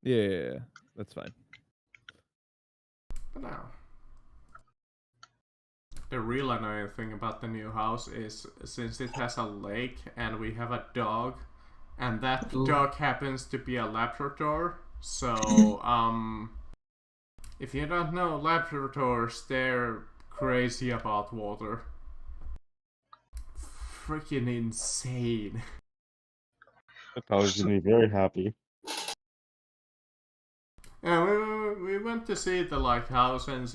Yeah, that's fine. But now, the real annoying thing about the new house is since it has a lake and we have a dog, and that dog happens to be a Labrador. So, if you don't know Labradors, they're crazy about water. Freaking insane. I was gonna be very happy. Yeah, we went to see the lighthouse and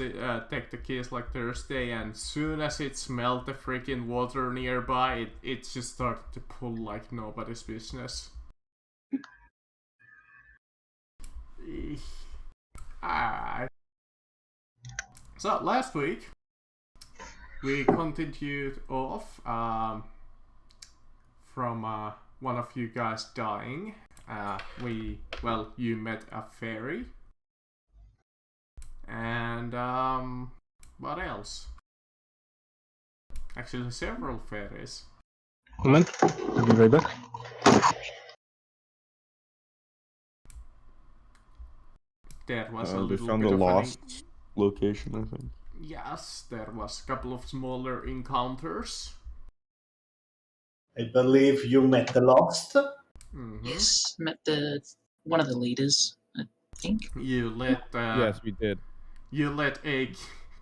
take the keys like Thursday, and soon as it smelled the freaking water nearby, it just started to pull like nobody's business. Alright. So last week we continued off from one of you guys dying. You met a fairy. And what else? Actually, several fairies. Moment, I'll be right back. There was a We little found bit a of lost location, I think. Yes, there was a couple of smaller encounters. I believe you met the Lost. Yes, met one of the leaders, I think. You let Yes, we did. You let a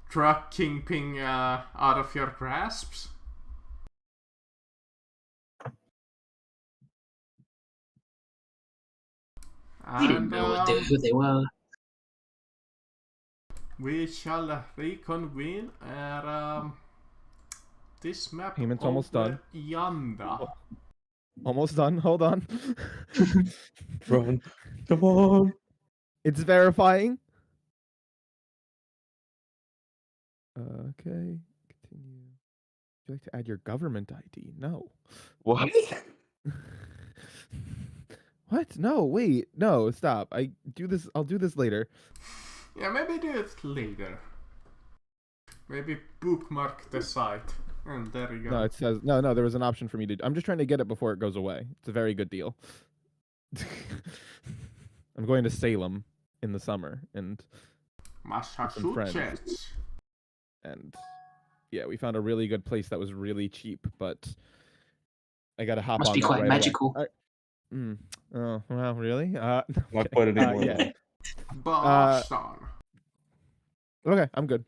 drug kingpin out of your grasps. We didn't know who they were. We shall reconvene at this map. Payment's almost done. Yanda. Almost done. Hold on. Run. Come on. It's verifying. Okay. Continue. Would you like to add your government ID? No. What? What? No, wait. No, stop. I'll do this later. Yeah, maybe do it later. Maybe bookmark the site. And there you go. No, it says no, there was an option for me to. I'm just trying to get it before it goes away. It's a very good deal. I'm going to Salem in the summer and Massachusetts. And yeah, we found a really good place that was really cheap, but I gotta hop on. Must be that quite right magical. away. Oh, well, really? Not quite anymore. Yeah. Boston. Okay, I'm good.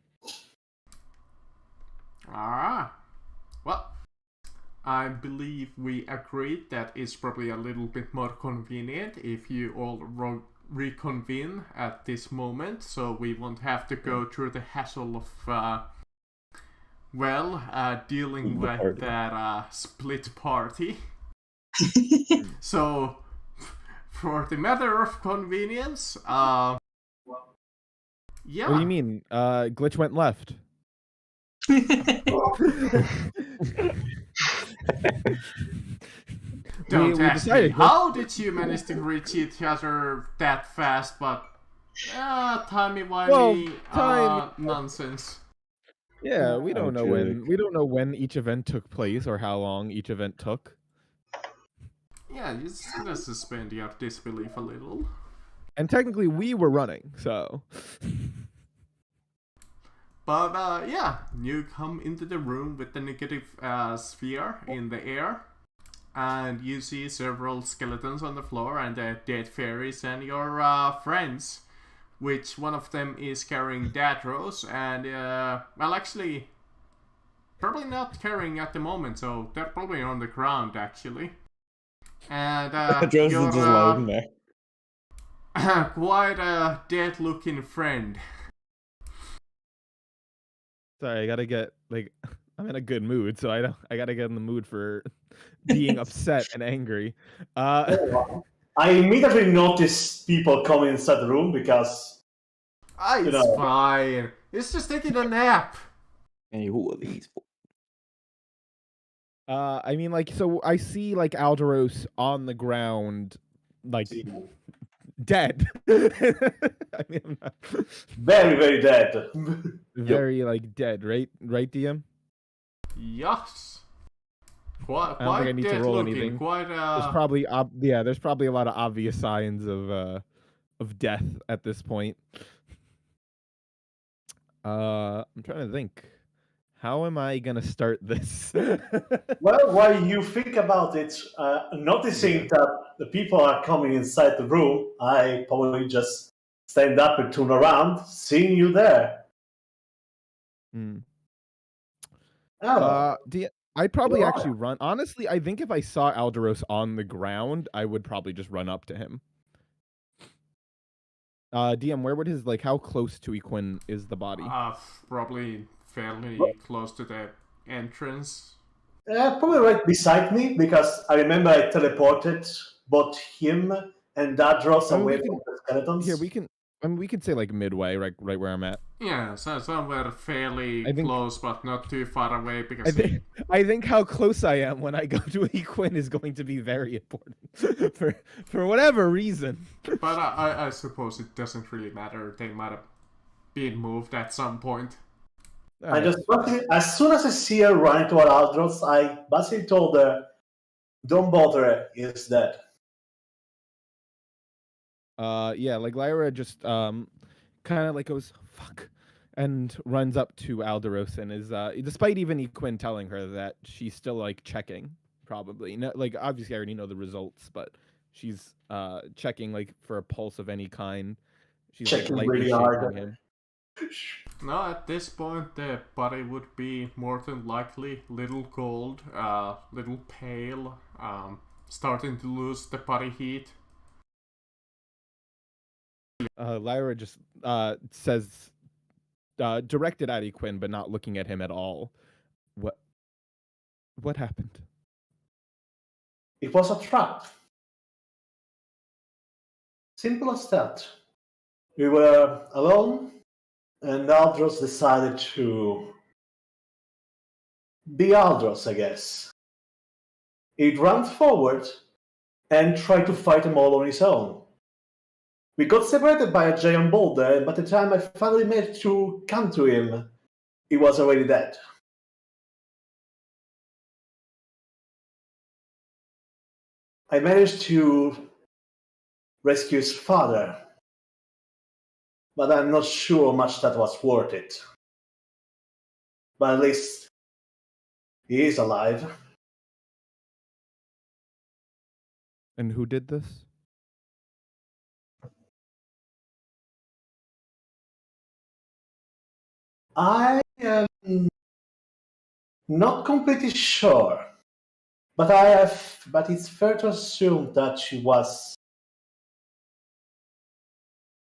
Well, I believe we agreed that it's probably a little bit more convenient if you all reconvene at this moment, so we won't have to go through the hassle of dealing with that split party. So, for the matter of convenience, yeah. What do you mean? Glitch went left. Don't we ask me how did you manage to reach each other that fast, but timey-wimey nonsense. Yeah, we don't know when each event took place or how long each event took. Yeah, you just gotta suspend your disbelief a little. And technically we were running, so But yeah, you come into the room with the negative sphere in the air, and you see several skeletons on the floor and the dead fairies and your friends, which one of them is carrying Dadros, and actually, probably not carrying at the moment, so they're probably on the ground actually. And Dadros is just lying there. Quite a dead-looking friend. sorry, I gotta get I'm in a good mood, so I gotta get in the mood for being upset and angry. I immediately notice people coming inside the room because It's fine. It's just taking a nap. Hey, who are these? I mean, so I see Alderos on the ground, dead. I mean, I'm not... very, very dead. Very dead, right? Right, DM? Yes. Quite I don't think I need to roll looking. anything. Quite There's probably there's probably a lot of obvious signs of of death at this point. I'm trying to think. How am I gonna start this? Well, while you think about it, noticing that the people are coming inside the room, I probably just stand up and turn around, seeing you there. Hmm. Oh, I'd probably Yeah. actually run. Honestly, I think if I saw Alderos on the ground, I would probably just run up to him. DM, where would his how close to Equin is the body? Probably fairly close to the entrance. probably right beside me, because I remember I teleported both him and Dadros I mean, away we from the skeletons. Here we could say midway, right where I'm at. Yeah, so somewhere fairly I think- close, but not too far away I because think how close I am when I go to Equin is going to be very important for whatever reason. But I suppose it doesn't really matter. They might have been moved at some point. I just as soon as I see her running toward Aldros, I basically told her, "Don't bother her, he's dead." Yeah, Lyra just kind of goes fuck and runs up to Alderos and is despite even Equin telling her that she's still checking probably. No, obviously I already know the results, but she's checking for a pulse of any kind. She's Checking lightly really shaking hard. him. No, at this point the body would be more than likely little cold, little pale, starting to lose the body heat. Lyra just says directed at Equin but not looking at him at all. What happened? It was a trap. Simple as that. We were alone, and Aldros decided to be Aldros, I guess. He ran forward and tried to fight them all on his own. We got separated by a giant boulder, and by the time I finally managed to come to him, he was already dead. I managed to rescue his father, but I'm not sure how much that was worth it. But at least he is alive. And who did this? I am not completely sure, but it's fair to assume that she was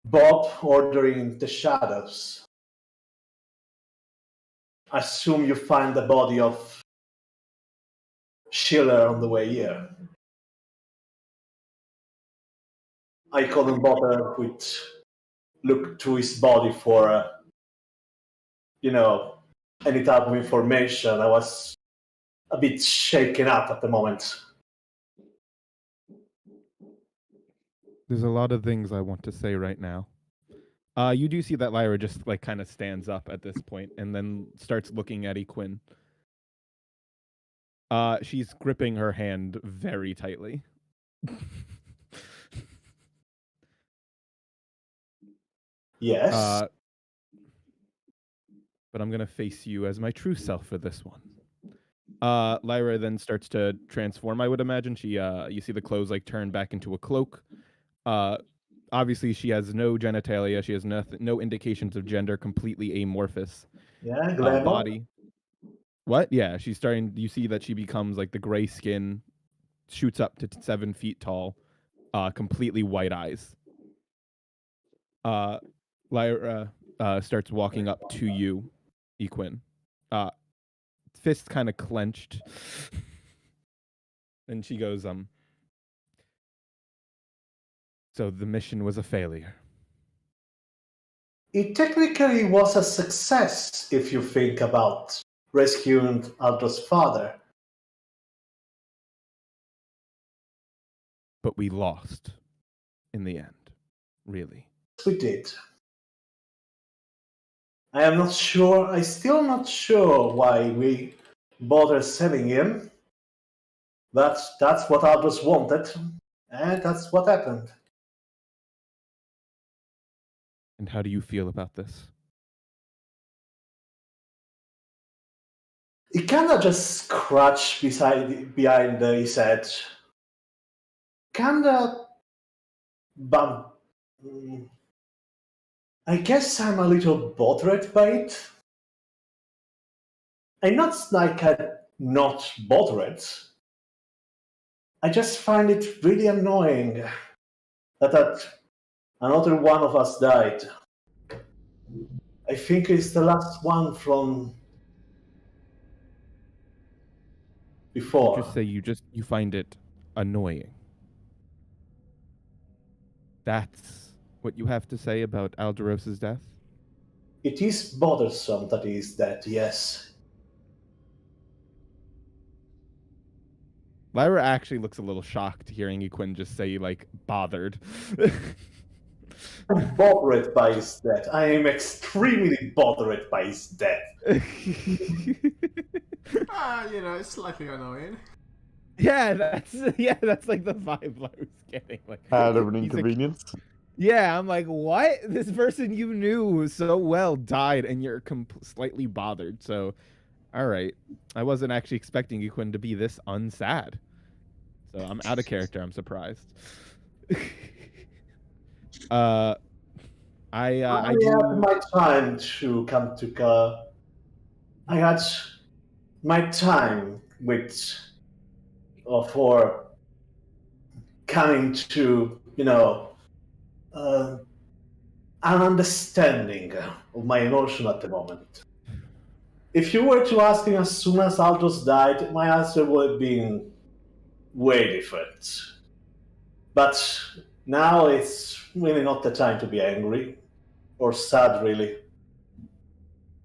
Bob ordering the shadows. Assume you find the body of Schiller on the way here. I couldn't bother with look to his body for any type of information. I was a bit shaken up at the moment. There's a lot of things I want to say right now. You do see that Lyra just kind of stands up at this point and then starts looking at Equin. She's gripping her hand very tightly. Yes. But I'm gonna face you as my true self for this one. Lyra then starts to transform. I would imagine she. You see the clothes turn back into a cloak. Obviously she has no genitalia. She has no indications of gender. Completely amorphous. Yeah, glamour. Body. What? Yeah, she's starting. You see that she becomes the gray skin, shoots up to 7 feet tall, completely white eyes. Lyra starts walking up to you, Equin. Fists kind of clenched. And she goes, so the mission was a failure. It technically was a success if you think about rescuing Aldros' father. But we lost in the end, really. We did. I'm still not sure why we bothered selling him. That's what Aldros wanted, and that's what happened. And how do you feel about this? He kinda just scratched behind his head. Kinda bum. I guess I'm a little bothered by it. I'm not like I'm not bothered. I just find it really annoying that another one of us died. I think it's the last one from before. Just say you find it annoying. That's what you have to say about Alderos's death? It is bothersome that he is dead, yes. Lyra actually looks a little shocked hearing Equin just say, like, bothered. I'm bothered by his death. I am extremely bothered by his death. It's slightly annoying. Yeah, that's like the vibe I was getting. Like, Out of an he's inconvenience. yeah, I'm like, what? This person you knew so well died, and you're slightly bothered. So, all right, I wasn't actually expecting Equin to be this unsad. So I'm out of character. I'm surprised. I had do. my time to come to. I had my time for coming to an understanding of my emotion at the moment. If you were to ask me as soon as Aldous died, my answer would have been way different. But now it's really not the time to be angry or sad, really.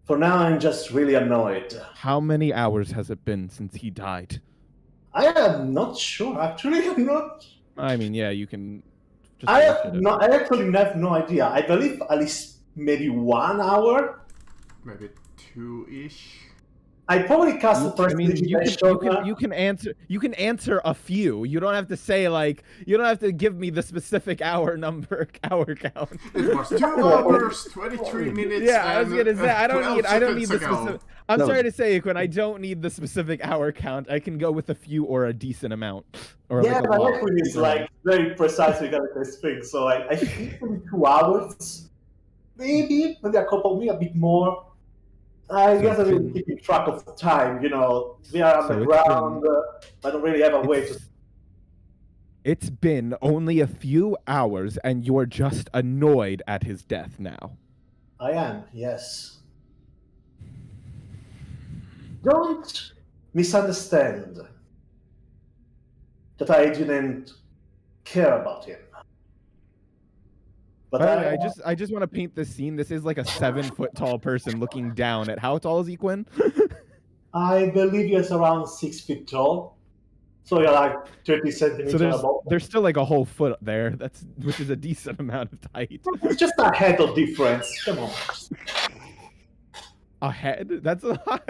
For now, I'm just really annoyed. How many hours has it been since he died? I am not sure. Actually, I'm not. I mean, yeah, you can. Just I watch have it. no. I actually have no idea. I believe at least maybe 1 hour. Maybe 2-ish. I probably cast the I mean, you prestidigitation. can answer. You can answer a few. You don't have to say like. You don't have to give me the specific hour count. It was 2 hours, 23 minutes. Yeah, I was and, gonna say I don't need the seconds ago. specific. I'm No. sorry to say, Equin, I don't need the specific hour count. I can go with a few or a decent amount. Or Yeah, like a but lot. Equin is like very precisely got this thing. So I think maybe 2 hours, maybe a couple, maybe a bit more. I So guess I'm it's really been- keeping track of the time. We are on So the it's ground. I don't really have a way to. It's been only a few hours, and you're just annoyed at his death now. I am, yes. Don't misunderstand that I didn't care about him. But By the way, I just want to paint this scene. This is like a 7-foot tall person looking down at how tall is Equin? I believe he is around 6 feet tall. So you're like 30 centimeters So above. there's still like a whole foot there. Which is a decent amount of height. It's just a head of difference. Come on. A head? That's a lot.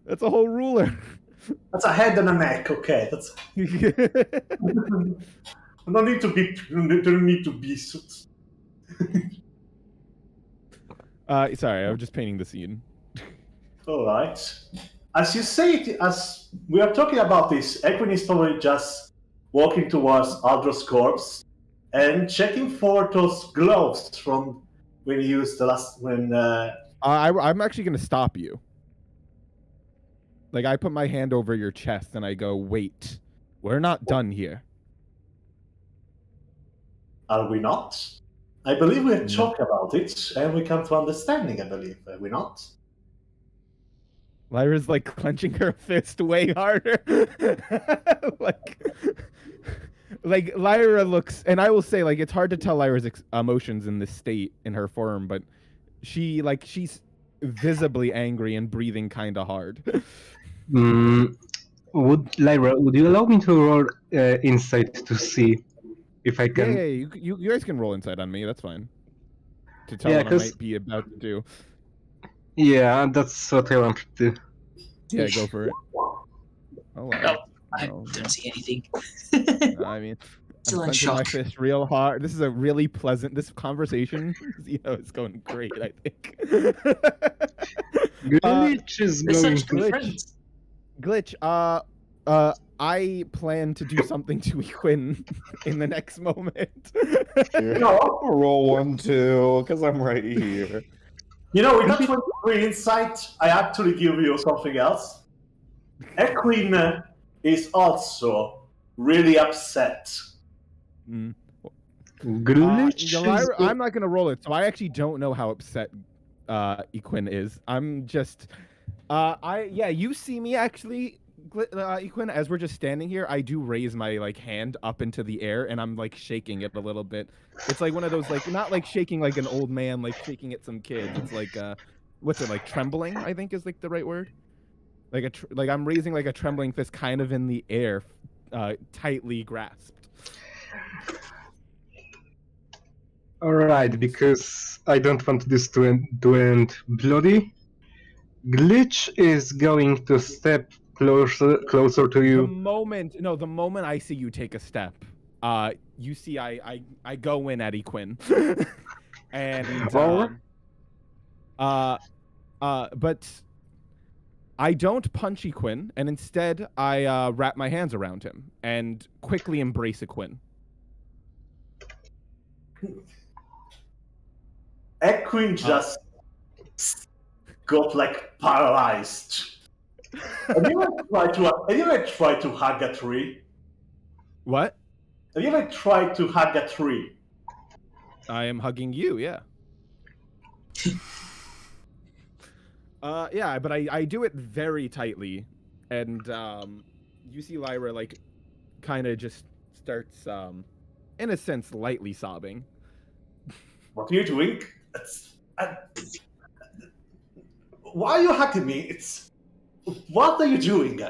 That's a whole ruler. That's a head and a neck, okay. That's no need to be Sorry, I was just painting the scene. Alright. As you say it, as we are talking about this, Equin is probably just walking towards Aldros' corpse and checking for those gloves from when he used the last I'm actually gonna stop you. Like I put my hand over your chest and I go, wait, we're not done here. Are we not? I believe we have talked about it and we come to understanding, I believe. Are we not? Lyra's like clenching her fist way harder. like Lyra looks, and I will say, like, it's hard to tell Lyra's emotions in this state in her form, but she's visibly angry and breathing kind of hard. Would you allow me to roll insight to see if I can? Yeah, you guys can roll inside on me. That's fine. To tell Yeah, what I 'cause- might be about to do. Yeah, that's what I want to do. Yeah, go for it. Oh, wow. Oh, I Oh, don't see anything. I mean, Still in clenching my shock. fist real hard. This is a really pleasant. This conversation, is going great. I think. Glitch is They're going such good to. friends. Glitch. I plan to do something to Equin in the next moment. No. I'll roll 1, 2, because I'm right here. You know, with that 23 insight, I actually give you something else. Equine is also really upset. Mm. Glitch is I'm not gonna roll it, so I actually don't know how upset Equin is. I'm just, you see me actually, Equin, as we're just standing here. I do raise my hand up into the air, and I'm shaking it a little bit. It's like one of those not shaking like an old man, shaking at some kids. It's what's it trembling? I think is the right word. I'm raising a trembling fist, kind of in the air, tightly grasped. Alright, because I don't want this to end bloody. Glitch is going to step closer to The you. moment I see you take a step, you see I go in at Equin, and but I don't punch Equin, and instead I wrap my hands around him and quickly embrace Equin. Equine just got paralyzed. Have you ever tried to hug a tree? What? Have you ever tried to hug a tree? I am hugging you, yeah. Yeah, but I do it very tightly, and you see Lyra kind of just starts in a sense lightly sobbing. What are you doing? Why are you hugging me? What are you doing?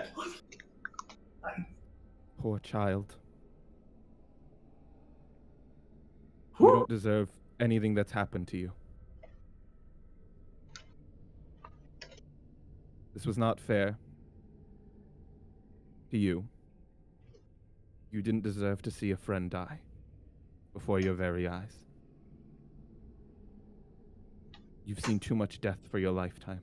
Poor child. Who? You don't deserve anything that's happened to you. This was not fair to you. You didn't deserve to see a friend die before your very eyes. You've seen too much death for your lifetime.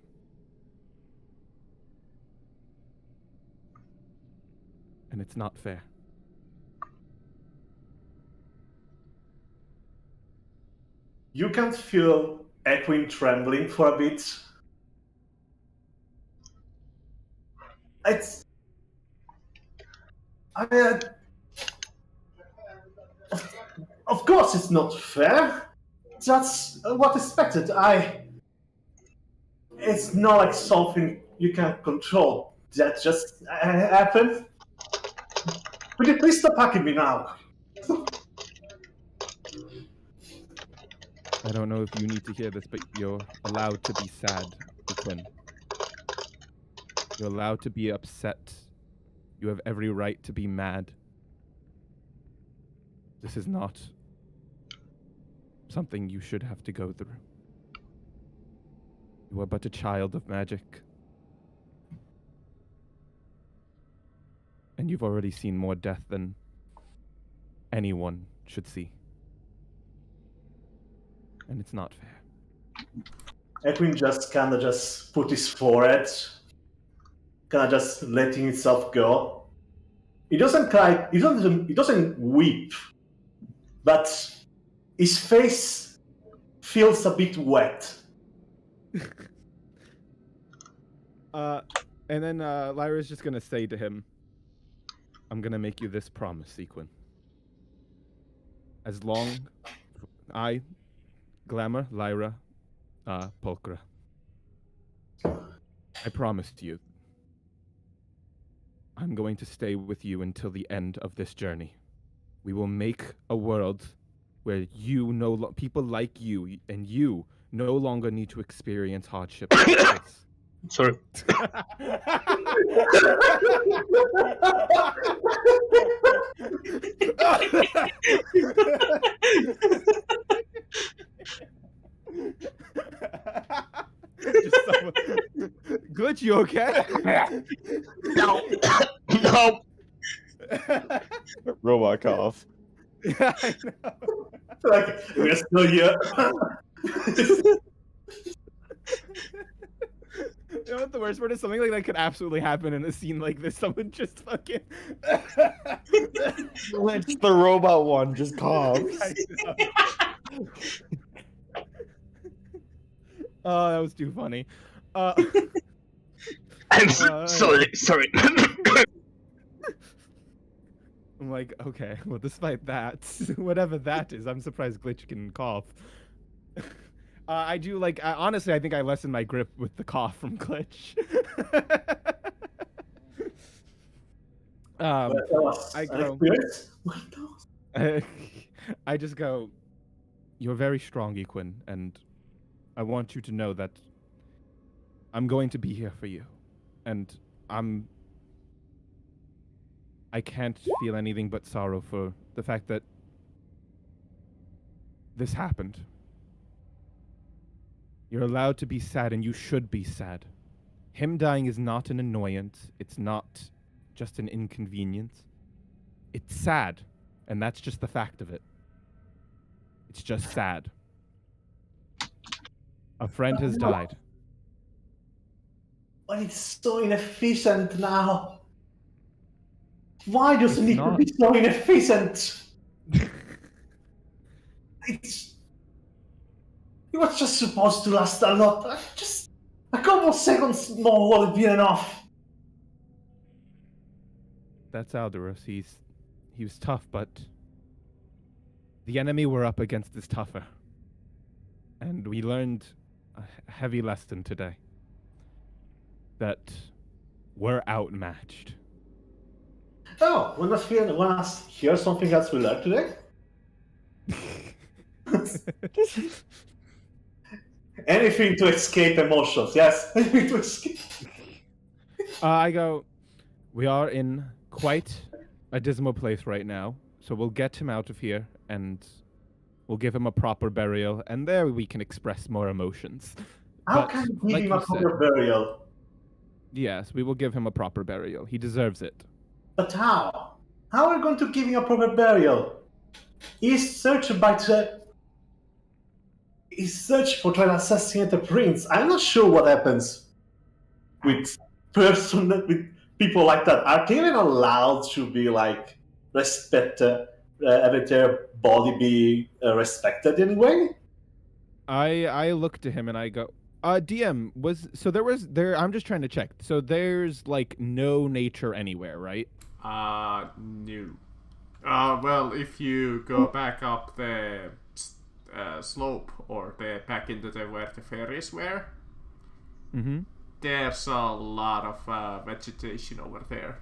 And it's not fair. You can feel Equine trembling for a bit. Of course it's not fair. That's what expected. It's not something you can control. That just happened. Would you please stop hugging me now? I don't know if you need to hear this, but you're allowed to be sad, Equin. You're allowed to be upset. You have every right to be mad. This is not something you should have to go through. You are but a child of magic. And you've already seen more death than anyone should see. And it's not fair. Equine just put his forehead, just letting himself go. He doesn't cry. He doesn't weep, but his face feels a bit wet. And then Lyra's just gonna say to him, I'm gonna make you this promise, Equin. As long I, Glamour, Lyra, Pulchra, I promised you I'm going to stay with you until the end of this journey. We will make a world where people like you and you no longer need to experience hardship like this. Sorry. Glitch, you okay? No. No. Robot cough. Yeah, I know. Like, we're still here. You know what the worst part is? Something like that could absolutely happen in a scene like this. Someone just fucking. Glitch, the robot one, just coughs. I know. Oh, that was too funny. I'm sorry. I'm like, okay, well, despite that, whatever that is, I'm surprised Glitch can cough. I do like. Honestly, I think I lessened my grip with the cough from Glitch. I go. I just go. You're very strong, Equin, and I want you to know that I'm going to be here for you, and I can't feel anything but sorrow for the fact that this happened. You're allowed to be sad, and you should be sad. Him dying is not an annoyance. It's not just an inconvenience. It's sad, and that's just the fact of it. It's just sad. A friend has died. But it's so inefficient now. Why does it It's need to not. be so inefficient? It was just supposed to last a lot. Just a couple seconds more would have been enough. That's Alderos. He was tough, but the enemy we're up against is tougher. And we learned a heavy lesson today. That we're outmatched. Oh, when I hear something else we learned today? Anything to escape emotions, yes. Anything to escape. I go, we are in quite a dismal place right now, so we'll get him out of here, and we'll give him a proper burial, and there we can express more emotions. How But, can you give like him you a proper burial? Yes, we will give him a proper burial. He deserves it. But how? How are we going to give him a proper burial? He's searched for trying to assassinate the prince. I'm not sure what happens with people like that. Are they even allowed to be like respected? Have their body be respected anyway? I look to him and I go, DM, I'm just trying to check. So there's like no nature anywhere, right? No. Well, if you go back up the slope or back into where the ferries were, Mm-hmm. there's a lot of vegetation over there.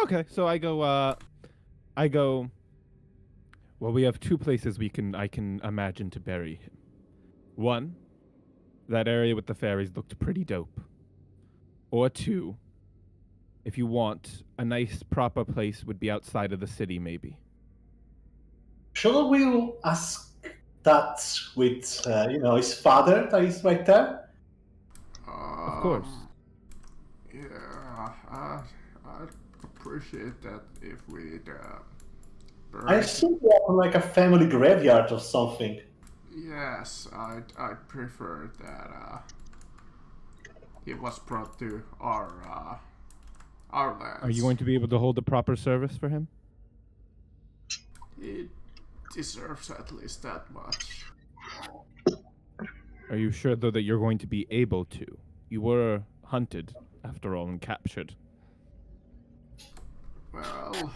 Okay, so I go, well, we have two places I can imagine to bury him. One, that area with the ferries looked pretty dope. Or two, if you want, a nice proper place would be outside of the city, maybe. Should we ask that with his father that is right there? Of course. Yeah, I'd appreciate that if we'd I assume we have like a family graveyard or something. Yes, I'd prefer that he was brought to our lands. Are you going to be able to hold a proper service for him? He deserves at least that much. Are you sure, though, that you're going to be able to? You were hunted, after all, and captured. Well,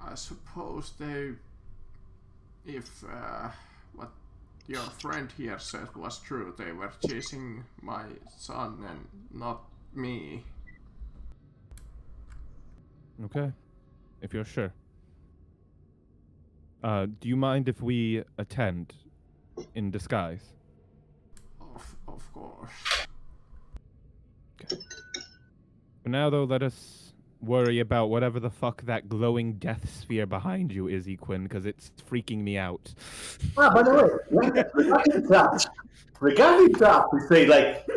I suppose if what your friend here said was true, they were chasing my son and not me. Okay, if you're sure. Do you mind if we attend in disguise? Of course. Okay. For now, though, let us worry about whatever the fuck that glowing death sphere behind you is, Equin, because it's freaking me out. By the way, regarding that, we say like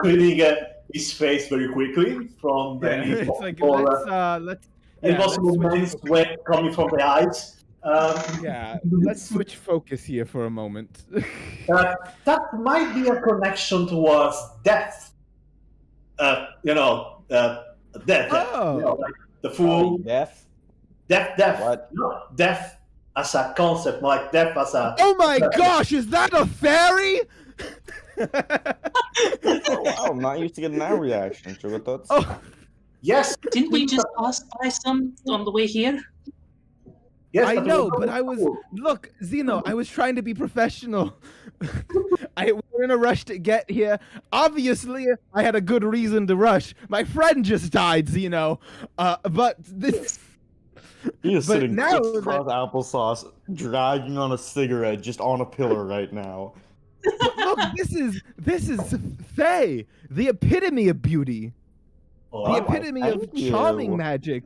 cleaning his face very quickly from the. It's like It Yeah, was let's switch immense focus. sweat coming from the eyes. Yeah, let's switch focus here for a moment. That might be a connection towards death. Death. Oh. Like the fool. Death? Death. What? No, death as a concept, like death as a. Oh my gosh, is that a fairy? Oh, wow, I'm not used to getting that reaction. Sugar thoughts? Oh, Yes. Didn't we just pass by some on the way here? Yes, I but know, but I was look, Zeno. I was trying to be professional. I was in a rush to get here. Obviously, I had a good reason to rush. My friend just died, Zeno. But this. He is But sitting now crisscross applesauce, dragging on a cigarette, just on a pillar right now. But look, this is Faye, the epitome of beauty, Oh, the epitome of thank you. charming magic.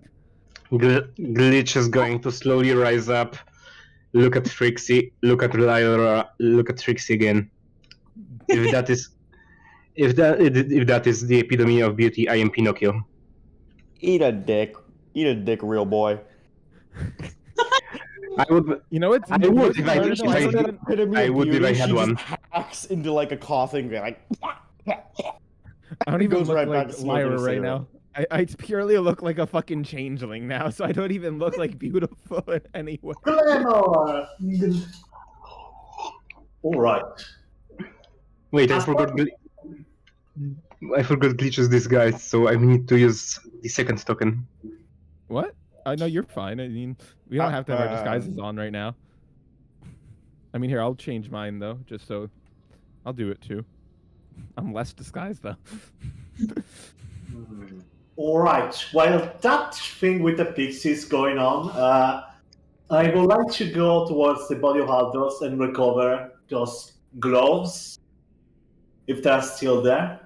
Glitch is going to slowly rise up, look at Trixie, look at Lyra, look at Trixie again. If that is the epitome of beauty, I am Pinocchio. Eat a dick, real boy. I would. You know what? I would if I No, did- no, if I don't did- even- Epitome I of would if beauty, I had she one. just hacks into like a coughing, like. I don't even goes look right back like to smoking a Lyra right cigarette. now. I purely look like a fucking changeling now, so I don't even look like beautiful in any way. Glamour. All right. Wait, I forgot Glitch's disguise, so I need to use the second token. What? I know you're fine. I mean, we don't have to have our disguises on right now. I mean, here, I'll change mine though, just so I'll do it too. I'm less disguised though. All right. While that thing with the pixies going on, I would like to go towards the body of Aldous and recover those gloves, if they're still there.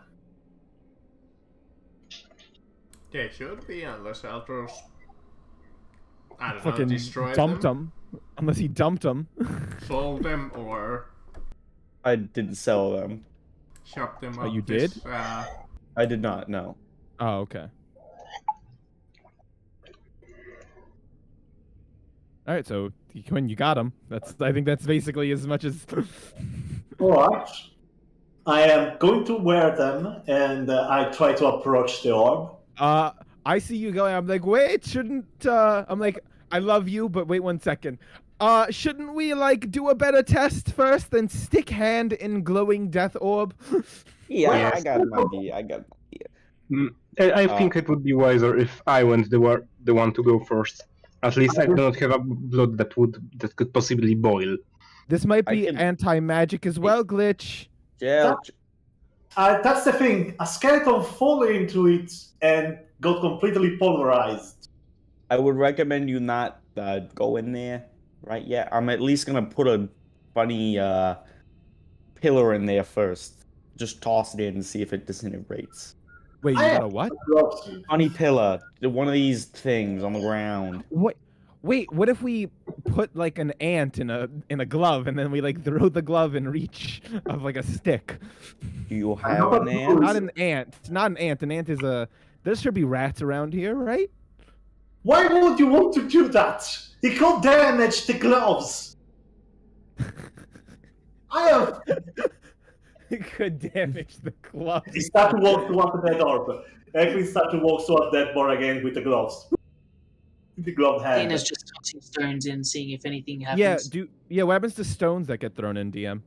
They should be, unless Aldros, I don't know, Fucking destroyed dumped them, them. Unless he dumped them. sold them, or I didn't sell them. chopped them Oh, up. you with, did? I did not. No. Oh, okay. All right, so when you got him, I think that's basically as much as. All right. I am going to wear them, and I try to approach the orb. I see you going. I'm like, wait, shouldn't? I'm like, I love you, but wait 1 second. Shouldn't we like do a better test first, then stick hand in glowing death orb? Yeah, Yes. I got an idea. I think it would be wiser if I went the one to go first. At least I do not have a blood that could possibly boil. This might I be can- anti-magic as well, Glitch. Yeah. That's the thing. A skeleton fell into it and got completely polarized. I would recommend you not go in there right yet. I'm at least gonna put a funny pillar in there first. Just toss it in and see if it disintegrates. Wait, you got a what? Funny pillar, one of these things on the ground. Wait, what if we put like an ant in a glove and then we like throw the glove in reach of like a stick? Do you have an ant? Not an ant. Not an ant. An ant is a. There should be rats around here, right? Why would you want to do that? It could damage the gloves. I have. It could damage the glove. He started to walk towards the dead orb. Actually, start to walk towards that bar again with the gloves. The glove hand. Dana's just tossing stones in, seeing if anything happens. Yeah. What happens to stones that get thrown in, DM?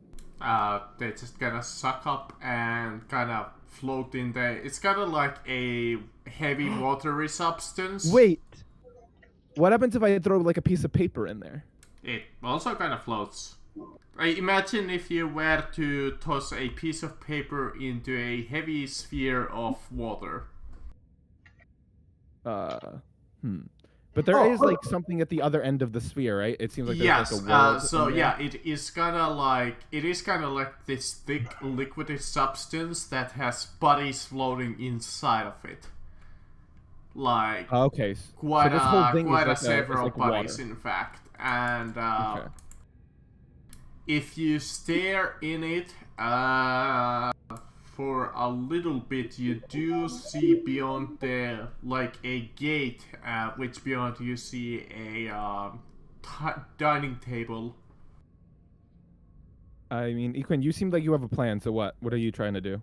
They just kind of suck up and kind of float in there. It's kind of like a heavy watery substance. Wait. What happens if I throw like a piece of paper in there? It also kind of floats. Imagine if you were to toss a piece of paper into a heavy sphere of water. But there is like something at the other end of the sphere, right? It seems like there's Yes. like a world. So in there. yeah, it is kind of like this thick liquidy substance that has bodies floating inside of it. Like Okay. quite so this whole a thing quite is a like several like bodies, water. in fact, and Okay. if you stare in it for a little bit, you do see beyond there like a gate, which beyond you see a dining table. I mean, Equin, you seem like you have a plan. So what? What are you trying to do?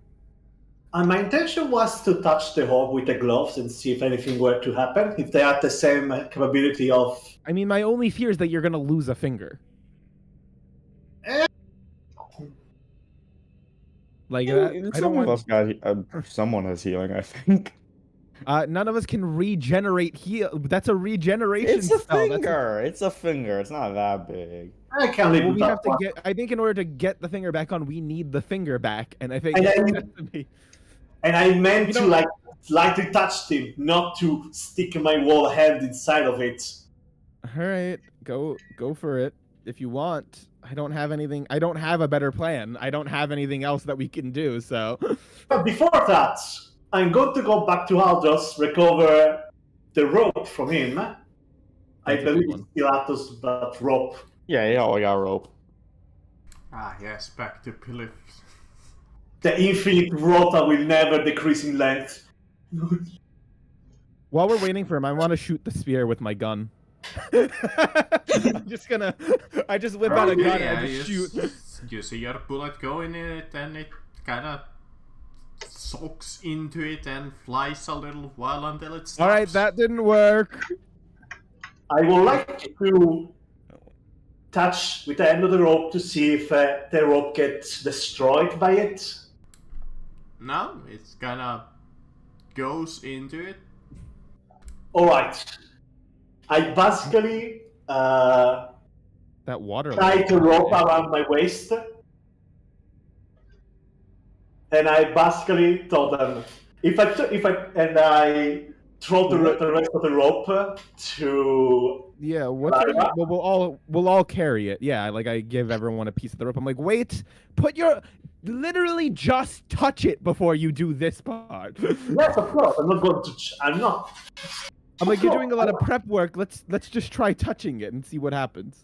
My intention was to touch the orb with the gloves and see if anything were to happen. If they had the same capability of. I mean, my only fear is that you're gonna lose a finger. Like, I don't Some of want. us got someone has healing, I think. None of us can regenerate heal. That's a regeneration It's a spell. finger. It's a finger. It's not that big. I can't live Well, with we that have to one. get. I think in order to get the finger back on, we need the finger back, and I think And it then- has to be. And I meant You to know- like lightly touch him, not to stick my wall hand inside of it. All right, go for it if you want. I don't have anything. I don't have a better plan. I don't have anything else that we can do. So, But before that, I'm going to go back to Aldous, recover the rope from him. I That's a good believe one. it's still Atos, that rope. Yeah, we got rope. Ah, yes, back to Pilif. The infinite rope that will never decrease in length. while we're waiting for him, I want to shoot the spear with my gun. I'm just gonna. I just whip out a gun and I just shoot. You see your bullet go in it, and it kind of soaks into it and flies a little while until it stops. All right, that didn't work. I would like to touch with the end of the rope to see if the rope gets destroyed by it. No, it's kind of goes into it. Alright. I basically That water. tie the rope around my waist. And I basically told them if I throw the rest of the rope to Yeah, what's our, well, we'll all carry it. Yeah, like I give everyone a piece of the rope. I'm like, wait, literally just touch it before you do this part. yes, of course. I'm not going to. I'm not. I'm like, you're doing a lot of prep work. Let's just try touching it and see what happens.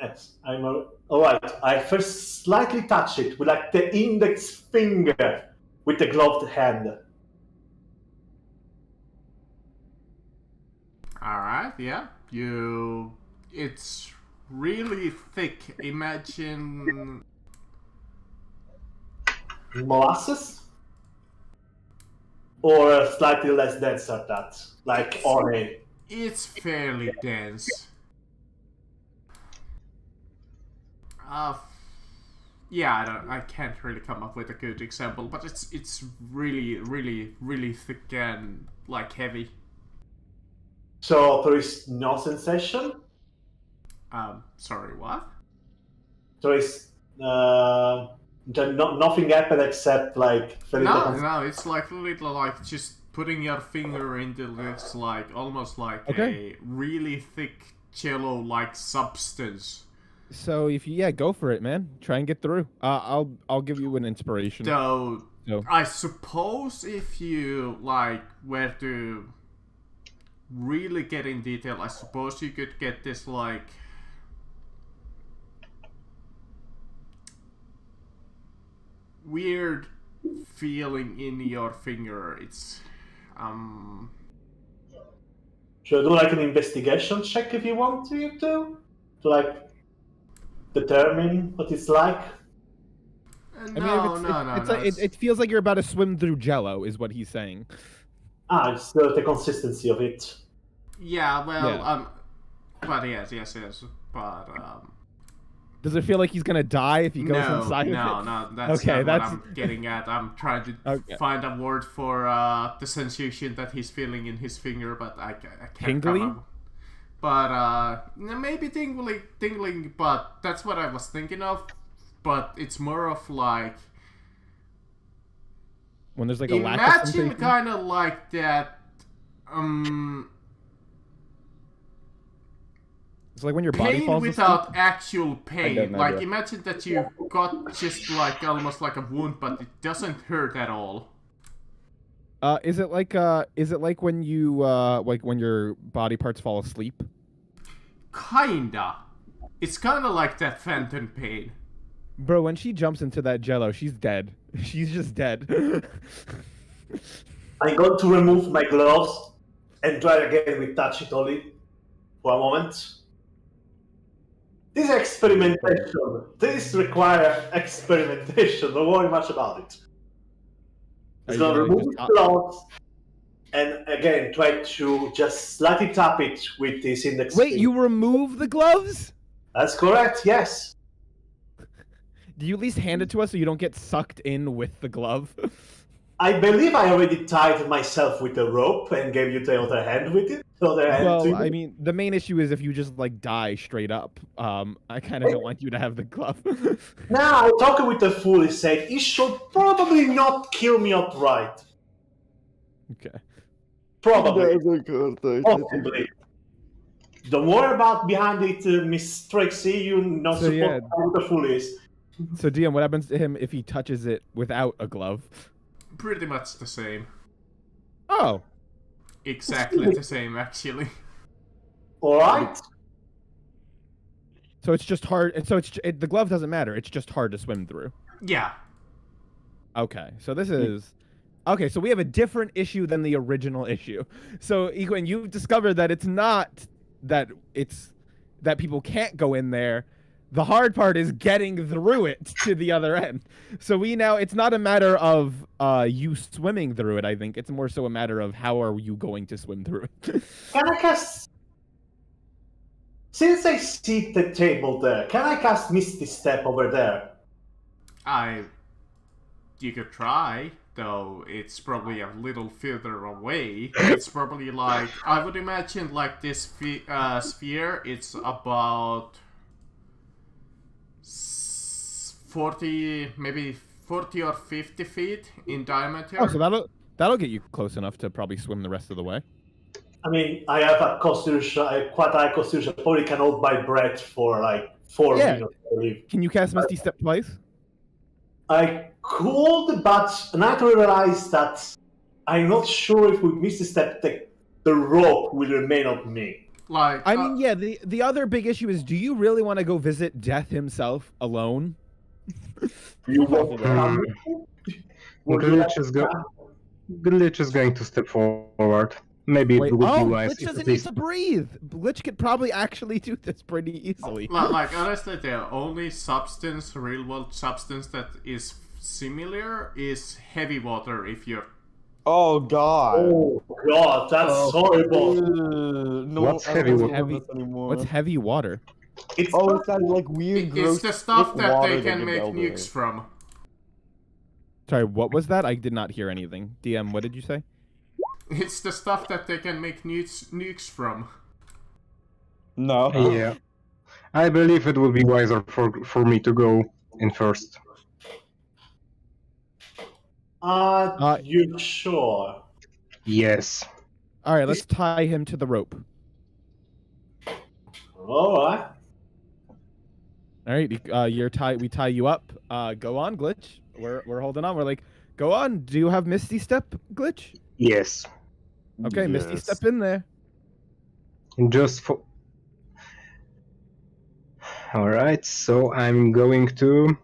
Yes, I'm all right. I first slightly touch it with like the index finger with the gloved hand. Alright, yeah. It's really thick. Imagine. Molasses, or slightly less dense than that, like honey. It's fairly dense. Yeah, I can't really come up with a good example, but it's really thick and like heavy. So there is no sensation. Sorry, what? There is nothing happened except like very No, it's like a little like just putting your finger into this like almost like Okay. a really thick jello-like substance. So if you go for it, man. Try and get through. I'll give you an inspiration. So So I suppose if you like were to really get in detail, I suppose you could get this like weird feeling in your finger. It's Should I do like an investigation check if you want to like determine what it's like? I mean, no, if no. it's like, it feels like you're about to swim through Jello, is what he's saying. It's the consistency of it. Yeah, well, Yeah. but yes, but Does it feel like he's gonna die if he goes inside of it? no, that's Okay, not that's- what I'm getting at. I'm trying to Okay. find a word for the sensation that he's feeling in his finger, but I can't Tingly? come up. But maybe tingling, but that's what I was thinking of. But it's more of like When there's like a lack of imagine sensation. kind of like that. It's like when your body Pain falls without asleep. actual I got pain. an Like idea. imagine that you got just like almost like a wound, but it doesn't hurt at all. Is it like when you like when your body parts fall asleep? Kinda. It's kinda like that phantom pain. Bro, when she jumps into that Jello, she's dead. She's just dead. I'm going to remove my gloves and try again with Tachitoli for a moment. This is experimentation. This requires experimentation. Don't worry much about it. Are He's you going to gonna remove just his gloves and again try to just slightly tap it with his index Wait, finger. you remove the gloves? That's correct, yes. Do you at least hand it to us so you don't get sucked in with the glove? I believe I already tied myself with a rope and gave you the other hand with it. The other hand Well, to I you. mean, the main issue is if you just like die straight up. I kind of don't want you to have the glove. Now, talking with the fool, he said, he should probably not kill me outright. Okay. Probably. Possibly. Don't worry about behind it, Miss Trixie. You're not So, supposed yeah. to know who the fool is. So, DM, what happens to him if he touches it without a glove? Pretty much the same. Oh, Exactly the same, actually. Alright? so it's just hard. And so the glove doesn't matter. It's just hard to swim through. Yeah. Okay, so this is okay. So we have a different issue than the original issue. So, Egwene, you've discovered that it's not that people can't go in there. The hard part is getting through it to the other end. So it's not a matter of you swimming through it. I think it's more so a matter of how are you going to swim through it. Can I cast... Since I see the table there, can I cast Misty Step over there? You could try, though it's probably a little further away. It's probably like, I would imagine like this sphere, it's about 40, maybe 40 or 50 feet in diameter. Oh, so that'll get you close enough to probably swim the rest of the way. I mean, I have a constitution, quite high constitution. Probably can hold my breath for like 4 Yeah. minutes, I believe. Can you cast Misty Step twice? I could, but now I realize that I'm not sure if we miss the step, the rope will remain on me. Like, I mean, yeah. The other big issue is, do you really want to go visit Death himself alone? You want to come? Would you like Glitch is going to step forward. Maybe Wait, it would be oh, wise Glitch if doesn't at need least to breathe. Glitch could probably actually do this pretty easily. like honestly, the only substance, real world substance that is similar is heavy water. If you're Oh god. Oh god, that's horrible. No, What's I don't heavy wanna water? have this anymore. What's heavy water? It's Oh, it's that like weird, gross. it's the stuff thick that water they can get make over nukes it. from. Sorry, what was that? I did not hear anything. DM, what did you say? It's the stuff that they can make nukes from. No. Yeah. I believe it would be wiser for me to go in first. You sure? Yes. All right, let's tie him to the rope. Alright. All right, you're tied. We tie you up. Go on, Glitch. We're holding on. We're like, go on. Do you have Misty Step, Glitch? Yes. Okay, Misty Yes. Step in there. And just for. Alright, so I'm going to.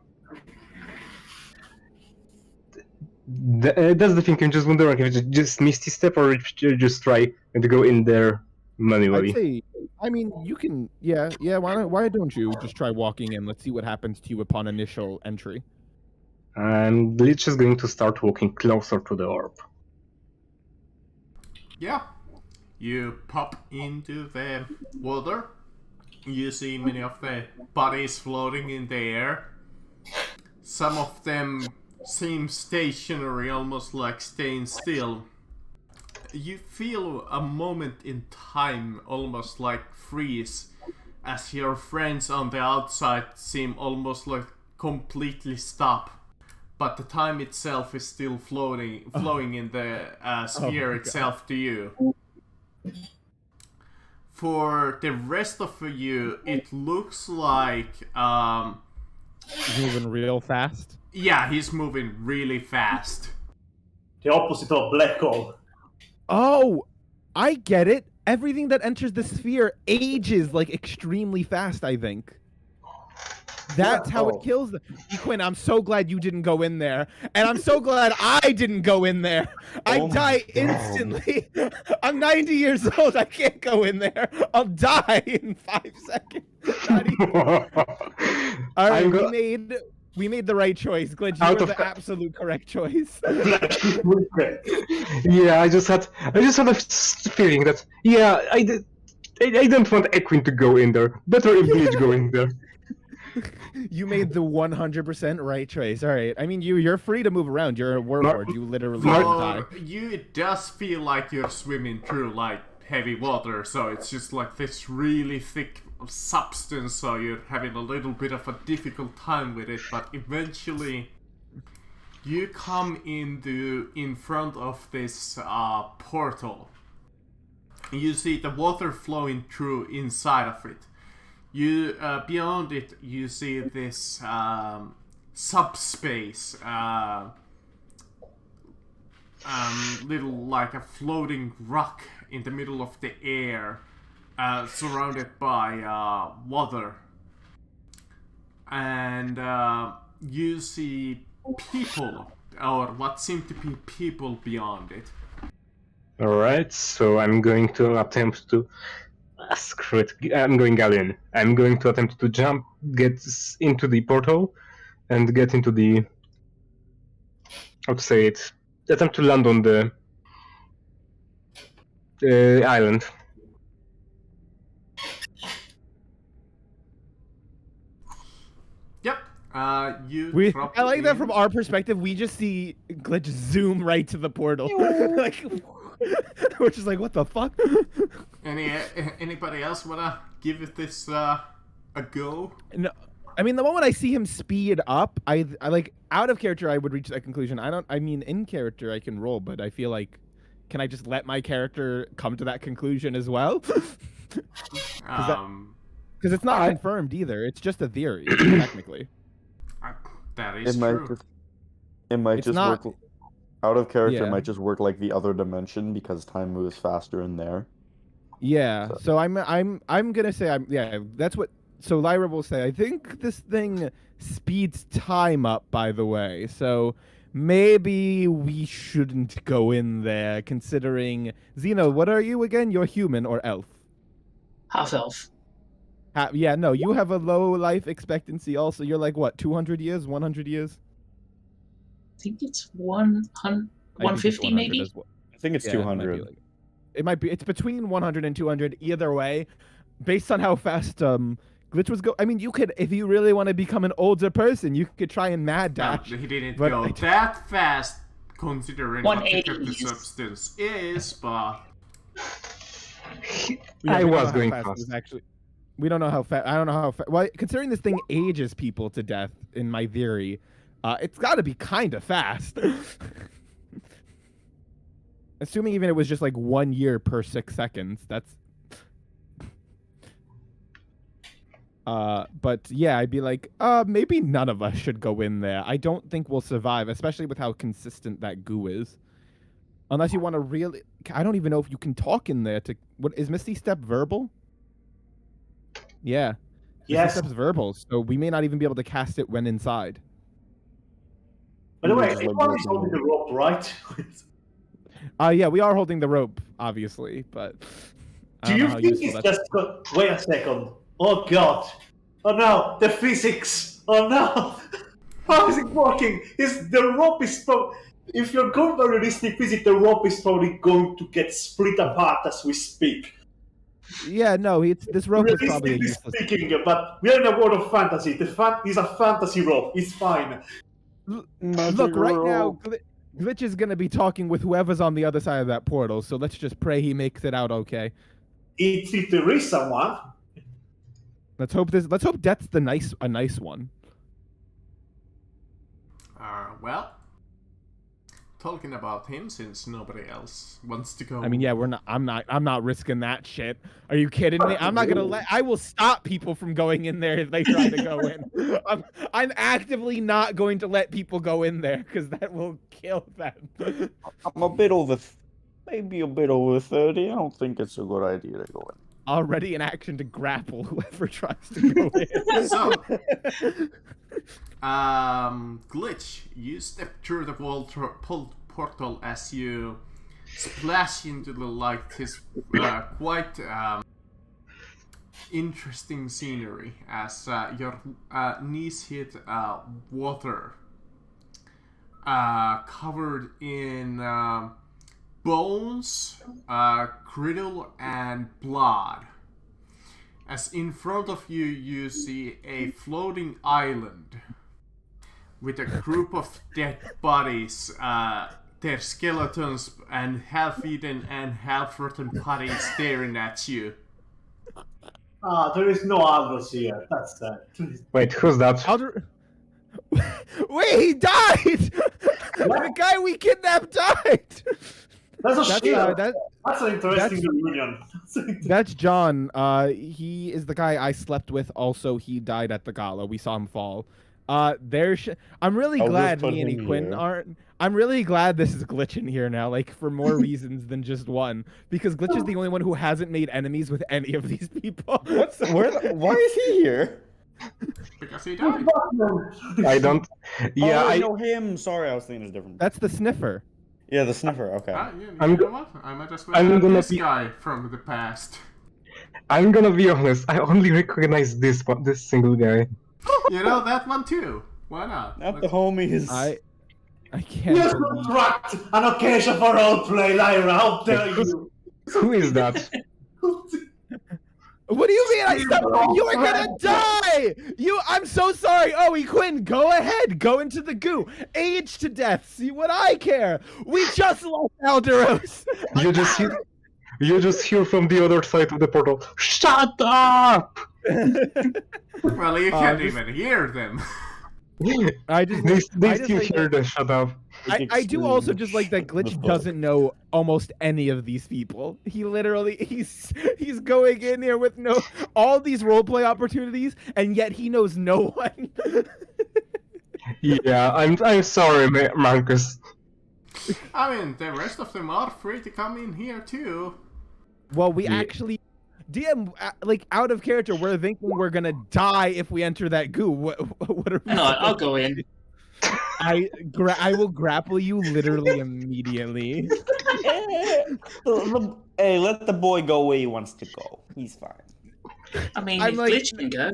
That's the thing, I'm just wondering if it's just Misty Step or if you just try to go in there manually. I'd say, I mean, you can, yeah. Why don't you just try walking in? Let's see what happens to you upon initial entry. And Glitch is going to start walking closer to the orb. Yeah. You pop into the water. You see many of the bodies floating in the air. Some of them seem stationary, almost like staying still. You feel a moment in time, almost like freeze, as your friends on the outside seem almost like completely stop. But the time itself is still flowing in the sphere itself to you. For the rest of you, it looks like He's moving real fast. yeah, he's moving really fast. The opposite of black hole. Oh, I get it. Everything that enters the sphere ages like extremely fast, I think. That's how Oh. it kills them. Quinn, I'm so glad you didn't go in there. And I'm so glad I didn't go in there. I Oh my die God. instantly. I'm 90 years old. I can't go in there. I'll die in 5 seconds. Not even- All right, I'm go- we made the right choice. Glitch, you Out were of the co- absolute correct choice. Yeah, I just had a feeling that I don't want Equine to go in there. Better if Glitch go in there. You made the 100% right choice. All right. I mean, you're free to move around. You're a warlord. You literally won't die. For you, it does feel like you're swimming through like heavy water, so it's just like this really thick substance, so you're having a little bit of a difficult time with it, but eventually you come in front of this portal. You see the water flowing through inside of it. You beyond it, you see this subspace, little like a floating rock in the middle of the air, surrounded by water, and you see people, or what seem to be people beyond it. Alright, so I'm going to attempt to... screw it, I'm going Galleon. I'm going to attempt to jump, get into the portal, and get into the... how to say it? Attempt to land on the island. Yep. You. I like that from our perspective. We just see Glitch zoom right to the portal. Like, we're just like, what the fuck? Anybody else wanna give this a go? No, I mean, the moment I see him speed up, I like out of character, I would reach that conclusion. I mean, in character, I can roll, but I feel like, can I just let my character come to that conclusion as well? Because it's not confirmed either. It's just a theory, technically. That is It might true. just, it might It's just not- work. Out of character, Yeah. it might just work like the other dimension because time moves faster in there. Yeah. So I'm gonna say yeah. That's what. So Lyra will say. I think this thing speeds time up. By the way, so maybe we shouldn't go in there. Considering Xeno, what are you again? You're human or elf? Half elf. Yeah. No, you have a low life expectancy. Also, you're like what? 200 years? 100 years? I think it's 100, I think it's 150 100 maybe. as well. I think it's Yeah, it might be 200. like- It might be. It's between 100 and 200. Either way, based on how fast Glitch was go. I mean, you could, if you really want to become an older person, you could try and mad Well, dash. he didn't but go I- that fast, considering what the 180 is- substance is, but I we don't was know how going fast it fast. was actually. We don't know how fast. I don't know how fast. Well, considering this thing ages people to death, in my theory, it's got to be kind of fast. Assuming even it was just like 1 year per 6 seconds, that's. But yeah, I'd be like, maybe none of us should go in there. I don't think we'll survive, especially with how consistent that goo is. Unless you want to really, I don't even know if you can talk in there. To what is Misty Step verbal? Yeah. Yes. Misty Step's verbal, so we may not even be able to cast it when inside. By the way, Just like everyone is walking holding the rope, right? Yeah, we are holding the rope, obviously, but I Do don't you know how think useful it's that's- just wait a second? Oh god! Oh no! The physics! Oh no! How is it working? Is the rope is if you're going by realistic physics, the rope is probably going to get split apart as we speak. Yeah, no, this rope is probably a Realistically useless. speaking, but we're in a world of fantasy. The is a fantasy rope. It's fine. Look, right now, Glitch is gonna be talking with whoever's on the other side of that portal, so let's just pray he makes it out okay. If there is someone, Let's hope Death's a nice one. well, talking about him since nobody else wants to go. I mean, yeah, I'm not risking that shit. Are you kidding me? I'm not gonna I will stop people from going in there if they try to go in. I'm actively not going to let people go in there because that will kill them. I'm a bit over, maybe a bit over 30. I don't think it's a good idea to go in. already in action to grapple whoever tries to go in. So, Glitch, you step through the portal as you splash into the light. This quite interesting scenery as your knees hit water covered in bones, griddle, and blood. As in front of you, you see a floating island with a group of dead bodies, their skeletons and half-eaten and half-rotten bodies staring at you. There is no Aldous here. That's sad. Wait, who's that? Wait, he died! The guy we kidnapped died! That's a shield. That's That's an interesting reunion. That's John. He is the guy I slept with. Also, he died at the gala. We saw him fall. I'm really I'll glad just put me and him Equin here. aren't. I'm really glad this is Glitch in here now, like for more reasons than just one. Because Glitch is the only one who hasn't made enemies with any of these people. Why is he here? Because he died. I don't. Yeah, oh, I know him. Sorry, I was thinking of different. That's the sniffer. Yeah, the sniffer. Okay. You know what? I might as well I'm have gonna this be- guy from the past. I'm gonna be honest. I only recognize this single guy. You know that one too. Why not? Not the homies. I can't. You believe- construct an occasion for roleplay, Lyra. How dare you? Who is that? What do you mean? I stopped? You are gonna die! I'm so sorry. Oh, Equin, go ahead. Go into the goo. Age to death. See what I care. We just lost Alderos. You just hear from the other side of the portal. Shut up! Well, you can't just- even hear them. I just They I just still like hear that- the shut up. I do also just like that Glitch The fuck? doesn't know almost any of these people. He literally he's going in here with all these roleplay opportunities, and yet he knows no one. Yeah, I'm sorry, Marcus. I mean, the rest of them are free to come in here too. Well, we Yeah. actually DM like out of character. We're thinking we're gonna die if we enter that goo. What are we? No, I'll go in. I will grapple you literally immediately. Hey, let the boy go where he wants to go. He's fine. I mean, I'm if like- Glitch can go.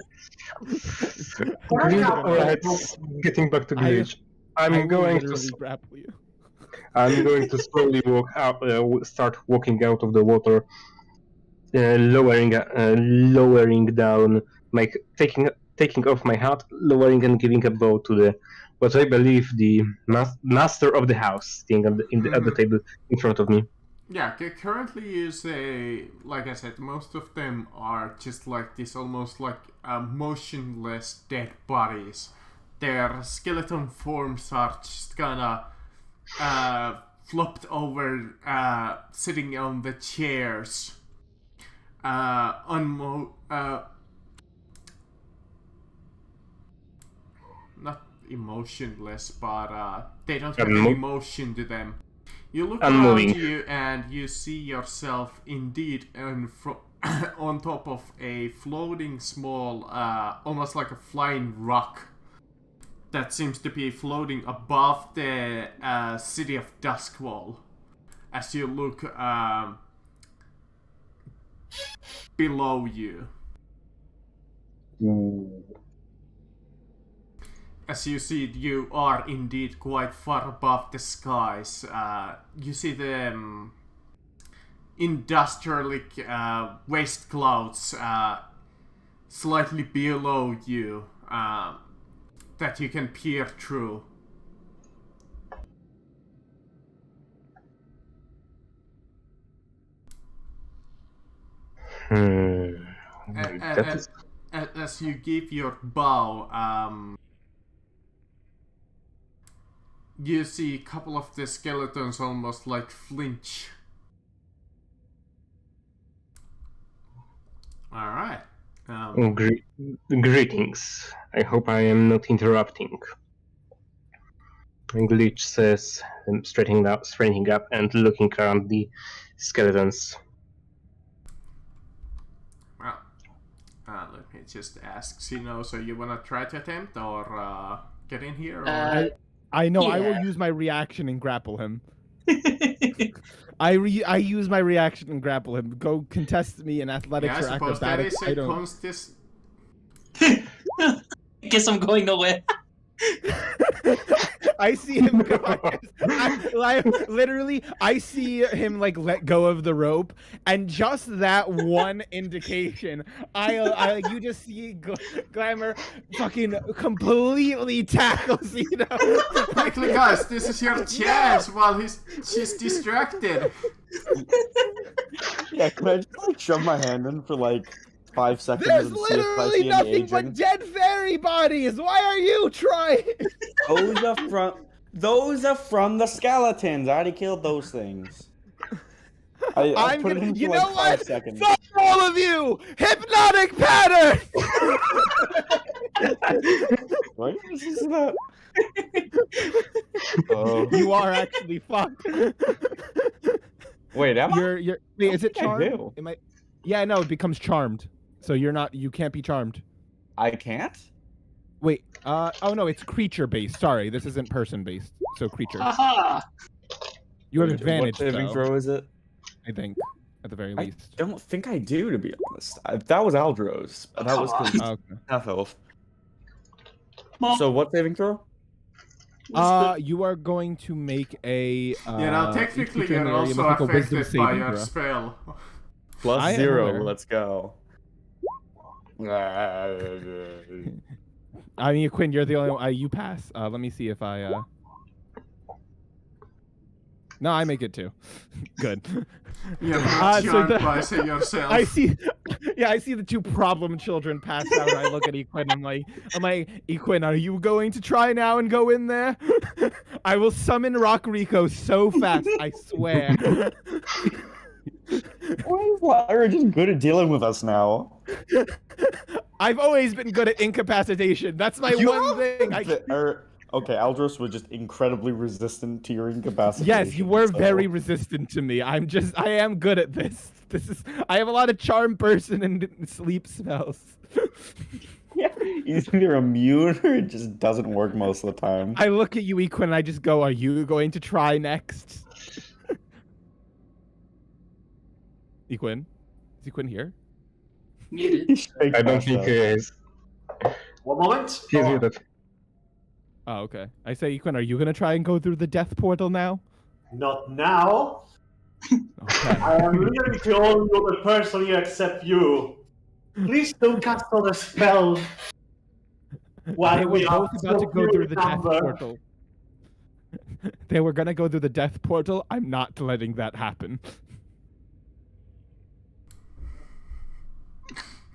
Alright, getting back to Glitch. I I'm will going literally to grapple you. slowly walk out, start walking out of the water, lowering down, taking off my hat, lowering and giving a bow to what I believe the master of the house, sitting at the table in front of me. Yeah, currently you say, like I said, most of them are just like this, almost like motionless dead bodies. Their skeleton forms are just kinda flopped over, sitting on the chairs. Not emotionless, but they don't have any emotion to them. You look around Unmoving. you and you see yourself indeed on top of a floating small, almost like a flying rock that seems to be floating above the city of Duskwall. As you look below you. As you see, you are indeed quite far above the skies. You see the industrialic waste clouds slightly below you that you can peer through. That is- As you give your bow, you see a couple of the skeletons almost like flinch. Alright. Greetings. I hope I am not interrupting. Glitch says, straightening up and looking around the skeletons. Let me just ask Sino. So you wanna try to attempt or get in here? Or... I know. I will Yeah. use my reaction and grapple him. I use my reaction and grapple him. Go contest me in athletics yeah, I or suppose that acrobatics. is I a don't. consist. Guess I'm going nowhere. I see him go. Literally, I see him like let go of the rope, and just that one indication, you just see Glamour fucking completely tackles, you know. Quickly, guys, this is your chance while she's distracted. Yeah, can I just like shove my hand in for like 5 seconds There's and see if I literally see any nothing but aging? dead fairy bodies. Why are you trying? Those are from the skeletons. I already killed those things. I I'm put it gonna. in for You like know 5 what? seconds. Fuck all of you! Hypnotic pattern. What is that? Oh, You are actually fucked. wait, am I? You're. Wait, is it think I charmed? do. It might. Yeah, no, it becomes charmed. So you're not. You can't be charmed. I can't? Wait. Oh no, it's creature based. Sorry, this isn't person based. So creature. Aha! You have Wait, advantage What saving though. throw is it? I think, at the very I least. don't think I do, to be honest. That was Aldros. Oh, That was come on. his Okay. half health. Mom, So what saving throw? You are going to make a. Technically, creature in you're the area also must make a wisdom affected by saving your throw. spell. Plus I am 0. aware. Let's go. I mean, Quinn, you're the only one. You pass. Let me see if I. No, I make it too. Good. You're not so charmed the- by say yourself. I see. Yeah, I see the two problem children pass out. And I look at Equin. I'm like, Equin, are you going to try now and go in there? I will summon Rock Rico so fast. I swear. Why is Lyra just good at dealing with us now? I've always been good at incapacitation. That's my one thing. Okay, Aldros was just incredibly resistant to your incapacitation. Yes, you were so- very resistant to me. I am good at this. I have a lot of charm person and sleep spells. Yeah, he's either immune or it just doesn't work most of the time. I look at you, Equin, and I just go, are you going to try next? Equin? Is Equin here? muted. I don't think he is. One moment. He's Oh, muted. Oh, okay. I say, Equin, are you going to try and go through the death portal now? not now. Okay. I am literally the only other person here except you. Please don't cast another spell. While They were we are both about to go through the death number. portal. They were going to go through the death portal. I'm not letting that happen.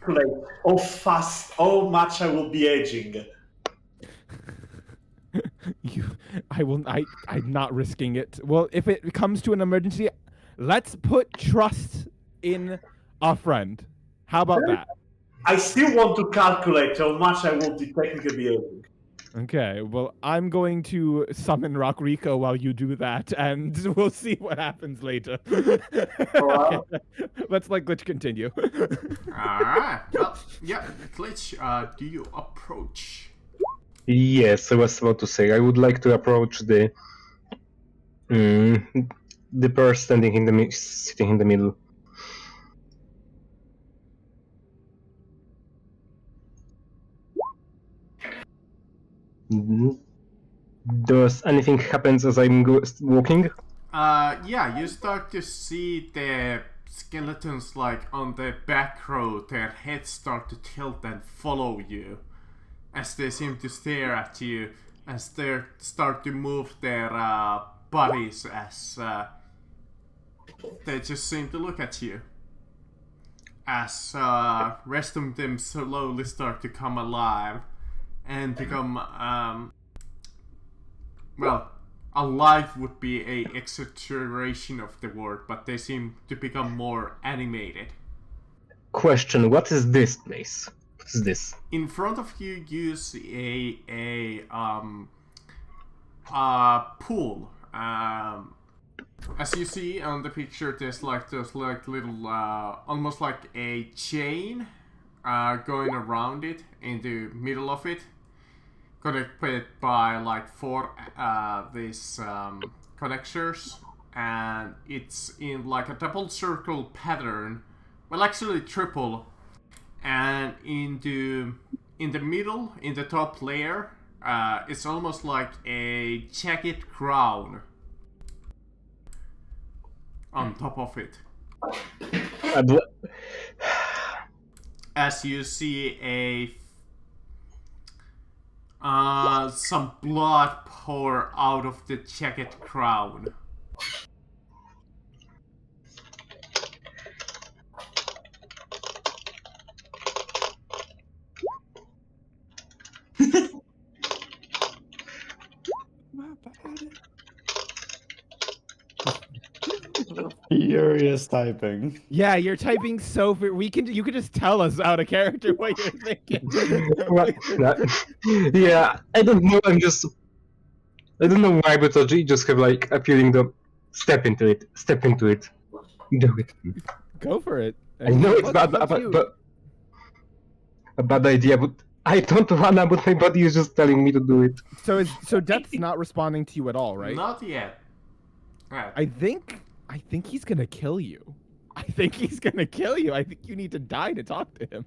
Like, oh fast, how much I will be aging. I'm not risking it. Well, if it comes to an emergency, let's put trust in our friend. How about that? I still want to calculate how much I will technically be aging. Okay, well, I'm going to summon Rock Rico while you do that, and we'll see what happens later. Alright. Okay, let's let Glitch continue. Alright. Well, yeah, Glitch, do you approach? Yes, I was about to say I would like to approach the person sitting in the middle. Does anything happens as I'm walking? Yeah, you start to see the skeletons like on the back row, their heads start to tilt and follow you as they seem to stare at you, as they start to move their bodies as they just seem to look at you. As rest of them slowly start to come alive and become well, alive would be a exaggeration of the word, but they seem to become more animated. Question: what is this place? What is this? In front of you, you see a pool. As you see on the picture, there's like little, almost like a chain going around it in the middle of it, connected by like 4 these connectors, and it's in like a double circle pattern, well actually triple, and in the middle, in the top layer, it's almost like a jagged crown on top of it. As you see some blood pour out of the jagged crown. Furious typing. Yeah, you're typing so. You could just tell us out of character what you're thinking. Yeah, I don't know. I don't know why, but I just have like a feeling to step into it, do it. Go for it. I know it's Fuck bad, you. but a bad idea, but I don't wanna. But my body is just telling me to do it. So Death's not responding to you at all, right? Not yet. Right. I think he's gonna kill you. I think he's gonna kill you. I think you need to die to talk to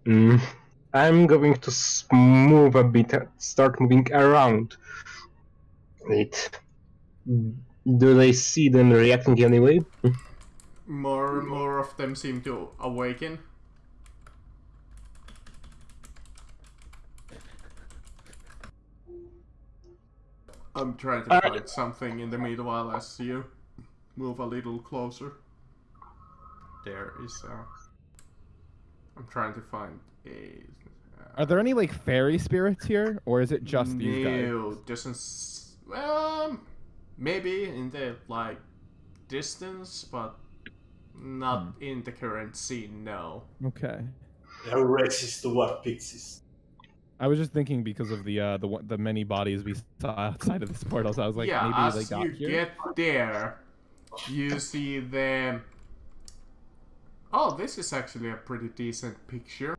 him. I'm going to move a bit, start moving around. Wait. Do they see them reacting anyway? More and more of them seem to awaken. I'm trying to find something in the meanwhile as you move a little closer. There is I'm trying to find a... Are there any like fairy spirits here, or is it just these guys? No, doesn't... maybe in the, like, distance, but not in the current scene, no. Okay. They're racist toward pixies. I was just thinking because of the many bodies we saw outside of this portal, so I was like, yeah, maybe as they got you here. get there, you see the... Oh, this is actually a pretty decent picture.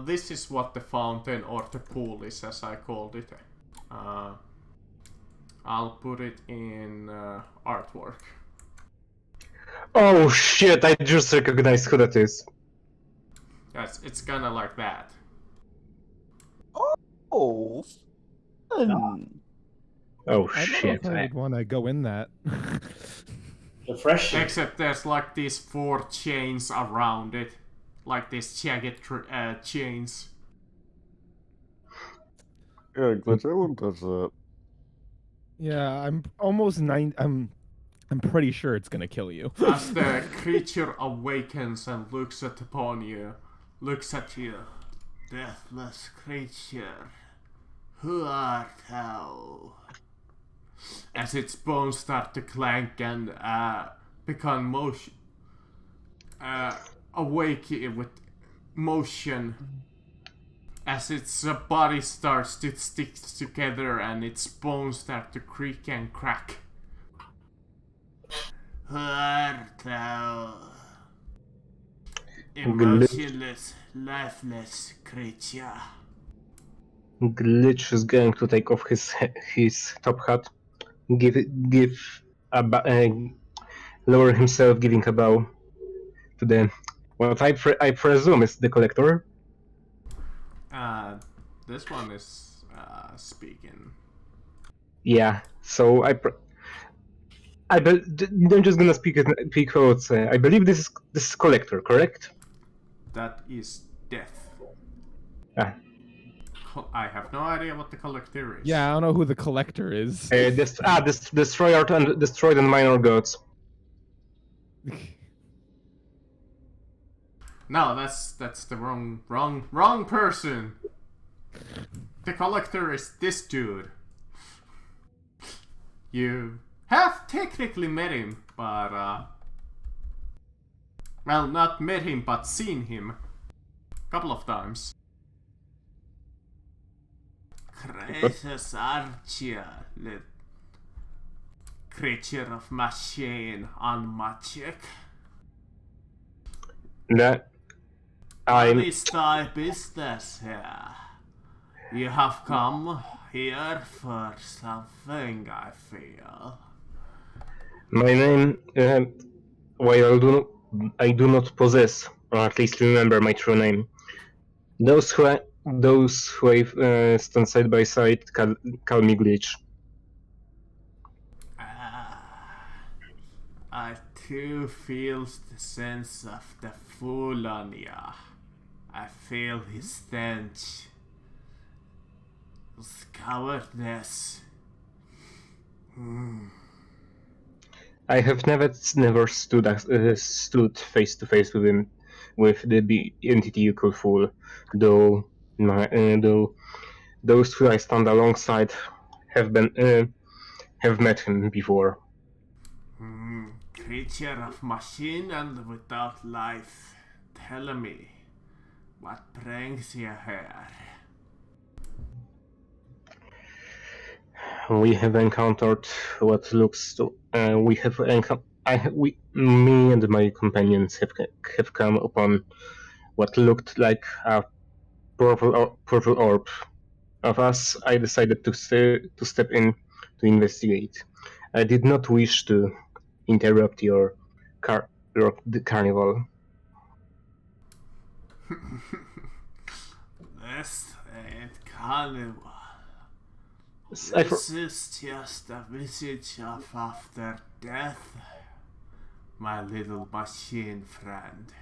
This is what the fountain or the pool is, as I called it. I'll put it in artwork. Oh shit! I just recognized who that is. Yes, it's kinda like that. Oh, fun. Oh I don't know shit! if I would want to go in that. Refreshing. Except there's like these 4 chains around it. Like these jagged chains. Yeah, Glitch, I wouldn't touch that. Yeah, I'm almost 9. I'm pretty sure it's gonna kill you. As the creature awakens and looks at you, deathless creature, who art thou? As its bones start to clank and become motion, awake with motion, as its body starts to stick together and its bones start to creak and crack. Who art thou? Emotionless, lifeless creature. Glitch is going to take off his top hat, lower himself, giving a bow to the what I presume is the collector. This one is speaking. Yeah, so I'm just gonna speak out. I believe this is collector, correct? That is death. Ah. I have no idea what the collector is. Yeah, I don't know who the collector is. Destroyer and destroyed and minor gods. No, that's the wrong person. The collector is this dude. You have technically met him, but well, not met him, but seen him a couple of times. Krasus Archer. creature of machine on magic. That What I'm is thy business here? You have come here for something, I feel. my name. While I do not possess, or at least remember my true name. Those who I stand side by side call me Glitch. I too feel the sense of the fool on ya. I feel his stench. His cowardness. I have never stood face to face with him, with the entity you call fool. Though those who I stand alongside have met him before. Creature of machine and without life. Tell me, what brings you here? We have encountered what looks to. Me and my companions have come upon what looked like a purple orb. Of us, I decided to step in to investigate. I did not wish to interrupt your carnival. This ain't carnival. I This is just a visage of after death, my little machine friend.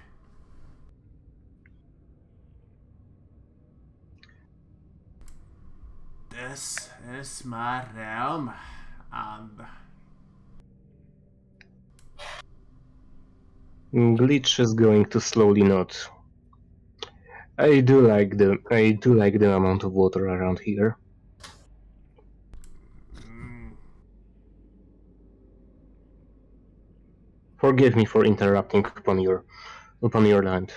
This is my realm, and Glitch is going to slowly nod. I do like the amount of water around here. Forgive me for interrupting upon your land.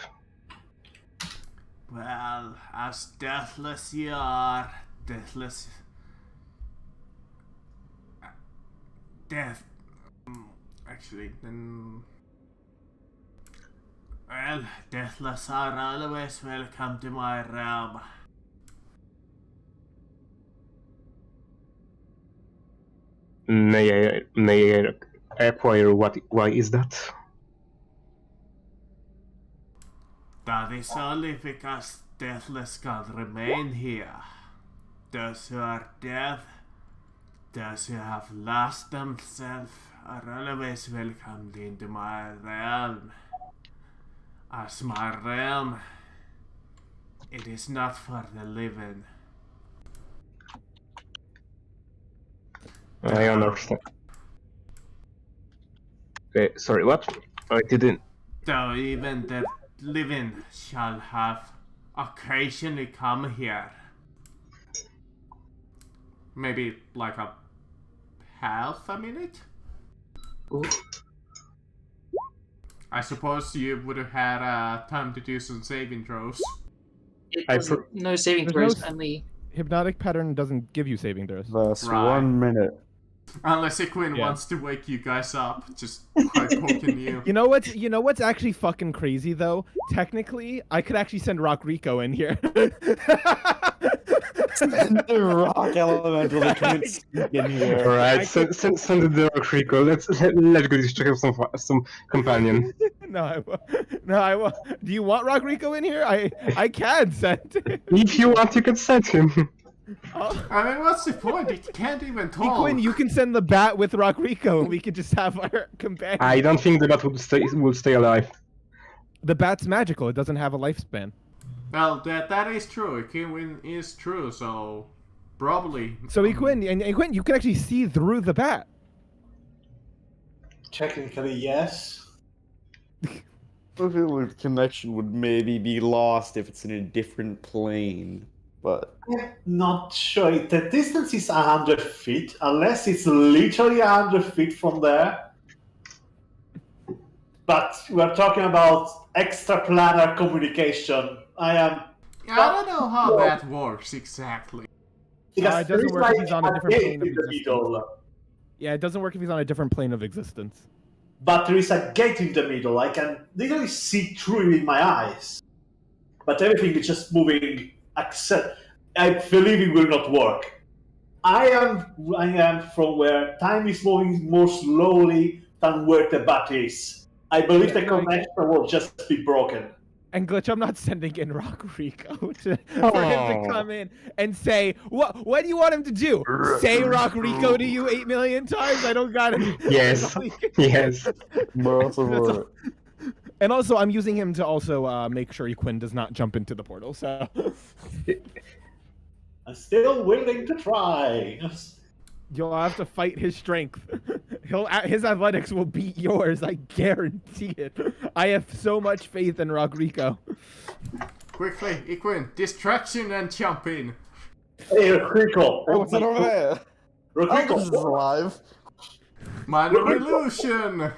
well, as deathless you are, deathless. Death. Actually, then. Well, deathless are always welcome to my realm. May I acquire why is that? That is only because deathless can remain here. Those who are dead, those who have lost themselves, are always welcomed into my realm. As my realm, it is not for the living. I understand. Okay, sorry, what? I didn't. Though even the living shall have occasionally come here. Maybe like a half a minute? I suppose you would have had time to do some saving throws. It doesn't, no saving There's throws, no only. Hypnotic pattern doesn't give you saving throws. Verse Right. 1 minute. Unless Equin Yeah. wants to wake you guys up, just by poking you. You know what's actually fucking crazy though? Technically, I could actually send Rock Rico in here. The rock elemental that can't speak in here. Alright, send it the Rock Rico. Let's go check out some companion. No, I won't. No, I won't. Do you want Rock Rico in here? I can send. If you want, you can send him. I mean, what's the point? It can't even talk. Equin, you can send the bat with Rock Rico, and we can just have our companion. I don't think the bat will stay alive. The bat's magical. It doesn't have a lifespan. Well, that is true. Equin is true, so probably. So Equin, and Equin, you can actually see through the bat. Technically, yes. The connection would maybe be lost if it's in a different plane, but I'm not sure. The distance is 100 feet, unless it's literally 100 feet from there. But we're talking about extraplanar communication. I don't know how that works exactly. it doesn't there's work if he's on a different gate plane of in the existence. middle. Yeah, it doesn't work if he's on a different plane of existence. But there is a gate in the middle. I can literally see through it with my eyes. But everything is just moving. Except, I believe it will not work. I am from where time is moving more slowly than where the bat is. I believe the connection will just be broken. And Glitch, I'm not sending in Rock Rico for him to come in and say, what do you want him to do? Say Rock Rico to you 8 million times? I don't got it. Yes. Yes. That's all. And also, I'm using him to also make sure Equin does not jump into the portal, so... I'm still willing to try. You'll have to fight his strength. His athletics will beat yours, I guarantee it. I have so much faith in Rodrigo. Quickly, Equin, distraction and jump in. Hey, Rico. What's that over there? Rico. Algus is alive. Minor illusion.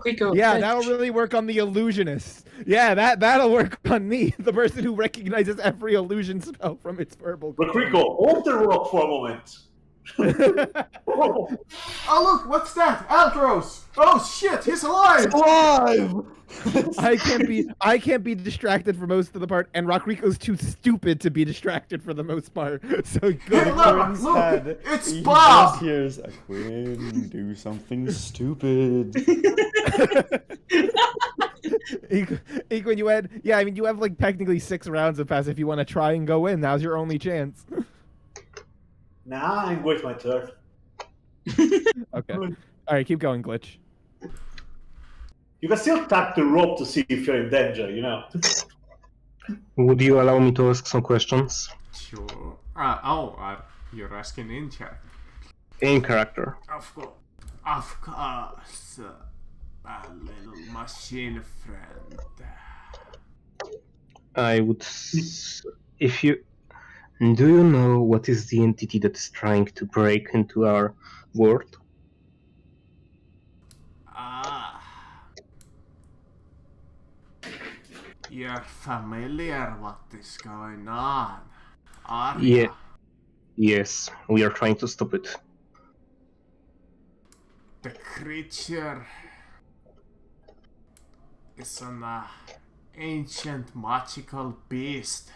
Rico, Yeah, bitch. that'll really work on the illusionist. Yeah, that'll work on me, the person who recognizes every illusion spell from its verbal. Rico, hold the rock for a moment. Oh look, what's that? Aldros! Oh shit, he's alive! Alive! I can't be distracted for most of the part, and Rockrico's too stupid to be distracted for the most part. So Hey, good. look, Head. look, it's He Bob! just hears a Quinn do something stupid. Equin, you had you have like technically 6 rounds of pass if you want to try and go in. Now's your only chance. Nah, I'm with my turn. Okay. All right, keep going, Glitch. You can still tap the rope to see if you're in danger, you know. Would you allow me to ask some questions? Sure. You're asking in chat. In character. Of course. A little machine friend. I would... If you... Do you know what is the entity that is trying to break into our world? You're familiar what is going on, are you? Yeah. Yes, we are trying to stop it. The creature is an ancient magical beast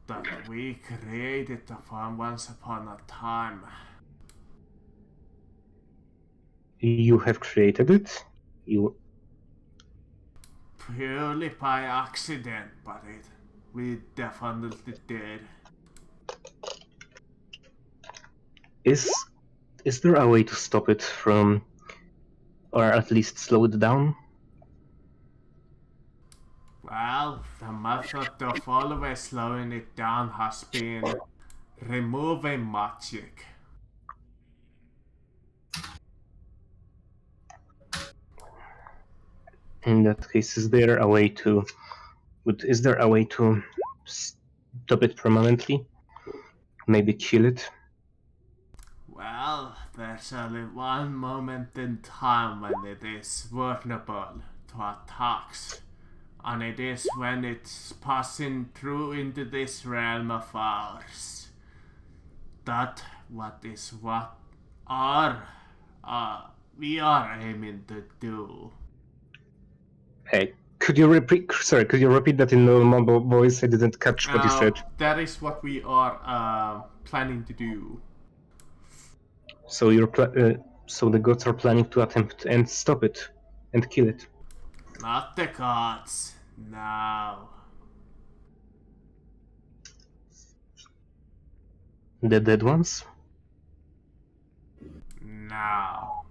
that we created upon once upon a time. You have created it? You... Purely by accident, but we definitely did. Is there a way to stop it from... or at least slow it down? Well, the method of always slowing it down has been removing magic. In that case, is there a way to stop it permanently? Maybe kill it? Well, there's only one moment in time when it is vulnerable to attacks. And it is when it's passing through into this realm of ours. That is what we are aiming to do. Hey, could you repeat that in normal voice? I didn't catch what you said. That is what we are planning to do. So so the gods are planning to attempt and stop it and kill it. Not the gods. No. The dead ones? No.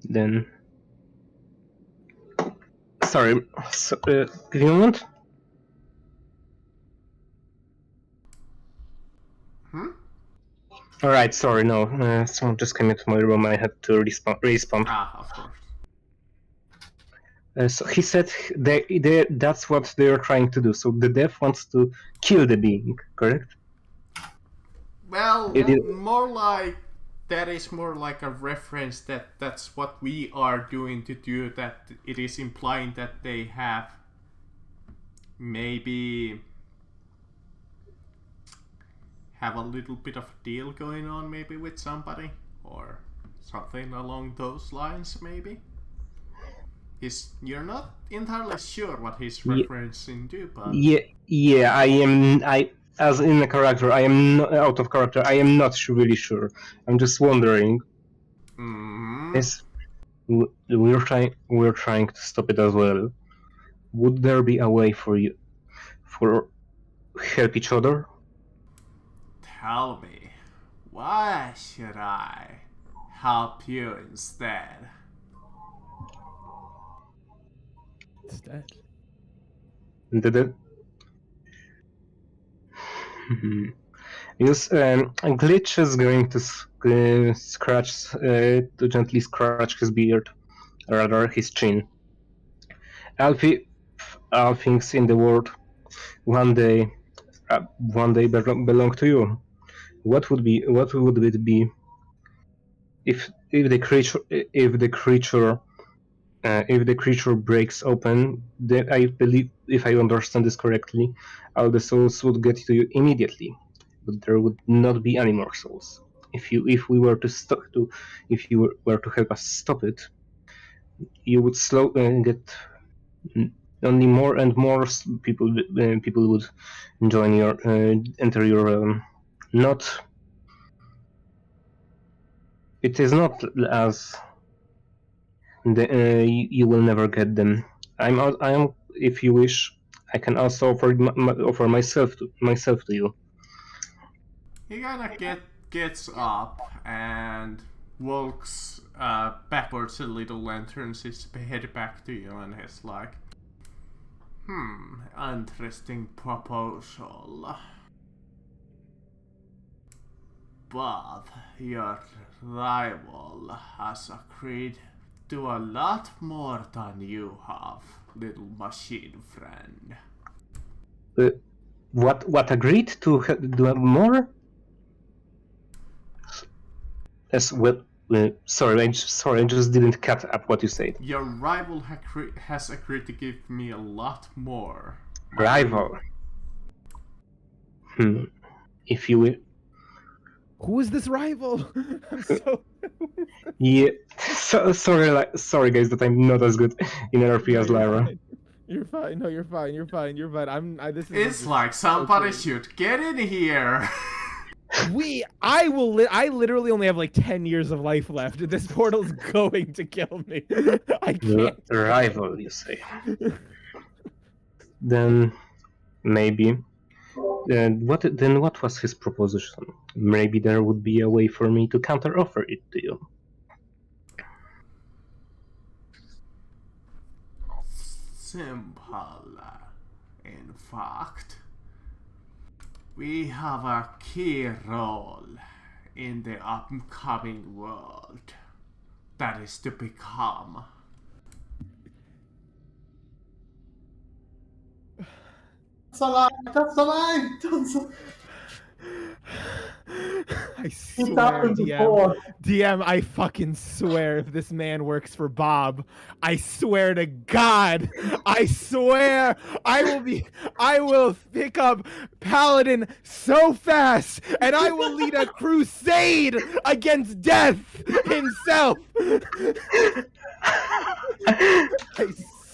Then... Sorry, give me a moment. Alright, sorry, no. Someone just came into my room and I had to respawn. Of course. So he said that's what they are trying to do. So the death wants to kill the being, correct? Well, It is- more like that is more like a reference that's what we are doing to do. That it is implying that they have maybe have a little bit of a deal going on maybe with somebody? Or something along those lines maybe? You're not entirely sure what he's referencing to, but... Yeah, as in the character, I am not, out of character, I am not really sure. I'm just wondering. Yes, we're trying to stop it as well. Would there be a way for help each other? Tell me, why should I help you instead? Instead. Yes, Glitch is going to gently scratch his beard, rather his chin. All things in the world one day belong to you. What would it be if the creature breaks open? Then I believe, if I understand this correctly, all the souls would get to you immediately, but there would not be any more souls. If you were to help us stop it, you would get only more and more people would join enter your realm. It is not as you will never get them. I am. If you wish, I can also offer myself to you. He kinda gets up and walks backwards a little and turns his head back to you and is like, interesting proposal. But your rival has agreed to a lot more than you have, little machine friend. What agreed to do more? As well. Sorry, I just didn't cut up what you said. Your rival has agreed to give me a lot more. Rival. If you will. Who is this rival? I'm so... Yeah. Sorry, guys, that I'm not as good in RP as Lyra. You're fine. No, you're fine. You're fine. You're fine. This is. It's like somebody should get in here. I literally only have like 10 years of life left. This portal's going to kill me. I can't. Rival, you say? Then maybe. What was his proposition? Maybe there would be a way for me to counter-offer it to you. Simple. In fact, we have a key role in the upcoming world. That is to become. That's a lie! That's a lie! I It's swear, happened before. DM, I fucking swear if this man works for Bob, I swear to God, I swear I will pick up Paladin so fast and I will lead a crusade against death himself. I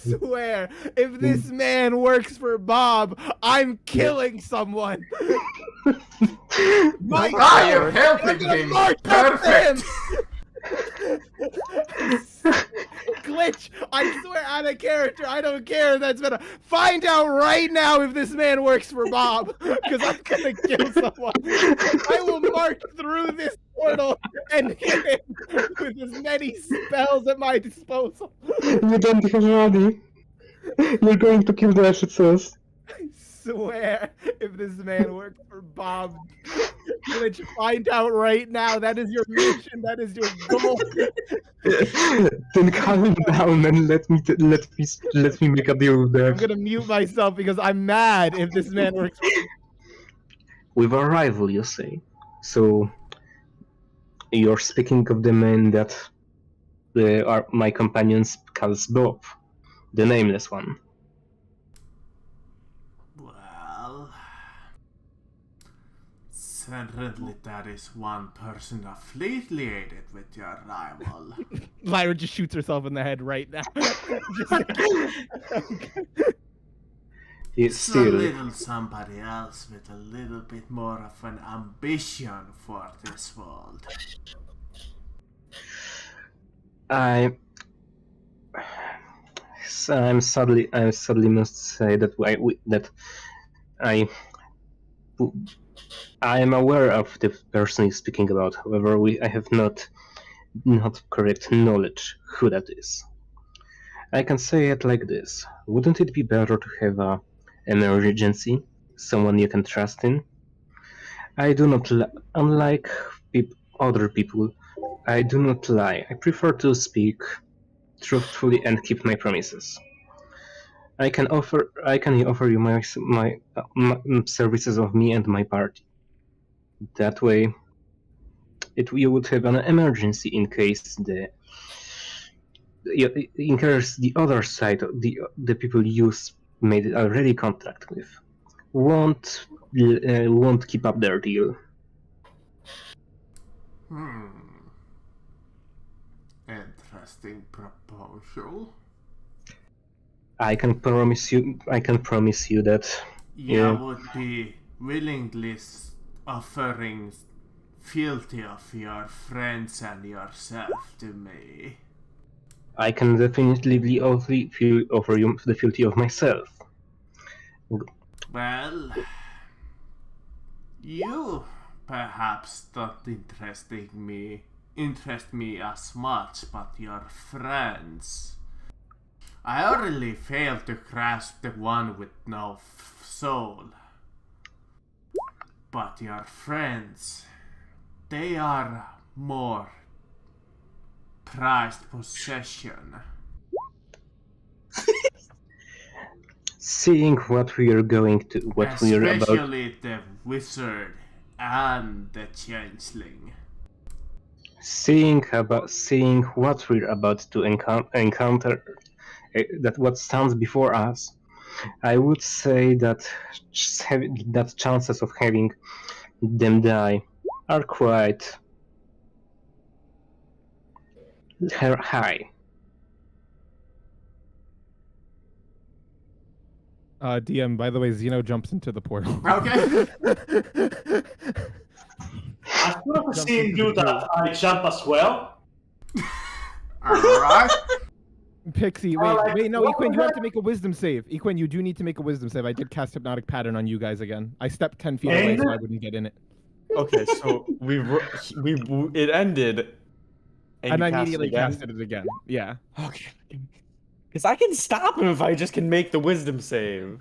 swear, if this man works for Bob, I'm killing someone. I am helping him. Perfect. Glitch, I swear, out of character, I don't care if that's better. Find out right now if this man works for Bob, because I'm gonna kill someone. I will march through this portal and hit him with as many spells at my disposal. You don't have money. You're going to kill the Ashes first. I swear, if this man works for Bob, Glitch, find out right now. That is your mission. That is your goal. Then calm down and let me make a deal with I'm that. gonna mute myself because I'm mad if this man works for With a rival, you say. So you're speaking of the man that my companions calls Bob, the nameless one. Well, Certainly, there is one person affiliated with your rival. Lyra just shoots herself in the head right now. He's It's a still. little somebody else with a little bit more of an ambition for this world. I'm sadly must say that I am aware of the person he's speaking about. However, I have not correct knowledge who that is. I can say it like this: wouldn't it be better to have a emergency, someone you can trust in? I do not, unlike other people, I do not lie. I prefer to speak truthfully and keep my promises. I can offer you my services of me and my party. That way, you would have an emergency in case the other side, the people you made already contract with, won't keep up their deal. Interesting proposal. I can promise you that. You would be willingly offering fealty of your friends and yourself to me. I can definitely offer you the fealty of myself. Well, you perhaps don't interest me as much, but your friends. I already failed to grasp the one with no soul. But your friends, they are more prized possession. Seeing what we are about, Especially the wizard and the changeling. seeing what we're about to encounter, that what stands before us, I would say that chances of having them die are quite high. DM, by the way, Zeno jumps into the portal. Okay. As soon as I see him do that, I jump as well. Alright. Pixie, like, wait, no, what Equin, was you have that? to make a wisdom save. Equin, you do need to make a wisdom save. I did cast Hypnotic Pattern on you guys again. I stepped 10 feet away so I wouldn't get in it. Okay, so it ended. And I you cast it immediately again? casted it again. Yeah. Okay. Because I can stop him if I just can make the wisdom save.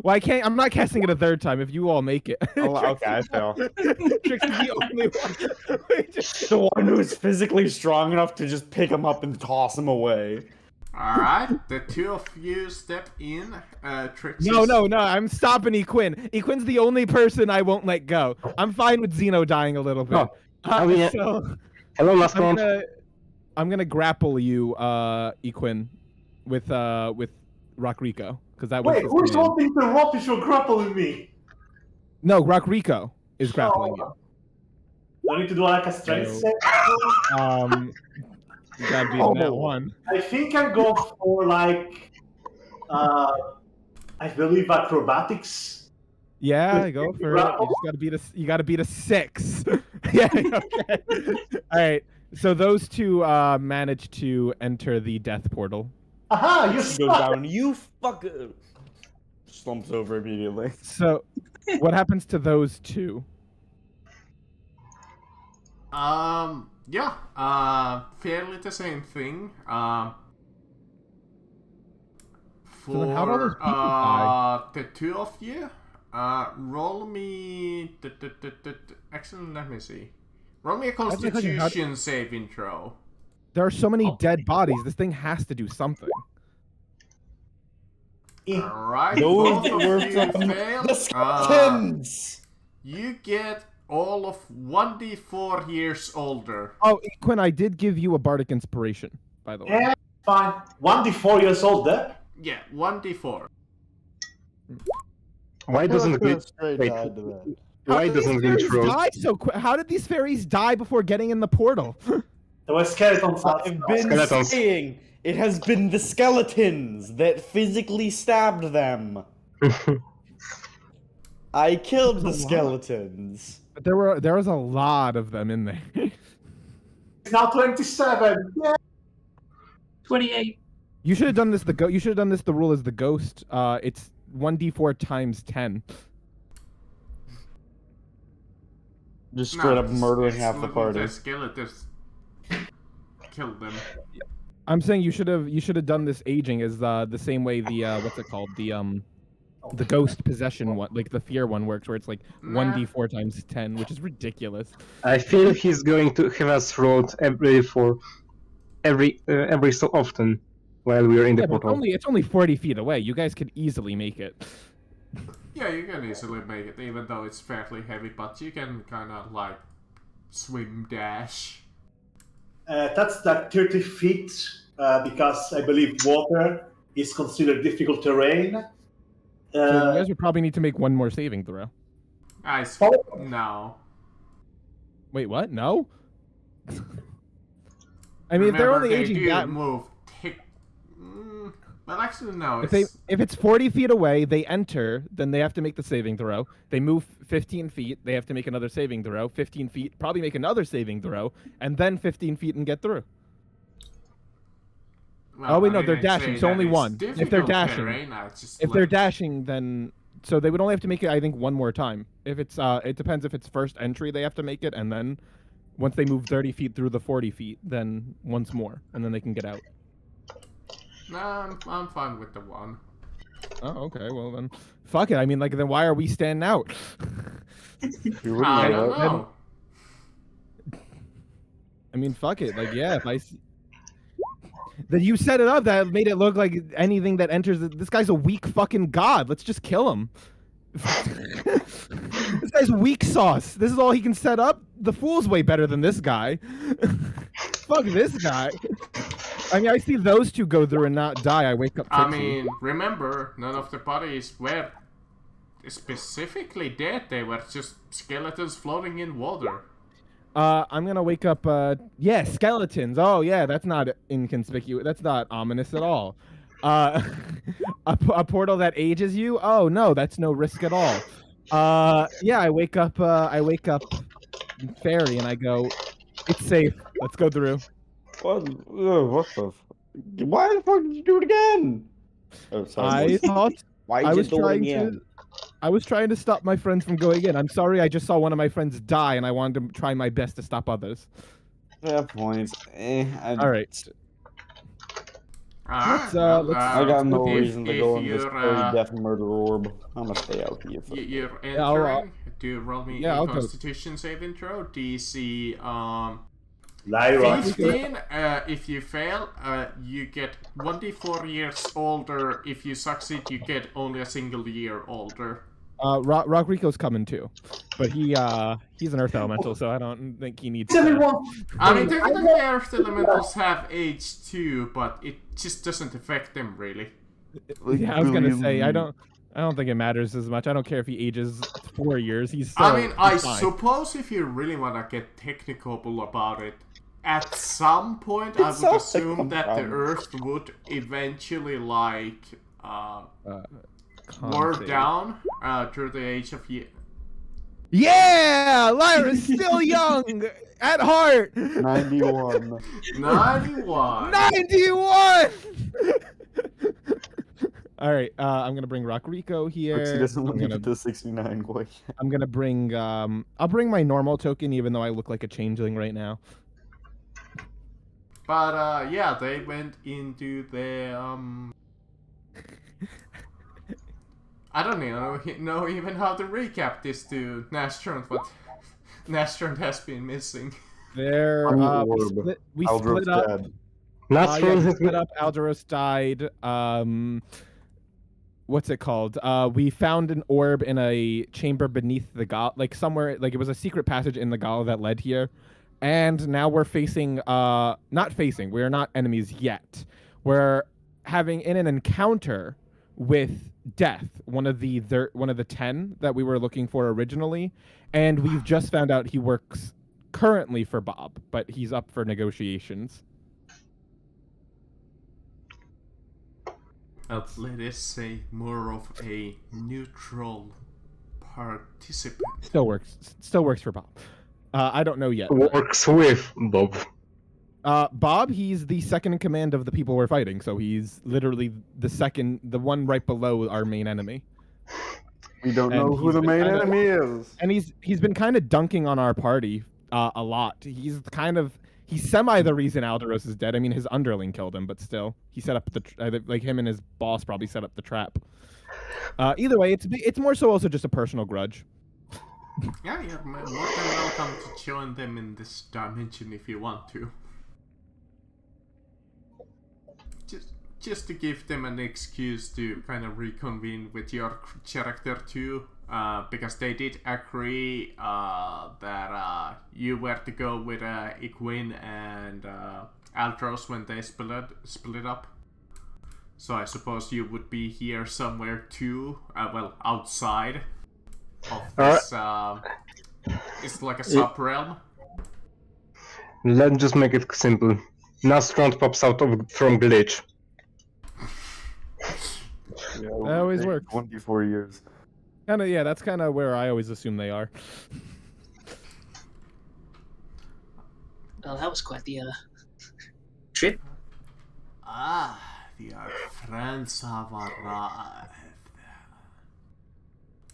Well, I'm not casting it a third time if you all make it. Oh, okay, I fail. Trixie's the only one. Wait, The one who's physically strong enough to just pick him up and toss him away. Alright, the two of you step in. Trixie. No, I'm stopping Equin. Equin's the only person I won't let go. I'm fine with Zeno dying a little bit. Oh, I mean, So hello, last round. I'm gonna grapple you, Equin, with Rockrico, because that was. Wait, his who's command. holding the rope if you're grappling me? No, Rockrico is grappling you. Do I need to do like a strength No. save? You gotta be in that one. I think I'll go for like, I believe acrobatics. Yeah, go for it. You just gotta beat a 6. Yeah. Okay. All right. So those two managed to enter the death portal. Aha, you He goes suck! down. You fucker. Slumps over immediately. So, what happens to those two? Fairly the same thing. So then how do all those people die? The two of you, roll me. Actually, let me see. Roll me a That's my question, how Constitution saving throw. There are so many dead bodies. This thing has to do something. Alright, Those both were of you from fail. the skeletons! You get all of 1d4 years older. Oh, Quinn, I did give you a bardic inspiration, by the way. Yeah, fine. 1d4 years old there. Yeah, 1d4. Why doesn't Let's Grit? go straight Wait. down to that. Why did these doesn't fairies it roll? die so quick? How did these fairies die before getting in the portal? There were skeletons. I've been Skeletons. saying it has been the skeletons that physically stabbed them. I killed the That's a lot. skeletons. But there was a lot of them in there. It's now 27. Yeah. 28. You should have done this. You should have done this. The rule is the ghost. It's 1d4 times 10. Just straight up murdering half the little party. Skeletons killed them. I'm saying you should have done this aging as the same way the what's it called, the ghost possession one, like the fear one works, where it's like Nah. 1d4 times 10, which is ridiculous. I feel he's going to have us rolled every so often while we are in the Yeah, but portal. it's only 40 feet away. You guys could easily make it. Yeah, you can easily make it, even though it's fairly heavy, but you can kind of like swim dash. That's like 30 feet because I believe water is considered difficult terrain. So you guys would probably need to make one more saving throw. No. Wait, what? No? I mean, if they're only Remember, they aging do that. move. Well, actually, no. If it's 40 feet away, they enter, then they have to make the saving throw. They move 15 feet, they have to make another saving throw. 15 feet, probably make another saving throw, and then 15 feet and get through. Well, Oh wait, I no, mean, they're I'd dashing. say So that only it's one. If they're difficult dashing, terrain, I just if they're like- dashing, then so they would only have to make it, I think, one more time. If it's it depends if it's first entry they have to make it, and then once they move 30 feet through the 40 feet, then once more, and then they can get out. Nah, I'm fine with the one. Oh, okay. Well then, fuck it. I mean, like, then why are we standing out? You wouldn't I know don't that. know. I mean, fuck it. Like, yeah, if I see... Then you set it up that made it look like anything that enters... This guy's a weak fucking god. Let's just kill him. This guy's weak sauce. This is all he can set up? The fool's way better than this guy. Fuck this guy. I mean, I see those two go through and not die. I wake up I tipsy. mean, remember, none of the bodies were specifically dead. They were just skeletons floating in water. I'm gonna wake up, yeah, skeletons. Oh, yeah, that's not inconspicuous. That's not ominous at all. A portal that ages you? Oh, no, that's no risk at all. Yeah, I wake up fairy, and I go, it's safe. Let's go through. What the? Why the fuck did you do it again? Oh, sorry. I thought Why I did was you do it trying again? to... I was trying to stop my friends from going in. I'm sorry, I just saw one of my friends die, and I wanted to try my best to stop others. Fair point. All right. Alright, let's- I got no if- reason to if go in this you're, fairy death murder orb. I'm gonna stay out here. For... You're entering. Yeah, I'll- do roll me yeah, a I'll go. Constitution saving throw. DC Lyra. 15. If you fail, you get 1d4 years older. If you succeed, you get only a single year older. Rock Rico's coming too, but he's an earth elemental, so I don't think he needs. Does to... anyone? I mean, technically, Earth elementals have age too, but it just doesn't affect them really. Yeah, I was gonna say I don't think it matters as much. I don't care if he ages 4 years. He's still. I mean, I he's fine. suppose if you really want to get technical about it, at some point I It's would all assume that the technical. Earth would eventually like Con wear save. down through the age of Yeah, Lyra's still young at heart. 91. 91. 91. All right, I'm gonna bring Rock Rico here. She doesn't I'm want to gonna, get to 69 quite yet. I'm gonna bring I'll bring my normal token, even though I look like a changeling right now. But yeah, they went into the I don't know even how to recap this to Nastron, but Nastron has been missing. There, I'm the we orb. split, we Aldro's split up. dead. Yeah, Nastron we has split been... up. Aldaros died. What's it called? We found an orb in a chamber beneath the gala, like somewhere, like it was a secret passage in the gala that led here. And now we're facing, we're not enemies yet. We're having in an encounter with Death, one of the 10 that we were looking for originally, and we've just found out he works currently for Bob, but he's up for negotiations. Let us say more of a neutral participant. Still works for Bob. I don't know yet. but- Works with Bob. Bob, he's the second in command of the people we're fighting, so he's literally the one right below our main enemy. We don't And know who he's the been main kinda- enemy is. And he's been kind of dunking on our party a lot. He's semi the reason Alderos is dead. I mean, his underling killed him, but still, he set up like him and his boss probably set up the trap. Either way, it's more so also just a personal grudge. Yeah, you're more than welcome to join them in this dimension if you want to. Just to give them an excuse to kind of reconvene with your character too, because they did agree that you were to go with Iguin and Aldros when they split up. So I suppose you would be here somewhere too, outside of this. It's like a sub-realm. Let's just make it simple. Nastrand pops out from glitch. Yeah, That always like works. 24 years. Yeah, that's kind of where I always assume they are. Well, that was quite the trip. Your friends have arrived.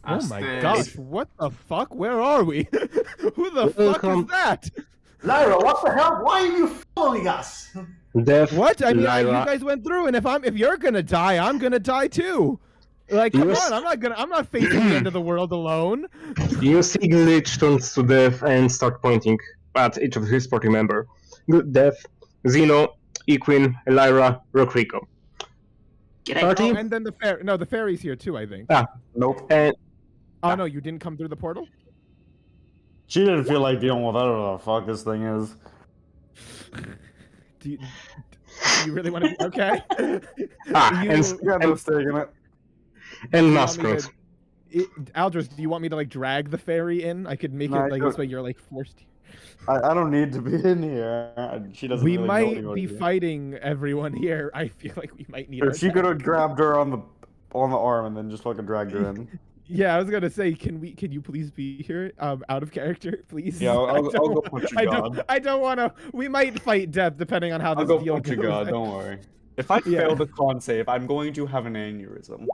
Oh As my the- gosh, what the fuck? Where are we? Who the fuck Welcome. is that? Lyra, what the hell? Why are you following us? Death, What? I mean, you Lyra. guys went through, and if you're gonna die, I'm gonna die too. Like, come Yes. on, I'm not facing the end of the world alone. You see Glitch turns to Death and start pointing at each of his party member. Death, Zeno, Equin, Lyra, Rokriko. G'day. Party? Oh, and then the fairy's here too, I think. Nope. And Oh no, you didn't come through the portal? She didn't feel like dealing with whatever the fuck this thing is. Do you really want to be okay? and You got no stake in it. and you want me Nastrand. Aldris, do you want me to like drag the fairy in? I could make No, it like I this way you're like forced. I don't need to be in here. She doesn't We really know might anyone be here. fighting everyone here. I feel like we might need. our If she could have tag. grabbed her on the arm and then just fucking dragged her in. Yeah, I was gonna say, can you please be here, out of character, please? Yeah, I I'll go don't- punch your I god. don't. I don't want to. We might fight Death depending on how I'll this go deal punch your goes. god, don't worry. If I Yeah. fail the con save, I'm going to have an aneurysm.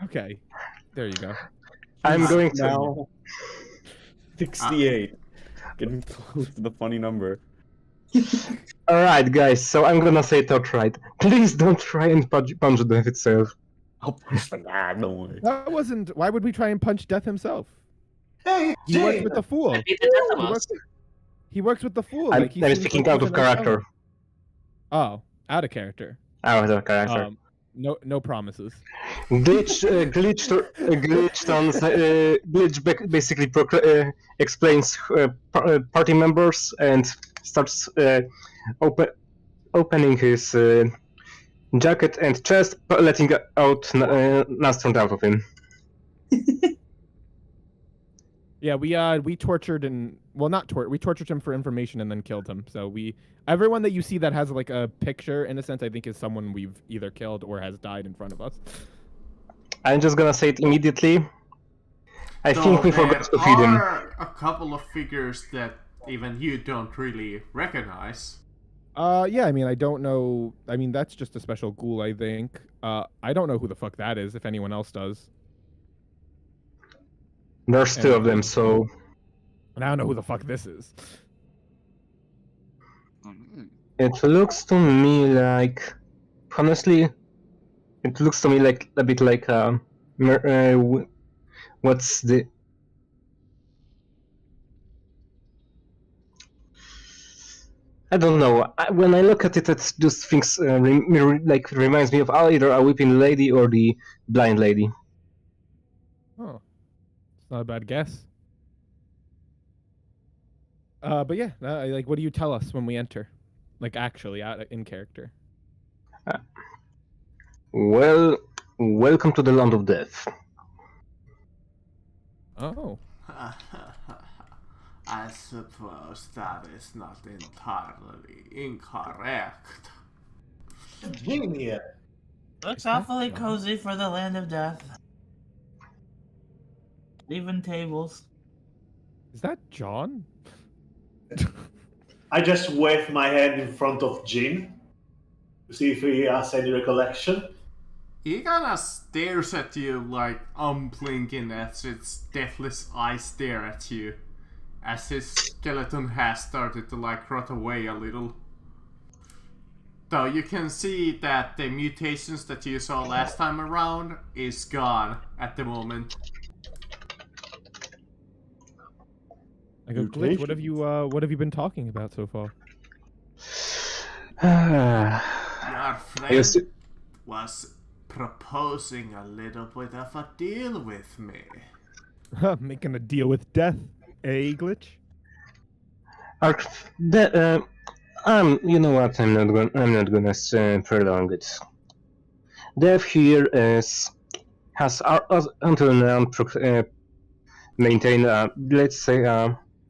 Okay, there you go. I'm going to. Now, 68. Getting close to the funny number. Alright, guys, so I'm gonna say it outright. Please don't try and punch Death itself. I'll push the god, don't worry. That wasn't. Why would we try and punch Death himself? Hey, He works Jay! with the fool. That'd be the death He of works, us. he works with the fool. I'm, Like, he I'm seems speaking like out he's of a nice character. fellow. Oh, out of character. Out of character. No promises. Glitch basically explains party members and starts opening his jacket and chest, letting out Nastrand out of him. Yeah, we tortured we tortured him for information and then killed him. So everyone that you see that has like a picture, in a sense, I think is someone we've either killed or has died in front of us. I'm just gonna say it immediately. I think we forgot to feed There him. are a couple of figures that even you don't really recognize. Yeah, I mean, I don't know. I mean, that's just a special ghoul, I think. I don't know who the fuck that is, if anyone else does. There's two of them, so And I don't know who the fuck this is. it looks to me like, honestly, it looks to me like a bit like what's the? I don't know. When I look at it, it just thinks reminds me of either a weeping lady or the blind lady. Oh, it's not a bad guess. But yeah, like, what do you tell us when we enter? Like, actually, out in character. Well, welcome to the land of death. Oh. I suppose that is not entirely incorrect. Jin here. Looks awfully cozy for the land of death. Even tables. Is that John? I just wave my hand in front of Jin to see if he has any recollection. He kinda stares at you like unblinking as its deathless eyes stare at you. As his skeleton has started to like rot away a little. Though you can see that the mutations that you saw last time around is gone at the moment. I go, Glitch, what have you been talking about so far? Your friend Yes. was proposing a little bit of a deal with me. Making a deal with death, eh, Glitch? You know what? I'm not gonna prolong it. Death here has until now maintained let's say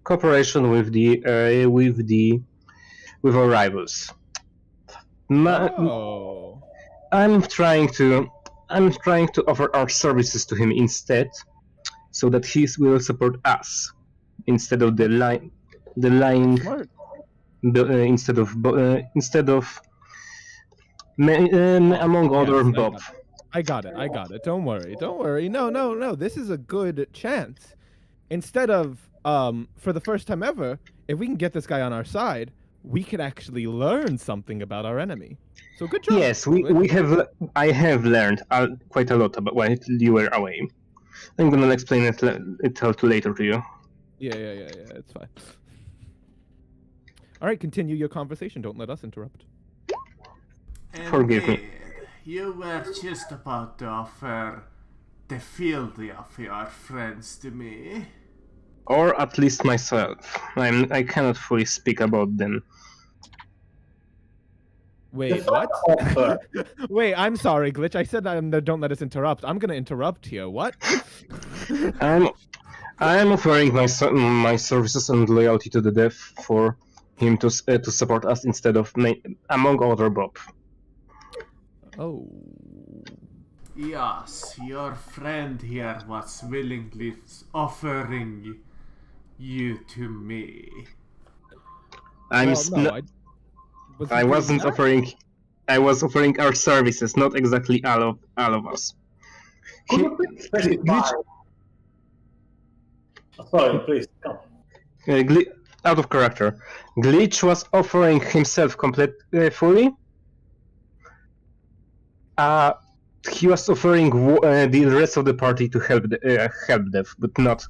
cooperation with our rivals. Oh. I'm trying to offer our services to him instead, so that he will support us instead of lying. Smart. Instead of among other Yes, Bob. I got it. Don't worry. No. This is a good chance. Instead of, for the first time ever, if we can get this guy on our side, we could actually learn something about our enemy. So good job. Yes, we have. I have learned quite a lot about while you were away. I'm gonna explain it later to you. Yeah. It's fine. All right, continue your conversation. Don't let us interrupt. Forgive me. Indeed, you were just about to offer the fealty of your friends to me. Or at least myself. I cannot fully speak about them. Wait, what? Offer. Wait, I'm sorry, Glitch. I said don't let us interrupt. I'm gonna interrupt here. What? I'm offering my services and loyalty to the death for him to support us instead of among other Bob. Oh. Yes, your friend here was willingly offering you to me. I wasn't offering. I was offering our services, not exactly all of us. Could you please specify? Sorry, please come. Out of character. Glitch was offering himself fully. He was offering the rest of the party to help them, but not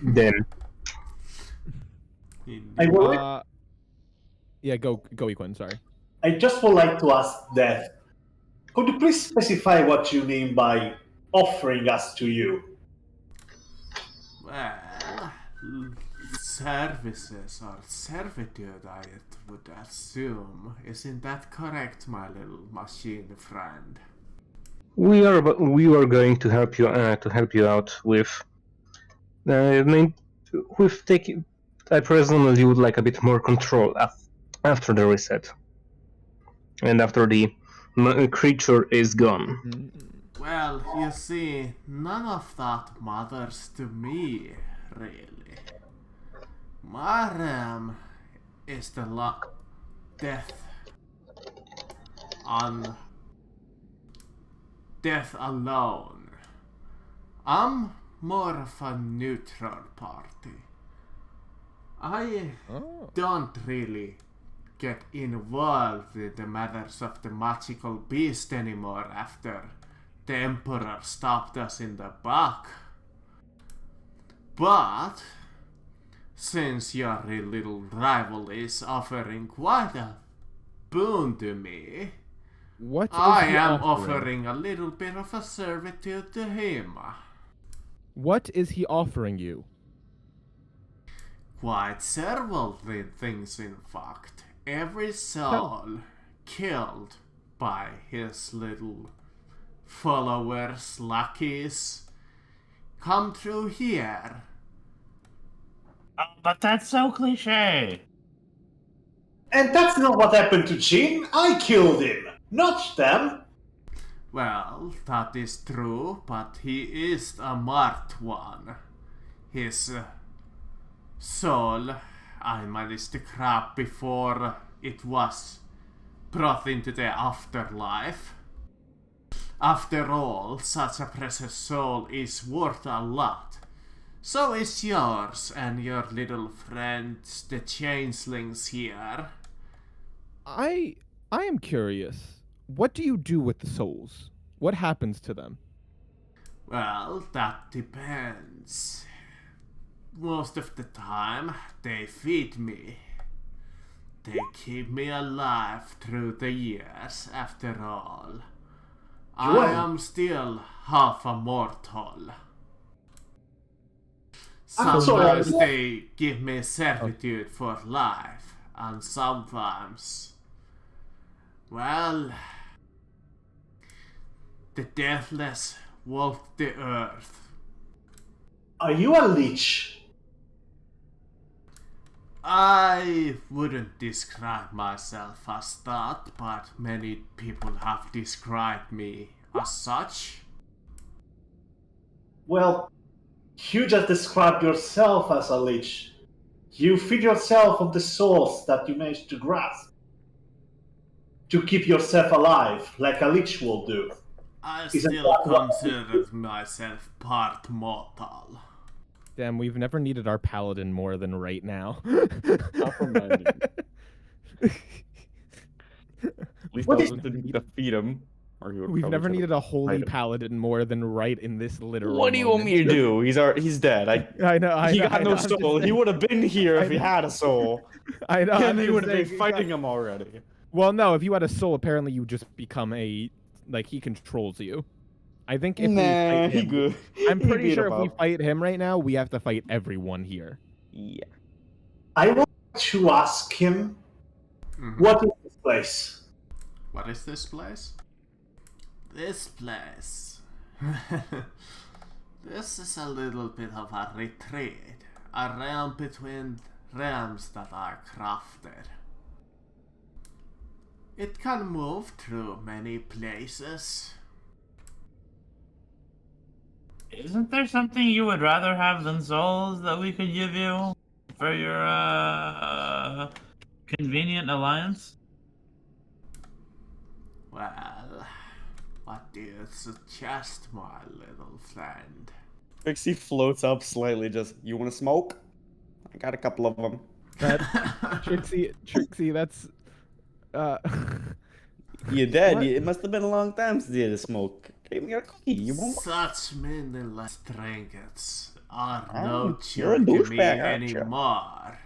them. I would like, Yeah, go, Equin. Sorry. I just would like to ask Death. Could you please specify what you mean by offering us to you? Well, services or servitude, I would assume. Isn't that correct, my little machine friend? We are going to help you out with taking. I personally would like a bit more control after the reset and after the creature is gone. Well, you see, none of that matters to me, really. My realm is the death alone. I'm more of a neutral party. I don't really get involved in the matters of the magical beast anymore after the Emperor stopped us in the back. But since your little rival is offering quite a boon to me, What? I is he am offering a little bit of a servitude to him. What is he offering you? Quite several things, in fact. Every soul killed by his little followers, lackeys, come through here. But that's so cliche. And that's not what happened to Jin. I killed him, not them. Well, that is true, but he is a marked one. His soul, I managed to grab before it was brought into the afterlife. After all, such a precious soul is worth a lot. So is yours and your little friends, the changelings here. I am curious. What do you do with the souls? What happens to them? Well, that depends. Most of the time, they feed me. They keep me alive through the years, after all. I am still half a mortal. I'm sorry, Sometimes what? they give me servitude for life, and sometimes, well, the deathless walk the earth. Are you a leech? I wouldn't describe myself as that, but many people have described me as such. Well, you just described yourself as a leech. You feed yourself on the souls that you managed to grasp. To keep yourself alive, like a leech will do. I Isn't still that right? consider myself part mortal. Damn, we've never needed our paladin more than right now. Stop reminding me. At least What I is- didn't defeat him. Or he would We've probably never try to needed a holy fight him. paladin more than right in this literal What do you want me to moment. do? He's dead. I know. He know, got I no know, I'm just soul. He saying- would have been here if he I know. had a soul. I know. I'm And he just would have been saying, fighting him already. Well, no. If you had a soul, apparently you just become he controls you. I think if we Nah, fight he him, good. I'm He pretty beat sure him if we up. fight him right now, we have to fight everyone here. Yeah. I want to ask him, Mhm. what is this place? What is this place? This place. This is a little bit of a retreat. A realm between realms that I crafted. It can move through many places. Isn't there something you would rather have than souls that we could give you for your convenient alliance? Well, what do you suggest, my little friend? Pixie floats up slightly, just, you want to smoke? I got a couple of them. Trixie, that's You're dead. What? It must have been a long time since you had a smoke. Give me a cookie. You won't. Such meaningless trinkets are Oh, no you're a joke to me douchebag, aren't you? anymore.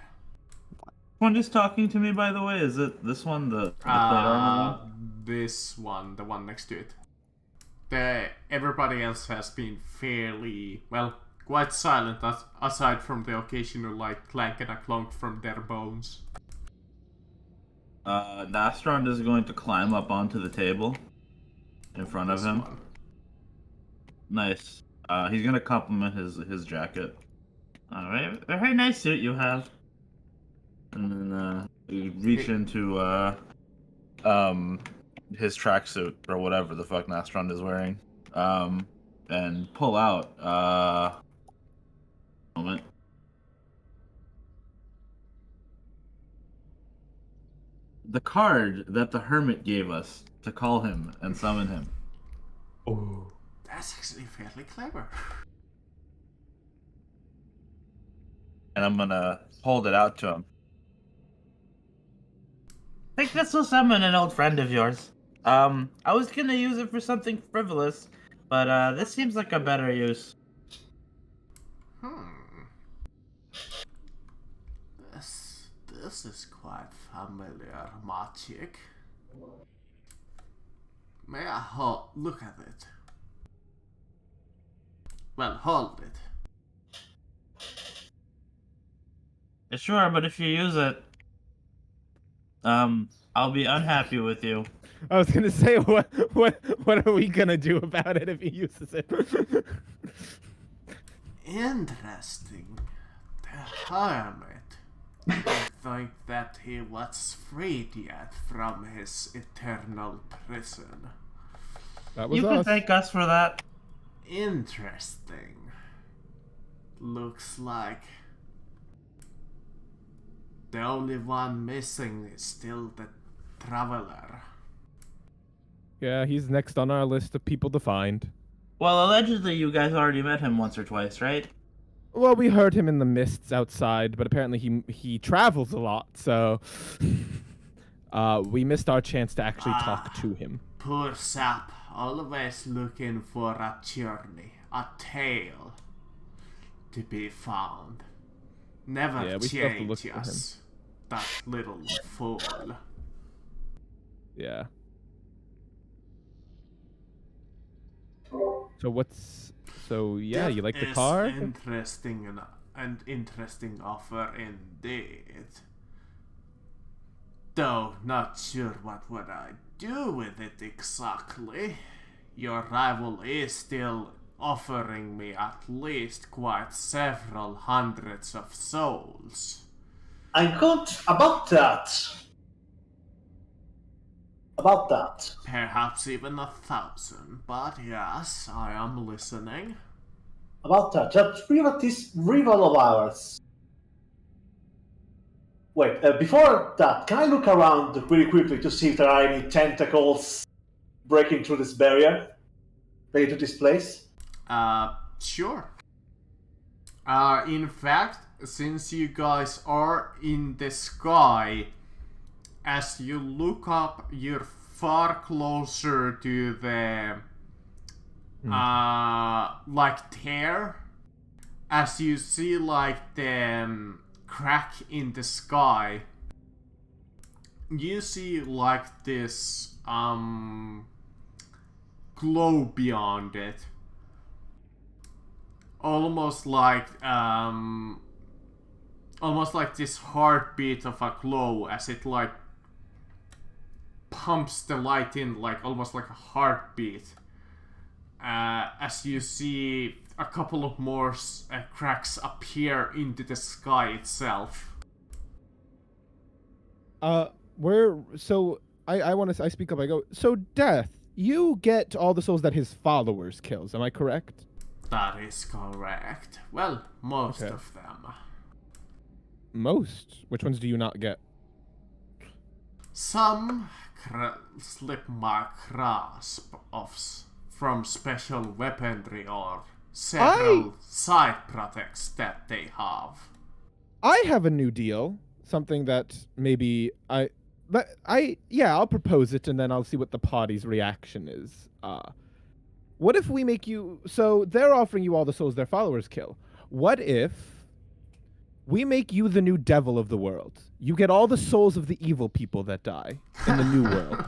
One is talking to me, by the way. Is it this one, the plate armor one? This one, the one next to it. Everybody else has been fairly, well, quite silent, aside from the occasional, clank and a clunk from their bones. Nastron is going to climb up onto the table in front of This him. one. Nice. He's gonna compliment his jacket. Alright, very nice suit you have. And then you reach into his tracksuit or whatever the fuck Nastron is wearing. And pull out moment. The card that the hermit gave us to call him and summon him. Oh. That's actually fairly clever. And I'm gonna hold it out to him. I think this will summon an old friend of yours. I was gonna use it for something frivolous, but this seems like a better use. This is quite familiar magic. May I look at it? Well, hold it. Sure, but if you use it, I'll be unhappy with you. I was gonna say, what are we gonna do about it if he uses it? Interesting. The hermit. I think that he was freed yet from his eternal prison. That was You can us. thank us for that. Interesting. Looks like the only one missing is still the traveler. Yeah, he's next on our list of people to find. Well, allegedly you guys already met him once or twice, right? Well, we heard him in the mists outside, but apparently he travels a lot, so we missed our chance to actually talk to him. Poor sap, always looking for a journey, a tale to be found. Never Yeah, we still have to look change for him. us. That little fool. Yeah. So yeah, you like the That car? is interesting and interesting offer indeed. Though not sure what would I do with it exactly. Your rival is still offering me at least quite several hundreds of souls. I'm good about that. About that. Perhaps even 1,000, but yes, I am listening. About that. Just this rival of ours. Wait, before that, can I look around really quickly to see if there are any tentacles breaking through this barrier? Breaking to this place? Sure. In fact, since you guys are in the sky, as you look up, you're far closer to the like tear. As you see like the crack in the sky, you see like this glow beyond it. Almost like this heartbeat of a glow as it like pumps the light in, like almost like a heartbeat. As you see a couple of more cracks appear into the sky itself. I speak up. I go, so Death, you get all the souls that his followers kills. Am I correct? That is correct. Well, most Okay. of them. Most. Which ones do you not get? Some slip my grasp from special weaponry or several side projects that they have. I have a new deal. Something that maybe I'll propose it and then I'll see what the party's reaction is. What if we make you... So they're offering you all the souls their followers kill. What if we make you the new devil of the world? You get all the souls of the evil people that die in the new world.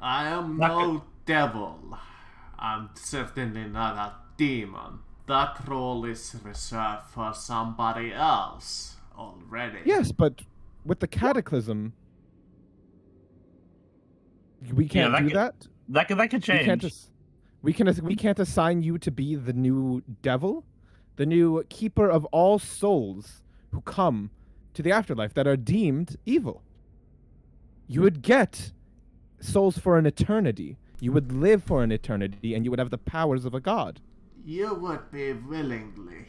I am no devil. I'm certainly not a demon. That role is reserved for somebody else already. Yes, but with the cataclysm, we can't do that. That could change. We can't assign you to be the new devil, the new keeper of all souls who come to the afterlife that are deemed evil. You would get souls for an eternity. You would live for an eternity, and you would have the powers of a god. You would be willingly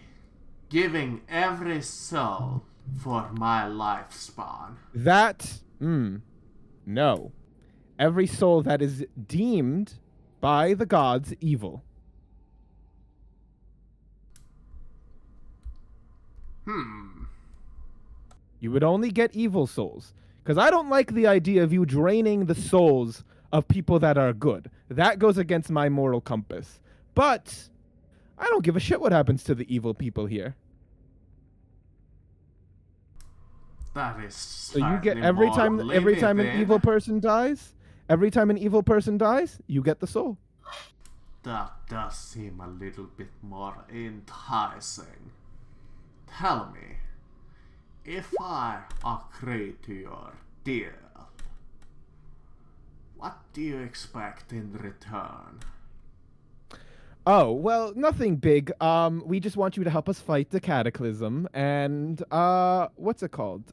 giving every soul for my lifespan. No. Every soul that is deemed by the gods evil. You would only get evil souls. Because I don't like the idea of you draining the souls of people that are good. That goes against my moral compass. But I don't give a shit what happens to the evil people here. That is So you get every time an evil person dies, you get the soul. That does seem a little bit more enticing. Tell me, if I agree to your deal. What do you expect in return? Oh, well, nothing big. We just want you to help us fight the Cataclysm, and what's it called?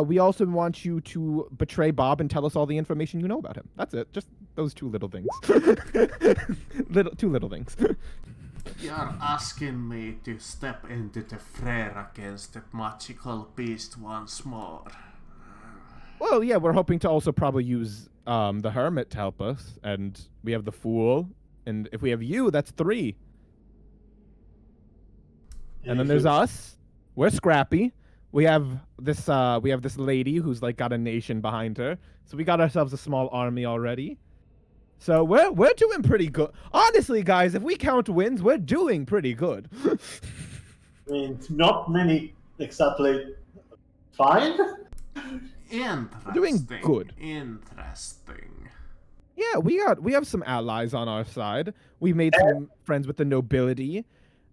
We also want you to betray Bob and tell us all the information you know about him. That's it. Just those two little things. Two little things. You're asking me to step into the fray against the magical beast once more. Well, yeah, we're hoping to also probably use the Hermit to help us, and we have the Fool, and if we have you, that's 3. And then there's us. We're scrappy. We have this lady who's like got a nation behind her. So we got ourselves a small army already. So we're doing pretty good. Honestly, guys, if we count wins, we're doing pretty good. I mean, not many exactly. Fine. Interesting. Doing good. Interesting. Yeah, we have some allies on our side. We made some friends with the nobility.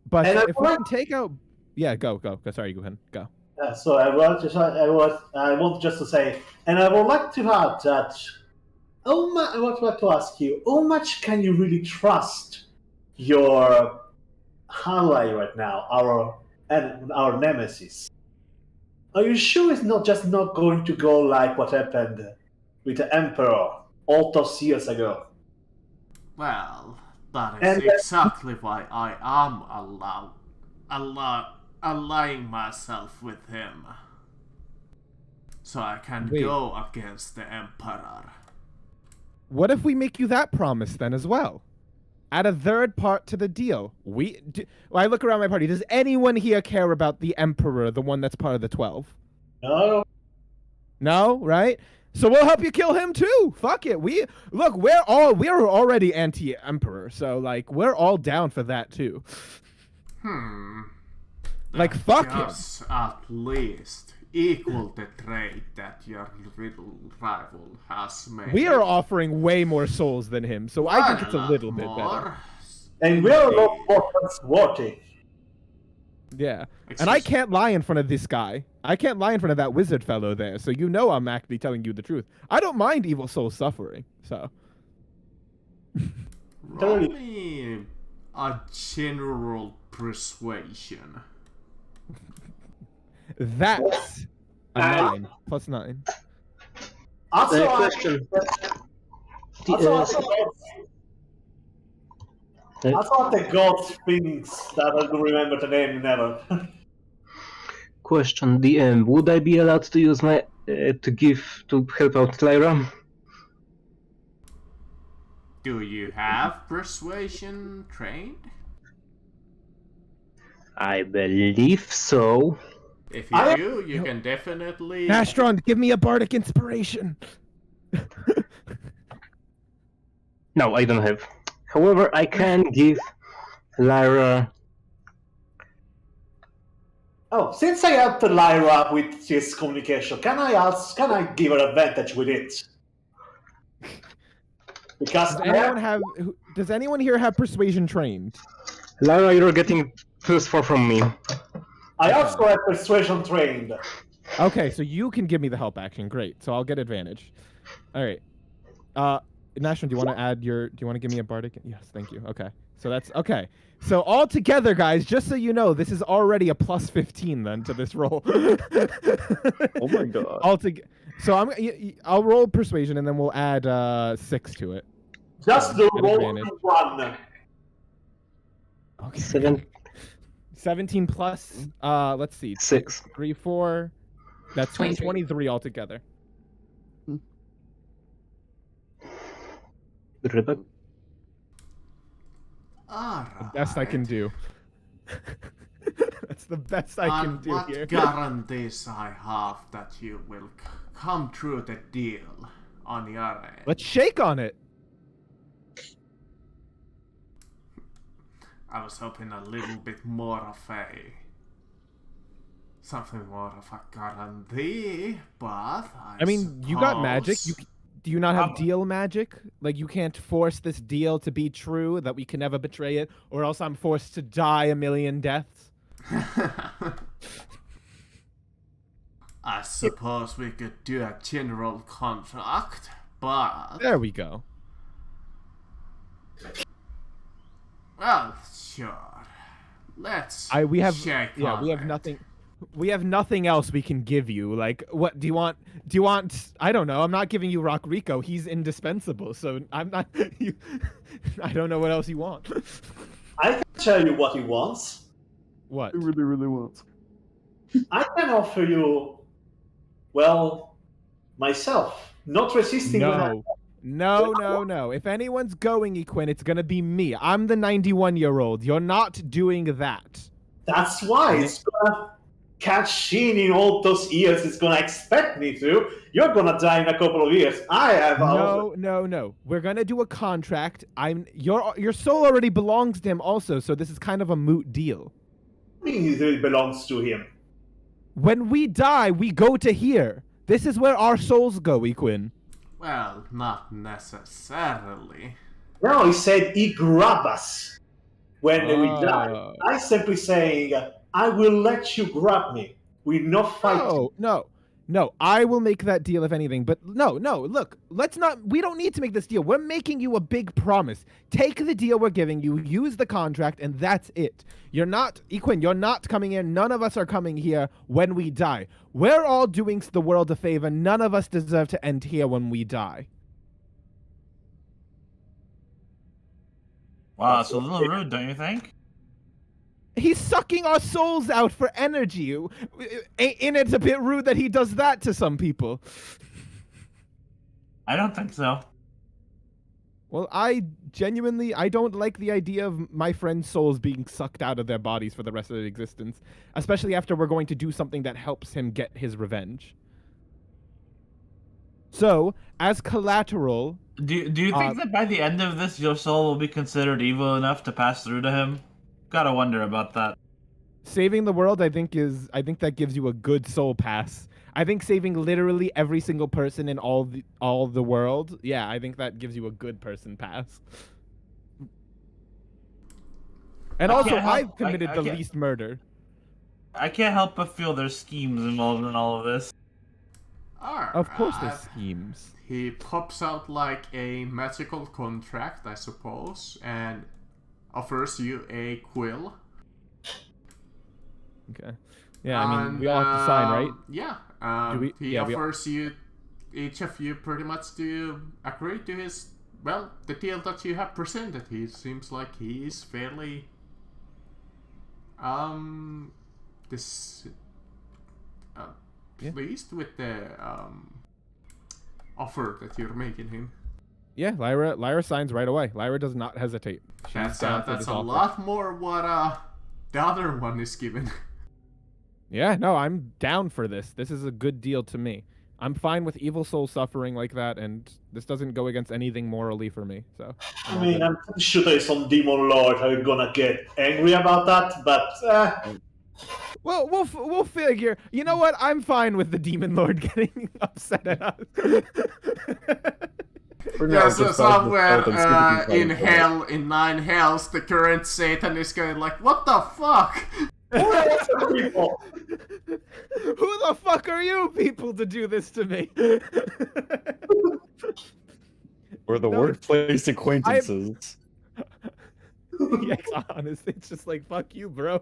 But if we can take out, yeah, go. Sorry, go ahead. Go. So I want just to say, and I would like to add that. I would like to ask you, how much can you really trust your ally right now, our nemesis? Are you sure it's not going to go like what happened with the Emperor all those years ago? Well, that is exactly why I am allying myself with him. So I can go against the Emperor. What if we make you that promise then as well? Add a third part to the deal. I look around my party. Does anyone here care about the Emperor, the one that's part of the 12? No. No, right? So we'll help you kill him too. Fuck it. We're already anti-Emperor, so like we're all down for that too. Like fuck him. Just at least equal the trade that your little rival has made. We are offering way more souls than him, so I think it's a little bit better. And we're a lot more trustworthy. Yeah. And I can't lie in front of this guy. I can't lie in front of that wizard fellow there, so you know I'm actually telling you the truth. I don't mind evil souls suffering, so. Roll me a general persuasion. That's a 9 plus 9. Also, question. I thought the gods thinks that I don't remember the name never. Question: DM, would I be allowed to use my to help out Lyra? Do you have persuasion trained? I believe so. If you do, you can definitely. Astron, give me a bardic inspiration. No, I don't have. However, I can give Lyra. Oh, since I helped Lyra with his communication, can I give her advantage with it? Because does anyone here have persuasion trained? Lyra, you're getting +4 from me. I also have persuasion trained. Okay, so you can give me the help action. Great. So I'll get advantage. All right. Nashon, do you want to give me a bardic? Yes, thank you. Okay. So that's okay. So all together, guys, just so you know, this is already a +15 then to this roll. Oh my god. So I'll roll persuasion and then we'll add 6 to it. Just the roll advantage. 1. Okay. 17 plus let's see. 6. 3, 4. That's 23 altogether. Rebecca? The best I can do. That's the best I can do here. What guarantees I have that you will come through the deal on your end? Let's shake on it. I was hoping a little bit more of something more of a guarantee, but I mean, you got magic. Do you not have deal magic? Like, you can't force this deal to be true, that we can never betray it, or else I'm forced to die a million deaths? I suppose we could do a general contract, but There we go. well, sure. Let's We have check yeah, on we have it. nothing. We have nothing else we can give you. Like, what do you want? Do you want? I don't know. I'm not giving you Rock Rico. He's indispensable. So I'm not. You, I don't know what else you want. I can tell you what he wants. What? really, really wants. I can offer you, well, myself. Not resisting when I... No. If anyone's going, Equin, it's gonna be me. I'm the 91-year-old. You're not doing that. That's why it's gonna catch in all those years. It's gonna expect me to. You're gonna die in a couple of years. I have No. We're gonna do a contract. Your soul already belongs to him also, so this is kind of a moot deal. It belongs to him. When we die, we go to here. This is where our souls go, Equin. Well, not necessarily. No, he said he grab us when we die. Oh. I simply saying, I will let you grab me. We're not fighting. No. I will make that deal if anything. But no. Look, we don't need to make this deal. We're making you a big promise. Take the deal we're giving you, use the contract, and that's it. You're not, Equin, you're not coming in. None of us are coming here when we die. We're all doing the world a favor. None of us deserve to end here when we die. Wow, that's a little rude, don't you think? He's sucking our souls out for energy. Ain't it a bit rude that he does that to some people? I don't think so. Well, I don't like the idea of my friend's souls being sucked out of their bodies for the rest of their existence, especially after we're going to do something that helps him get his revenge. So, as collateral... Do you think that by the end of this, your soul will be considered evil enough to pass through to him? Gotta wonder about that. Saving the world, I think that gives you a good soul pass. I think saving literally every single person in all the world, yeah, I think that gives you a good person pass. And also, I've committed the least murder. I can't help but feel there's schemes involved in all of this. Of course there's schemes. He pops out like a magical contract, I suppose, and offers you a quill. Okay. Yeah, I mean, we all have to sign, right? Yeah. He we offers you, each of you, pretty much to agree to his, well, the deal that you have presented. He seems like he is fairly, pleased with the offer that you're making him. Yeah, Lyra signs right away. Lyra does not hesitate. That's a lot more what the other one is given. Yeah, no, I'm down for this. This is a good deal to me. I'm fine with evil soul suffering like that, and this doesn't go against anything morally for me. So I mean, I'm pretty sure there's some demon lord who's gonna get angry about that, but well, we'll figure. You know what? I'm fine with the demon lord getting upset at us. Yeah, so somewhere in hell, in 9 hells, the current Satan is going like, what the fuck? Who the fuck are you people to do this to me? We're the workplace acquaintances. Yes, honestly, it's just like, fuck you, bro.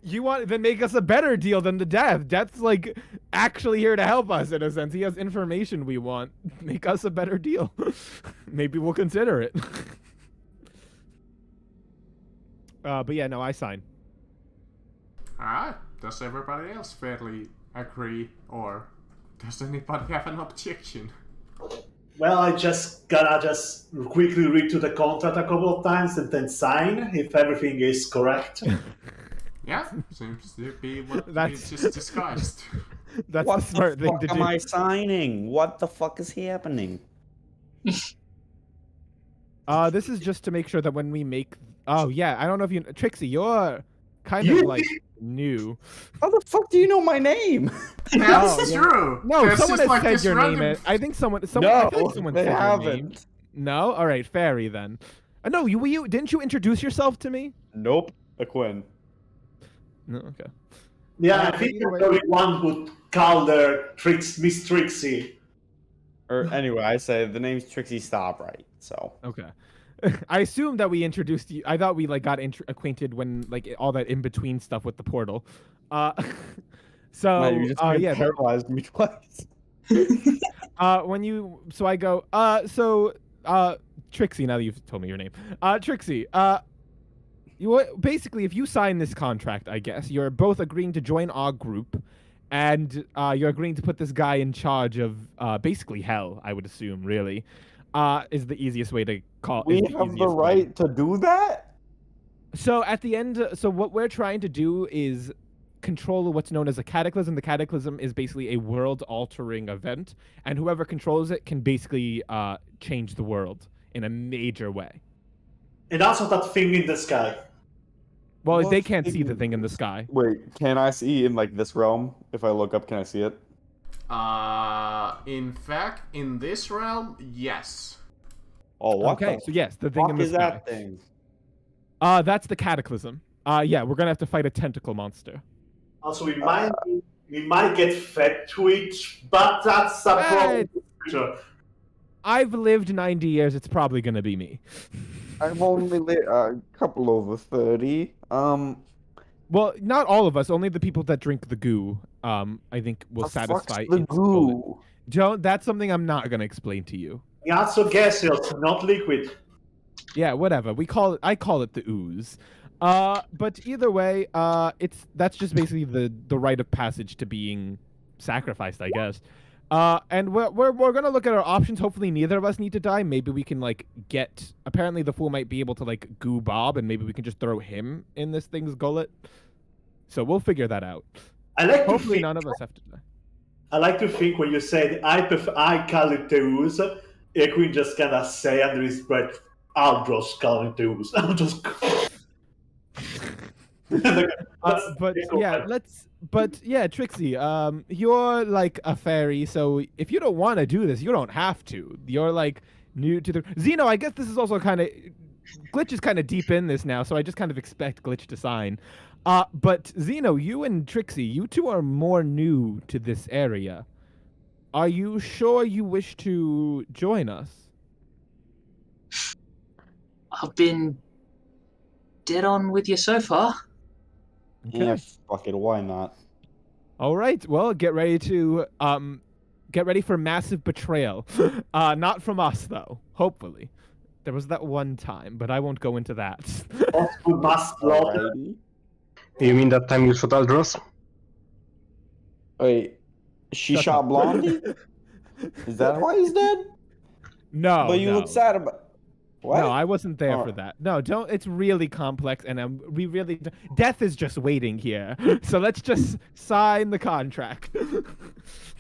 You want to make us a better deal than the Death. Death's like actually here to help us in a sense. He has information we want. Make us a better deal. Maybe we'll consider it. But yeah, no, I sign. Alright, does everybody else fairly agree, or does anybody have an objection? well, I just gotta quickly read to the contract a couple of times and then sign if everything is correct. Yeah, seems to be what we That's- just discussed. That's What the smart the thing fuck to am do. I signing? What the fuck is happening? This is just to make sure that when we make... Oh, yeah, I don't know if you... Trixie, you're kind of, like, new. How the fuck do you know my name? That's yeah. true. No, There's someone just has like said this your random... name. I think someone I feel No, like someone they said your name. haven't. No? All right, Fairy, then. No, didn't you introduce yourself to me? Nope, Aquin. No, okay. Yeah, I think either way- everyone would call her Miss Trixie. Or anyway, I say the name's Trixie Starbright. So Okay. I assume that we introduced you. I thought we like got acquainted when like all that in between stuff with the portal. So no, you just yeah, paralyzed me twice. when you I go Trixie. Now that you've told me your name, Trixie. Basically, if you sign this contract, I guess you're both agreeing to join our group, and you're agreeing to put this guy in charge of basically hell. I would assume, really, is the easiest way to call. We have the right to do that. So at the end, so what we're trying to do is control what's known as a cataclysm. The cataclysm is basically a world-altering event, and whoever controls it can basically change the world in a major way. And also that thing in the sky. Well, What they can't see thing? the thing in the sky. Wait, can I see in like this realm? If I look up, can I see it? In fact, in this realm, yes. Oh, what? Okay, the so yes, the thing in fuck the is sky. that thing? That's the cataclysm. Yeah, we're gonna have to fight a tentacle monster. Also, we might get fed to it, but that's a problem. I've lived 90 years. It's probably gonna be me. I've only lit a couple over 30. Well, not all of us. Only the people that drink the goo. I think will The fuck's satisfy. the its bullet. goo? Don't. That's something I'm not gonna explain to you. Yeah, so gaseous, not liquid. Yeah, whatever. I call it the ooze. But either way, that's just basically the rite of passage to being sacrificed, I guess. And we're gonna look at our options. Hopefully, neither of us need to die. Maybe we can like get. Apparently, the fool might be able to like goo Bob, and maybe we can just throw him in this thing's gullet. So we'll figure that out. Hopefully, none of us have to die. I like to think when you said I call it the ooze, Equine just kinda say under his breath, Aldros call it the ooze. I'm just. But yeah, Trixie, you're like a fairy, so if you don't want to do this, you don't have to. You're like new to the Xeno. I guess this is also kind of Glitch is kind of deep in this now, so I just kind of expect Glitch to sign. But Xeno, you and Trixie, you two are more new to this area. Are you sure you wish to join us? I've been dead on with you so far. Okay. Yeah, fuck it. Why not? All right. Well, get ready for massive betrayal. Not from us though. Hopefully. There was that one time, but I won't go into that. Alrighty. You mean that time you shot Aldros? Wait, she Shut shot up. Blondie? Is that why he's dead? No. But you no. look sad about. What? No, I wasn't there for Oh. that. No, don't. It's really complex, and we really. Death is just waiting here. So let's just sign the contract.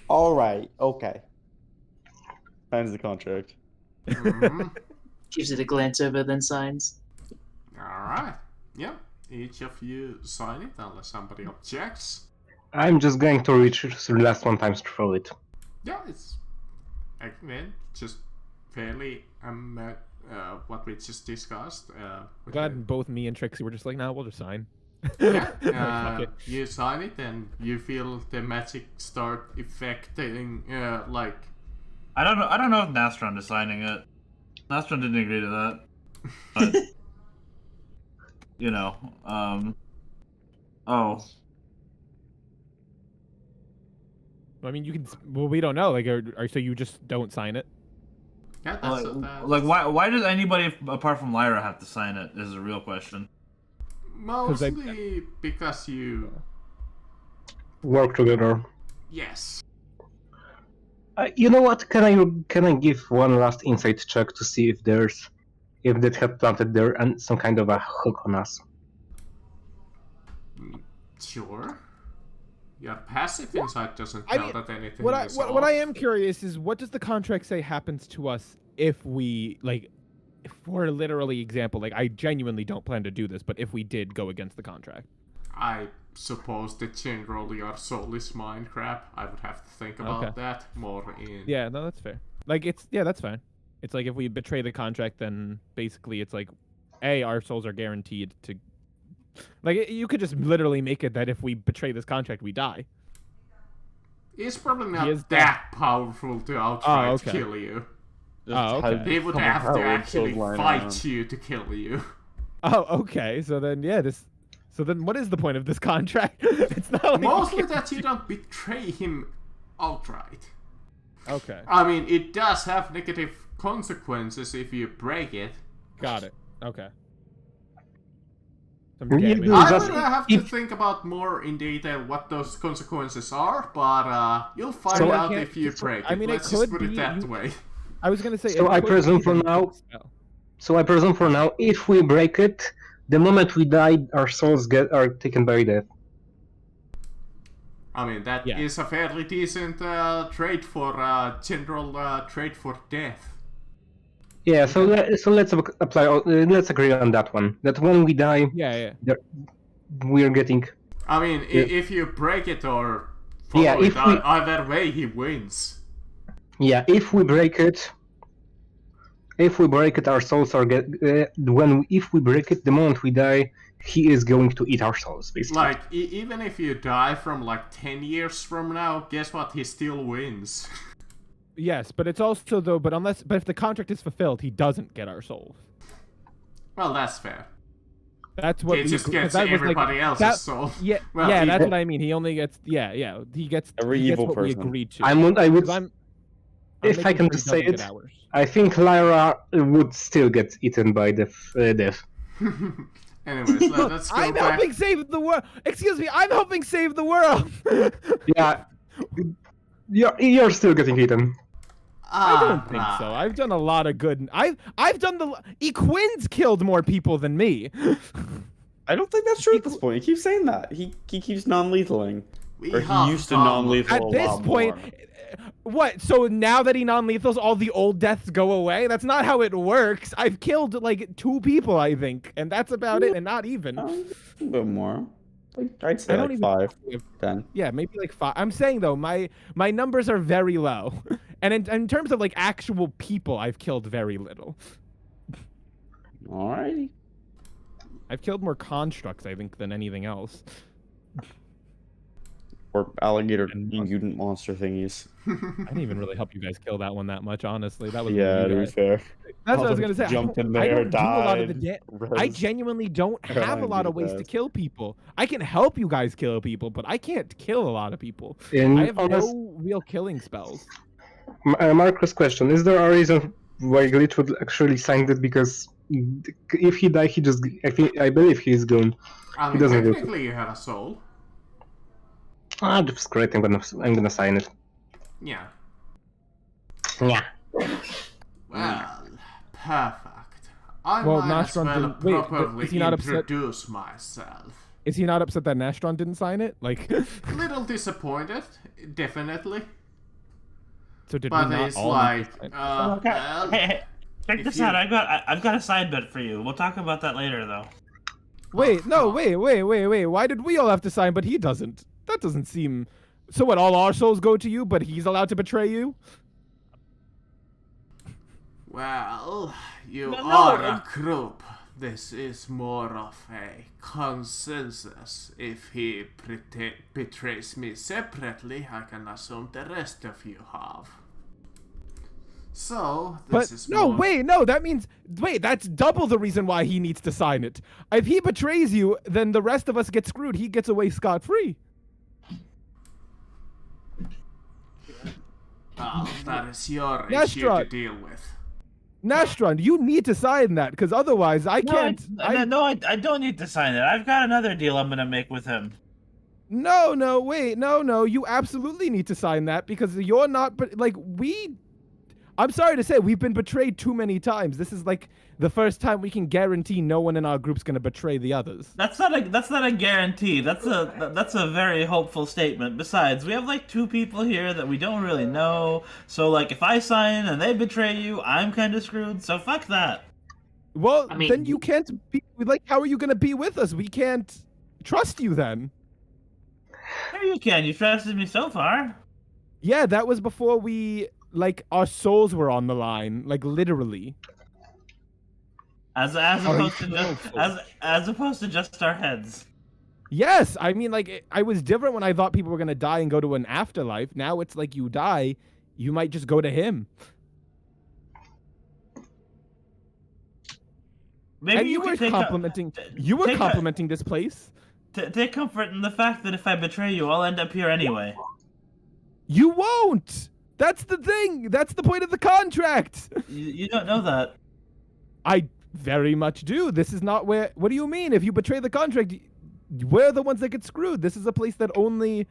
All right. Okay. Signs the contract. Mhm. Gives it a glance over, then signs. Alright. Yeah. Each of you sign it unless somebody objects. I'm just going to reach the last one time to throw it. Yeah, it's again just fairly what we just discussed. With Glad both me and Trixie were just like, nah, we'll just sign. Yeah, Fuck it. you sign it and you feel the magic start affecting like I don't know if Nastron is signing it. Nastron didn't agree to that. But you know, oh. I mean, you can. Well, we don't know. Like, so you just don't sign it? yeah, that's Like why does anybody apart from Lyra have to sign it is a real question. mostly because you Work together. yes. You know what? Can I give one last insight check to see if that had planted there and some kind of a hook on us? Sure. Your passive insight doesn't I tell mean, that anything What is I off. am curious is, what does the contract say happens to us if we like? For literally example, like I genuinely don't plan to do this, but if we did go against the contract. I suppose that generally your soul is mine crap. I would have to think about Okay. that more in. Yeah, no, that's fair. Like that's fine. It's like if we betray the contract, then basically it's like, A, our souls are guaranteed to Like you could just literally make it that if we betray this contract, we die. He's probably not is that powerful to outright okay. kill you. Oh, okay. He would have to actually fight you to kill you. Oh, okay. So then, yeah, So then, what is the point of this contract? It's not like Mostly that you don't betray him outright. Okay, I mean, it does have negative consequences if you break it. got it. Okay. Some You damage. do I just- would have to think about more in detail what those consequences are, but you'll find So I out can't- if you so- break I it. mean, it Let's just could put it be that you- way. I was gonna say. So it I could presume be for the now- spell. So I presume for now, if we break it, the moment we die, our souls are taken by death. I mean, that is Yeah. a fairly decent trade for general trade for death. Yeah. So let's apply. Let's agree on that one. That when we die, Yeah. we're getting. I mean, Yeah. if you break it or follow Yeah, it, if we- either way he wins. Yeah. If we break it. If we break it, our souls are if we break it, the moment we die, he is going to eat our souls, basically. Like, even if you die from like 10 years from now, guess what? He still wins. Yes, but it's also though. But if the contract is fulfilled, he doesn't get our souls. Well, that's fair. That's what He we just agreed- gets that was, like, everybody else's that- soul. Yeah, Well, yeah, he- that's what I mean. He only gets. Yeah. He gets. Every he gets evil what person. we agreed to. I would. 'Cause I'm If I making can sure just he say doesn't get it, ours. I think Lyra would still get eaten by death. Anyways, let's go I'm back. helping save the world. Excuse me, I'm helping save the world. Yeah. You're still getting eaten. I don't think so. I've done a lot of good. I've done Equin's killed more people than me. I don't think that's true at this point. He keeps saying that. He keeps non-lethaling. We Or he have used to done- non-lethal At a this lot point, more. what? So now that he non-lethals, all the old deaths go away? That's not how it works. I've killed like 2 people, I think, and that's about it, and not even. A bit more. I'd say I don't like even 5, if- 10. Yeah, maybe like 5. I'm saying though, my numbers are very low, and in terms of like actual people, I've killed very little. Alrighty. I've killed more constructs, I think, than anything else. Or alligator And- mutant monster thingies. I didn't even really help you guys kill that one that much, honestly. That was Yeah, to you be guys. fair. That's what I was gonna say. Jumped in I there, don't do a lot of the died. I res- genuinely don't have a lot of ways to death. kill people. I can help you guys kill people, but I can't kill a lot of people. In I have honest, no real killing spells. Marcus' question: is there a reason why Glitch would actually sign it? Because if he die, he just. I believe he's gone. I He mean, doesn't do it. technically you have a soul. Ah, that's great. I'm gonna sign it. Yeah. Yeah. Well, perfect. I Well, might as Nostron well didn't- wait, properly is he not upset- introduce myself. Is he not upset that Nastron didn't sign it? Like, Little disappointed, definitely. so did But we not it's all like, need to sign it? Okay. well, Hey, check if this you- out. I've got a side bet for you. We'll talk about that later, though. Wait, no, wait. Why did we all have to sign, but he doesn't? That doesn't seem. So what? All our souls go to you, but he's allowed to betray you? well, you No, are no, a group. This is more of a consensus. If he betrays me separately, I can assume the rest of you have. So, this But is no, more... wait, no. That means that's double the reason why he needs to sign it. If he betrays you, then the rest of us get screwed. He gets away scot-free. Oh, that is your issue to Nastron. deal with. Nastron, you need to sign that, because otherwise I can't. I don't need to sign it. I've got another deal I'm gonna make with him. No, wait, no. You absolutely need to sign that because you're not. But like I'm sorry to say, we've been betrayed too many times. This is like the first time we can guarantee no one in our group's gonna betray the others. That's not a guarantee. That's a very hopeful statement. Besides, we have like 2 people here that we don't really know. So like, if I sign and they betray you, I'm kind of screwed. So fuck that. Well, I mean- then you can't be like. How are you gonna be with us? We can't trust you then. Sure you can. You trusted me so far. Yeah, that was before we like our souls were on the line, like literally. as Are you opposed to just sure? as opposed to just our heads. Yes, I mean, like, I was different when I thought people were gonna die and go to an afterlife. Now it's like you die, you might just go to him. Maybe And you can were take complimenting. take You were a- complimenting this place. take comfort in the fact that if I betray you, I'll end up here anyway. You won't. That's the thing. That's the point of the contract. You don't know that. I very much do. This is not where. What do you mean? If you betray the contract, we're the ones that get screwed. This is a place that only,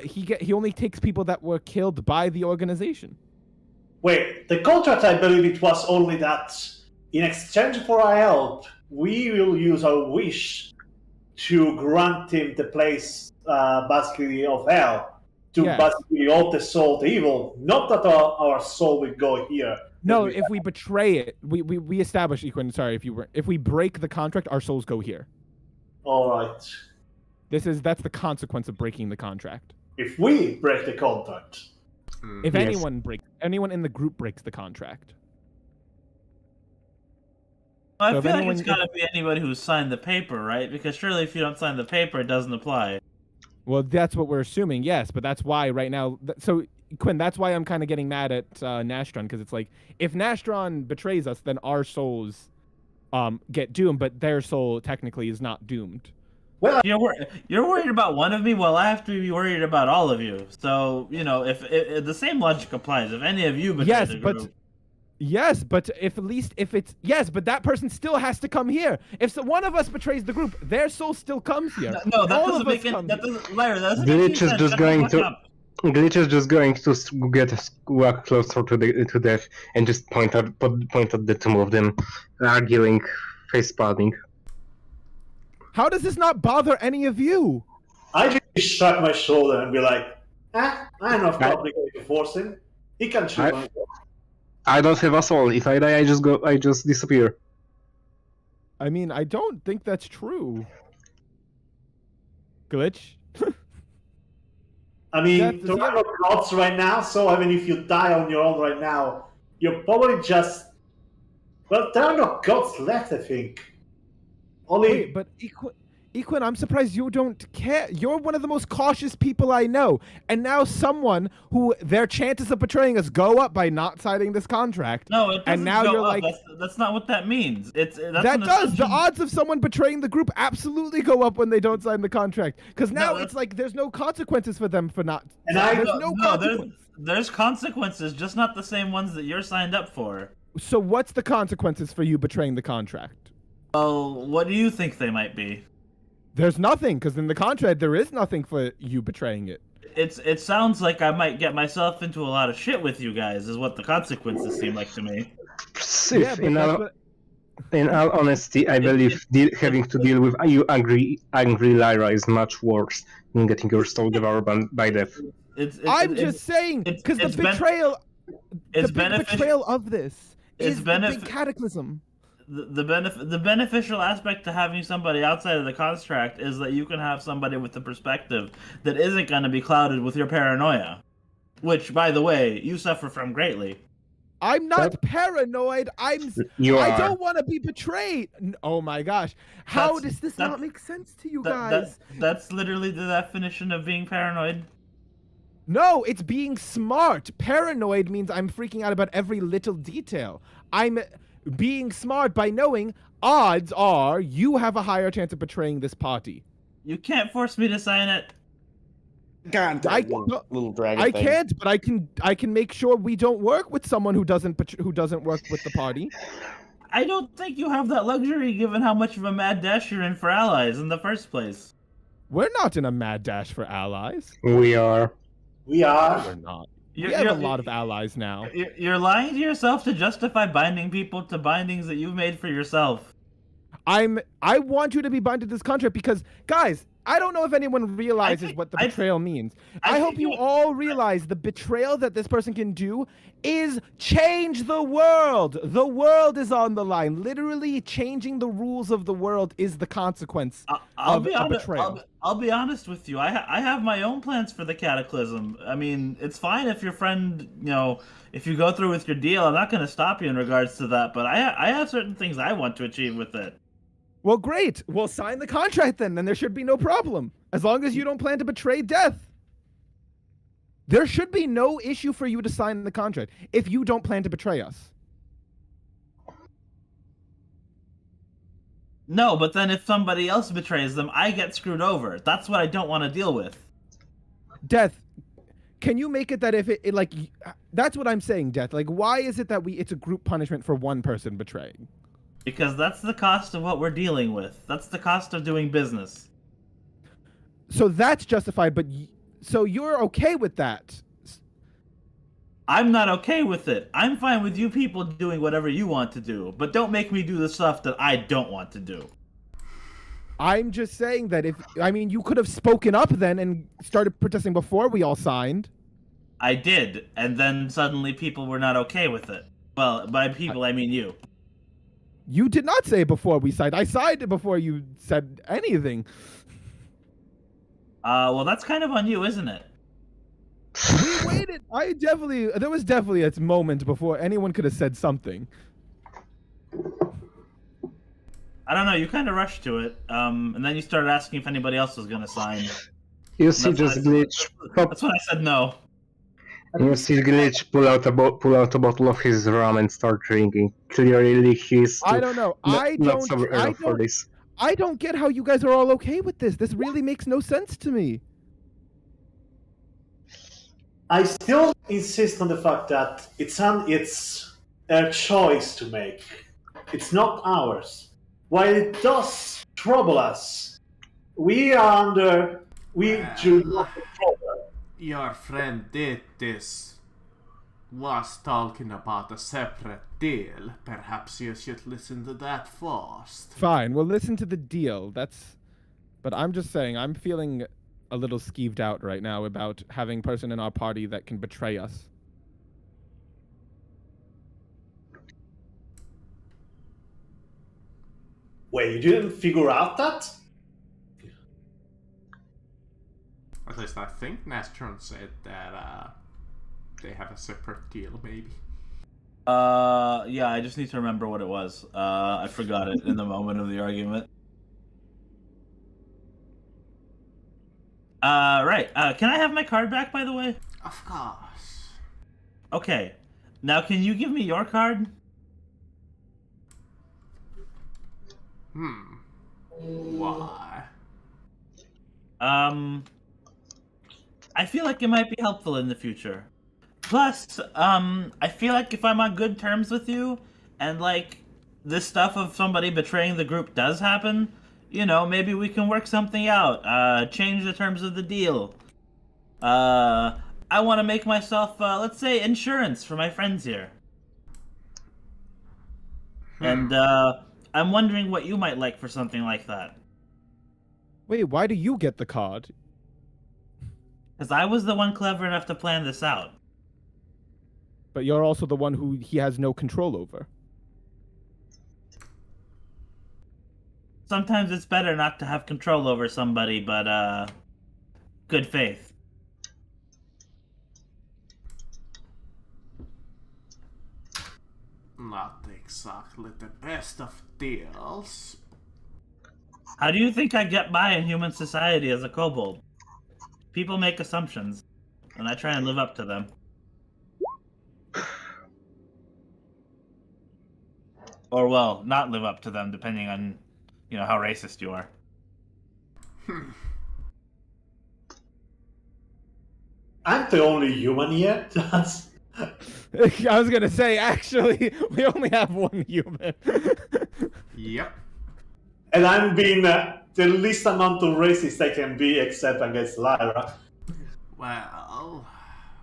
he only takes people that were killed by the organization. Wait, the contract, I believe it was only that in exchange for our help, we will use our wish to grant him the place, basically, of hell, to Yeah. basically all the soul to evil. Not that our soul will go here. No, but we- if we betray it, we establish, Equin, sorry, if we break the contract, our souls go here. All right. That's the consequence of breaking the contract. If we break the contract, If Yes. anyone in the group breaks the contract. Well, So I if feel like anyone- it's gotta be anybody who's signed the paper, right? Because surely if you don't sign the paper, it doesn't apply. Well, that's what we're assuming, yes, but that's why right now. So Quinn, that's why I'm kind of getting mad at Nastron, because it's like if Nastron betrays us, then our souls get doomed, but their soul technically is not doomed. You're worried about one of me, well, I have to be worried about all of you. So if the same logic applies, if any of you betray Yes, the but group, yes, but if it's yes, but that person still has to come here. If one of us betrays the group, their soul still comes here. no, that All doesn't of us make any. come That here. doesn't, Larry, that doesn't make any Glitch is sense. just Shut the going fuck to. up. Glitch is just going to get a walk closer to death and just point at the two of them, arguing, face palming. How does this not bother any of you? I just shrug my shoulder and be like, I don't know if I- probably going to force him. He can shoot I- my I don't have a soul. If I die, I just disappear. I mean, I don't think that's true. Glitch. I mean, That's- there are no gods right now, so I mean, if you die on your own right now, you're probably just. Well, there are no gods left, I think. Only. Wait, but Equin, I'm surprised you don't care. You're one of the most cautious people I know, and now someone who their chances of betraying us go up by not signing this contract. No, it doesn't And now go you're up. like- That's not what that means. That's That an does. The assumption. odds of someone betraying the group absolutely go up when they don't sign the contract. Because now No, it's like there's no consequences for them for not. And I- there's no consequence. there's consequences, just not the same ones that you're signed up for. So what's the consequences for you betraying the contract? Well, what do you think they might be? There's nothing, because in the contract there is nothing for you betraying it. It sounds like I might get myself into a lot of shit with you guys, is what the consequences seem like to me. Yeah, but that's In all honesty, I believe having to deal with you angry Lyra is much worse than getting your soul devoured by death. I'm just saying, because the betrayal, it's the big betrayal of this it's is the big cataclysm. the beneficial aspect to having somebody outside of the contract is that you can have somebody with the perspective that isn't going to be clouded with your paranoia, which, by the way, you suffer from greatly. I'm not paranoid. I don't want to be betrayed. Oh my gosh. How does this not make sense to you guys? That's literally the definition of being paranoid. No, it's being smart. Paranoid means I'm freaking out about every little detail. I'm being smart by knowing odds are you have a higher chance of betraying this party. You can't force me to sign it. God, little dragon I thing. can't, but I can make sure we don't work with someone who doesn't work with the party. I don't think you have that luxury given how much of a mad dash you're in for allies in the first place. We're not in a mad dash for allies. We are. We are. We're not. You're- We have a you're- lot of allies now. You're lying to yourself to justify binding people to bindings that you've made for yourself. I want you to be bound to this contract because, guys, I don't know if anyone realizes what the betrayal means. I hope you all realize the betrayal that this person can do is change the world. The world is on the line. Literally changing the rules of the world is the consequence of a betrayal. I'll be honest with you. I have my own plans for the Cataclysm. I mean, it's fine if your friend, if you go through with your deal, I'm not going to stop you in regards to that, but I have certain things I want to achieve with it. Well, great. We'll sign the contract then there should be no problem. As long as you don't plan to betray Death. There should be no issue for you to sign the contract if you don't plan to betray us. No, but then if somebody else betrays them, I get screwed over. That's what I don't want to deal with. Death, can you make it that if it like, that's what I'm saying, Death. Like, why is it that it's a group punishment for one person betraying? Because that's the cost of what we're dealing with. That's the cost of doing business. So that's justified, but so you're okay with that? I'm not okay with it. I'm fine with you people doing whatever you want to do, but don't make me do the stuff that I don't want to do. I'm just saying that you could have spoken up then and started protesting before we all signed. I did, and then suddenly people were not okay with it. Well, by people, I mean you. You did not say before we signed. I signed before you said anything. Well, that's kind of on you, isn't it? We waited. There was definitely a moment before anyone could have said something. I don't know, you kind of rushed to it, and then you started asking if anybody else was going to sign. You see just Glitch. That's when I said no. You see Glitch pull out a bottle of his rum and start drinking. Clearly, he's. I don't know. I don't get how you guys are all okay with this. This really makes no sense to me. I still insist on the fact that it's their choice to make. It's not ours. While it does trouble us, we do not control. Your friend did this. Was talking about a separate deal. Perhaps you should listen to that first. Fine, we'll listen to the deal. But I'm just saying, I'm feeling a little skeeved out right now about having a person in our party that can betray us. Wait, you didn't figure out that? At least I think Nastron said that they have a separate deal, maybe. Yeah, I just need to remember what it was. I forgot it in the moment of the argument. Right. Can I have my card back, by the way? Of course. Okay. Now, can you give me your card? Why? I feel like it might be helpful in the future. Plus, I feel like if I'm on good terms with you, and like, this stuff of somebody betraying the group does happen, maybe we can work something out, change the terms of the deal. I want to make myself, let's say, insurance for my friends here. And, I'm wondering what you might like for something like that. Wait, why do you get the card? Because I was the one clever enough to plan this out. But you're also the one who he has no control over. Sometimes it's better not to have control over somebody, but, good faith. Not exactly the best of deals. How do you think I get by in human society as a kobold? People make assumptions, and I try and live up to them. Or, well, not live up to them, depending on, how racist you are. I'm the only human here. That's... I was gonna say, actually, we only have one human. Yep. And I'm being the least amount of racist I can be, except against Lyra. Well,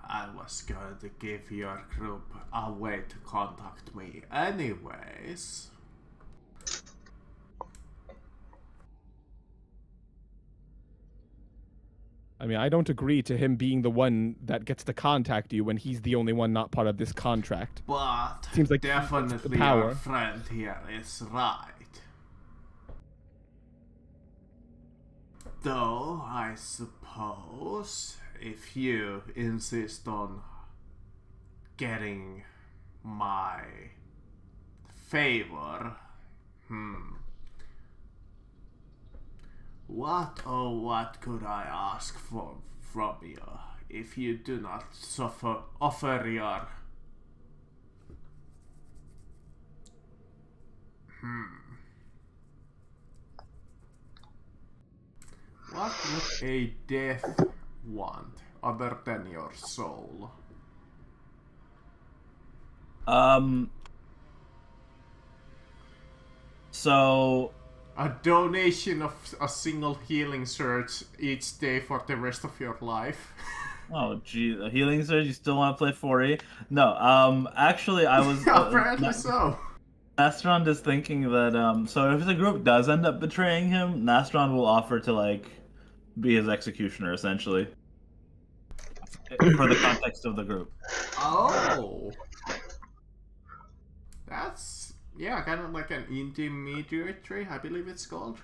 I was going to give your group a way to contact me anyways. I mean, I don't agree to him being the one that gets to contact you when he's the only one not part of this contract. But Seems like definitely power. our friend here is right. Though, I suppose, if you insist on getting my favor, what could I ask from you if you do not offer your What would a death want other than your soul? So A donation of a single healing surge each day for the rest of your life. oh gee, a healing surge. You still want to play 4E? No. Actually, I was. Apparently so. Nastron is thinking that so if the group does end up betraying him, Nastron will offer to like be his executioner essentially. For the context of the group. Oh. That's kind of like an intermediary, I believe it's called.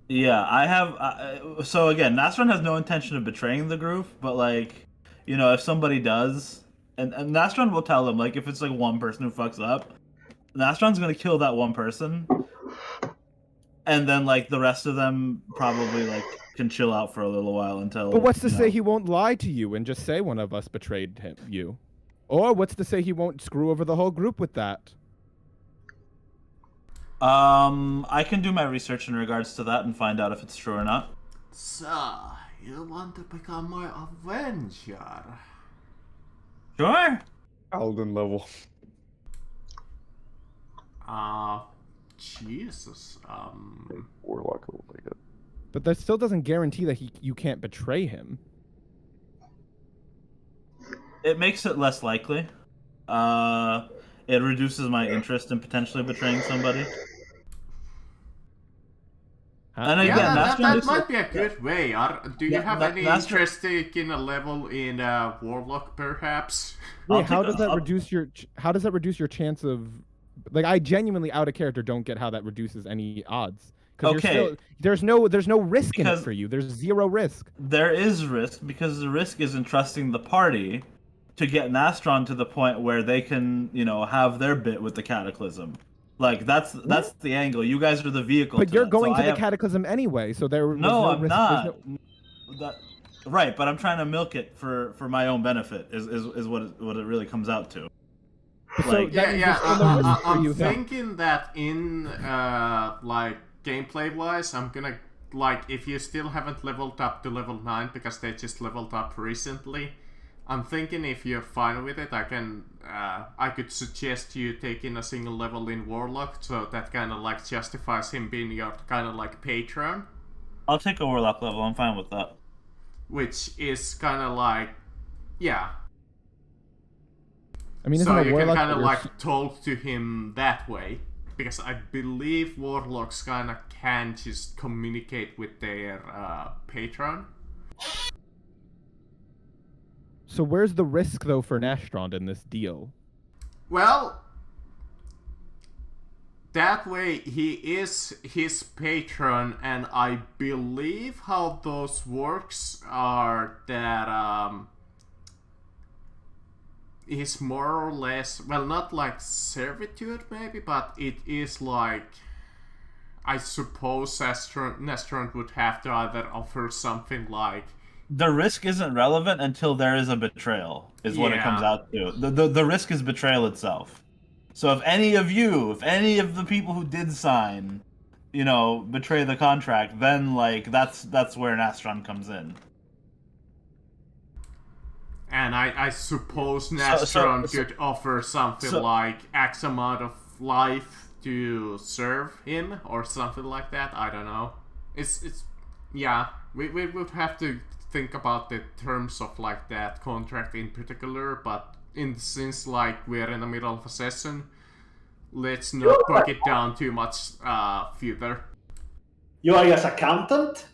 Yeah, I have. So again, Nastron has no intention of betraying the group, but like, you know, if somebody does, and Nastron will tell them like if it's like one person who fucks up, Nastron's gonna kill that one person, and then like the rest of them probably like can chill out for a little while until. But what's to say he won't lie to you and just say one of us betrayed you? Or what's to say he won't screw over the whole group with that? I can do my research in regards to that and find out if it's true or not. So, you want to become my Avenger? Sure. Paladin level. Jesus. Warlock will like it. But that still doesn't guarantee that you can't betray him. It makes it less likely. It reduces my interest in potentially betraying somebody. And again, that might be a good way. Do you have any Nastron... interest in a level in Warlock, perhaps? Wait, how does that reduce your chance of? Like, I genuinely, out of character, don't get how that reduces any odds. Okay. There's no risk in it for you. There's zero risk. There is risk because the risk is entrusting the party to get Nastron to the point where they can, you know, have their bit with the Cataclysm. Like that's the angle. You guys are the vehicle. But to you're that. going so to the Cataclysm anyway, so there. No, I'm risk. not. Right, but I'm trying to milk it for my own benefit. Is what it really comes out to. So like, I'm thinking that in like gameplay wise, I'm gonna like if you still haven't leveled up to level 9 because they just leveled up recently. I'm thinking if you're fine with it, I could suggest you taking a single level in Warlock, so that kind of like justifies him being your kind of like patron. I'll take a Warlock level. I'm fine with that. Which is kind of like, yeah. I mean, so you can kind of like talk to him that way, because I believe Warlocks kind of can just communicate with their patron. So where's the risk, though, for Nastron in this deal? Well, that way he is his patron, and I believe how those works are that is more or less, well, not like servitude maybe, but it is like, I suppose Nastron would have to either offer something like, the risk isn't relevant until there is a betrayal, is what it comes out to. The risk is betrayal itself. So if any of the people who did sign, you know, betray the contract, then like that's where Nastron comes in. And I suppose Nastron could offer something like X amount of life to serve him or something like that. I don't know. It's yeah. We would have to think about the terms of like that contract in particular, but since like we're in the middle of a session, let's not break it down too much further. You are his accountant?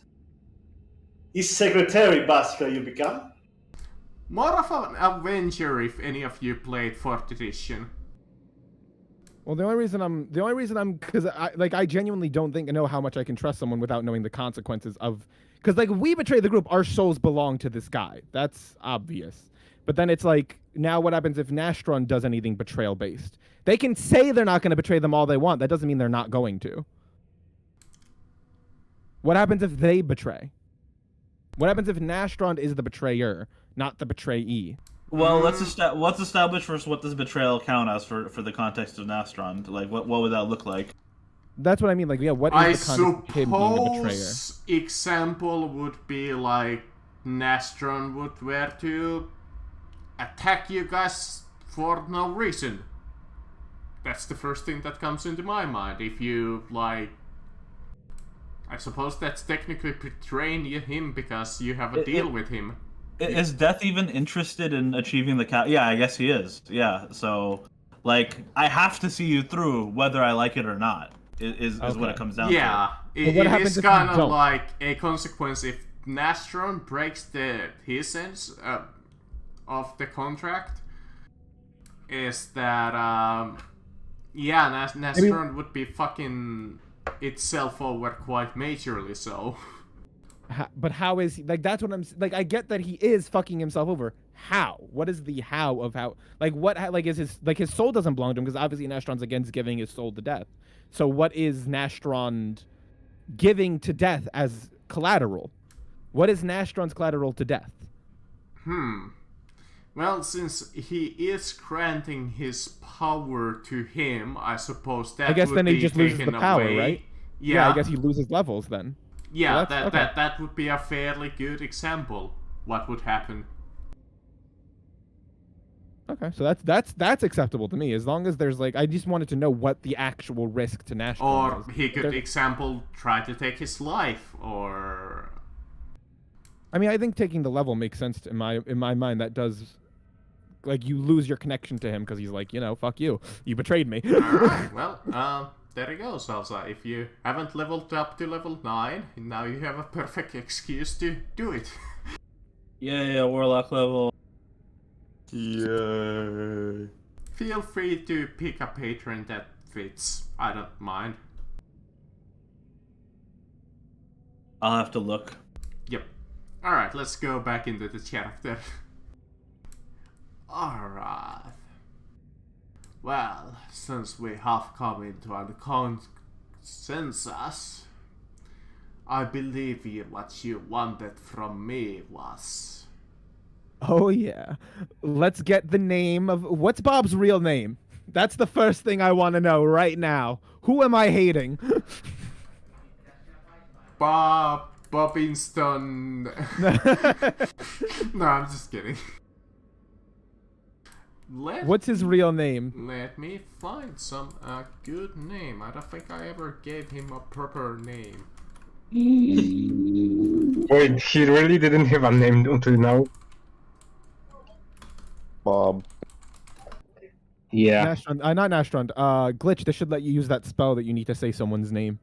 His secretary, basically, you become. More of an avenger if any of you played 4th edition. Well, the only reason I'm because I genuinely don't know how much I can trust someone without knowing the consequences of, because like we betray the group, our souls belong to this guy. That's obvious. But then it's like, now what happens if Nastron does anything betrayal based? They can say they're not going to betray them all they want. That doesn't mean they're not going to. What happens if they betray? What happens if Nastron is the betrayer, not the betrayee? Well, let's establish first what does betrayal count as for the context of Nastron. Like, what would that look like? That's what I mean. Like, yeah, what is the context of him being the betrayer? Example would be like Nastron would were to attack you guys for no reason. That's the first thing that comes into my mind. If you, like... I suppose that's technically betraying him because you have a deal with him. Is Death even interested in achieving the cap? Yeah, I guess he is. Yeah, so... Like, I have to see you through whether I like it or not, is what it comes down to. Yeah, it is kind of like a consequence if Nastron breaks his ends of the contract, is that, Nastron would be fucking itself over quite majorly, so... But how is he, like, that's what I'm, like, I get that he is fucking himself over. How? What is the how of how? Like, what, like, is his, like, his soul doesn't belong to him, because obviously Nastron's against giving his soul to Death. So what is Nastron giving to Death as collateral? What is Nastron's collateral to Death? Well, since he is granting his power to him, I suppose that I guess would then be he just loses the taken power, away. right? Yeah, I guess he loses levels then. Yeah, So that would be a fairly good example. What would happen? Okay, so that's acceptable to me, as long as there's, like, I just wanted to know what the actual risk to Nastron Or was. he could, example, try to take his life, or... I mean, I think taking the level makes sense in my mind. That does, like, you lose your connection to him because he's like, you know, fuck you, you betrayed me. Alright, well, there you go, Salsa. If you haven't leveled up to level 9, now you have a perfect excuse to do it. Yeah, Warlock level. Yay. Feel free to pick a patron that fits. I don't mind. I'll have to look. Yep. Alright, let's go back into the chapter. Alright. Well, since we have come into a consensus, I believe what you wanted from me was... Oh yeah, let's get the name of, what's Bob's real name? That's the first thing I want to know right now. Who am I hating? Bobinston. No, I'm just kidding. What's his real name? Let me find some good name. I don't think I ever gave him a proper name. Wait, he really didn't have a name until now? Bob. Yeah. Nastron, not Nastron. Glitch. This should let you use that spell that you need to say someone's name.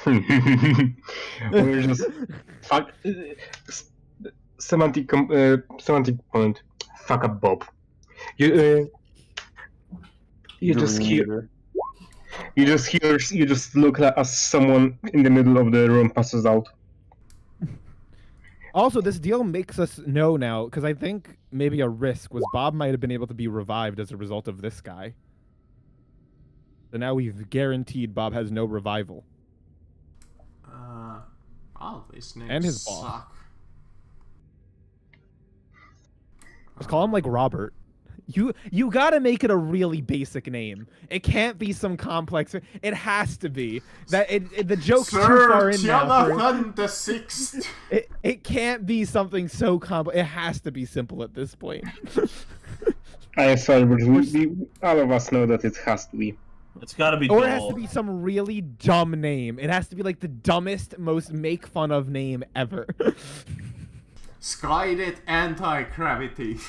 We're just fuck semantic point. Fuck up, Bob. You just hear. You just look as someone in the middle of the room passes out. Also, this deal makes us know now, because I think maybe a risk was Bob might have been able to be revived as a result of this guy. So now we've guaranteed Bob has no revival. All these names And his boss. suck. Let's call him like Robert. You gotta make it a really basic name. It can't be some complex. It has to be that the joke's too far in now. Jonathan the Sixth. It can't be something so complex. It has to be simple at this point. I am sorry, but we all of us know that it has to be. It's gotta be Or it has to be some really dumb name. It has to be like the dumbest, most make fun of name ever. Skynet anti-gravity.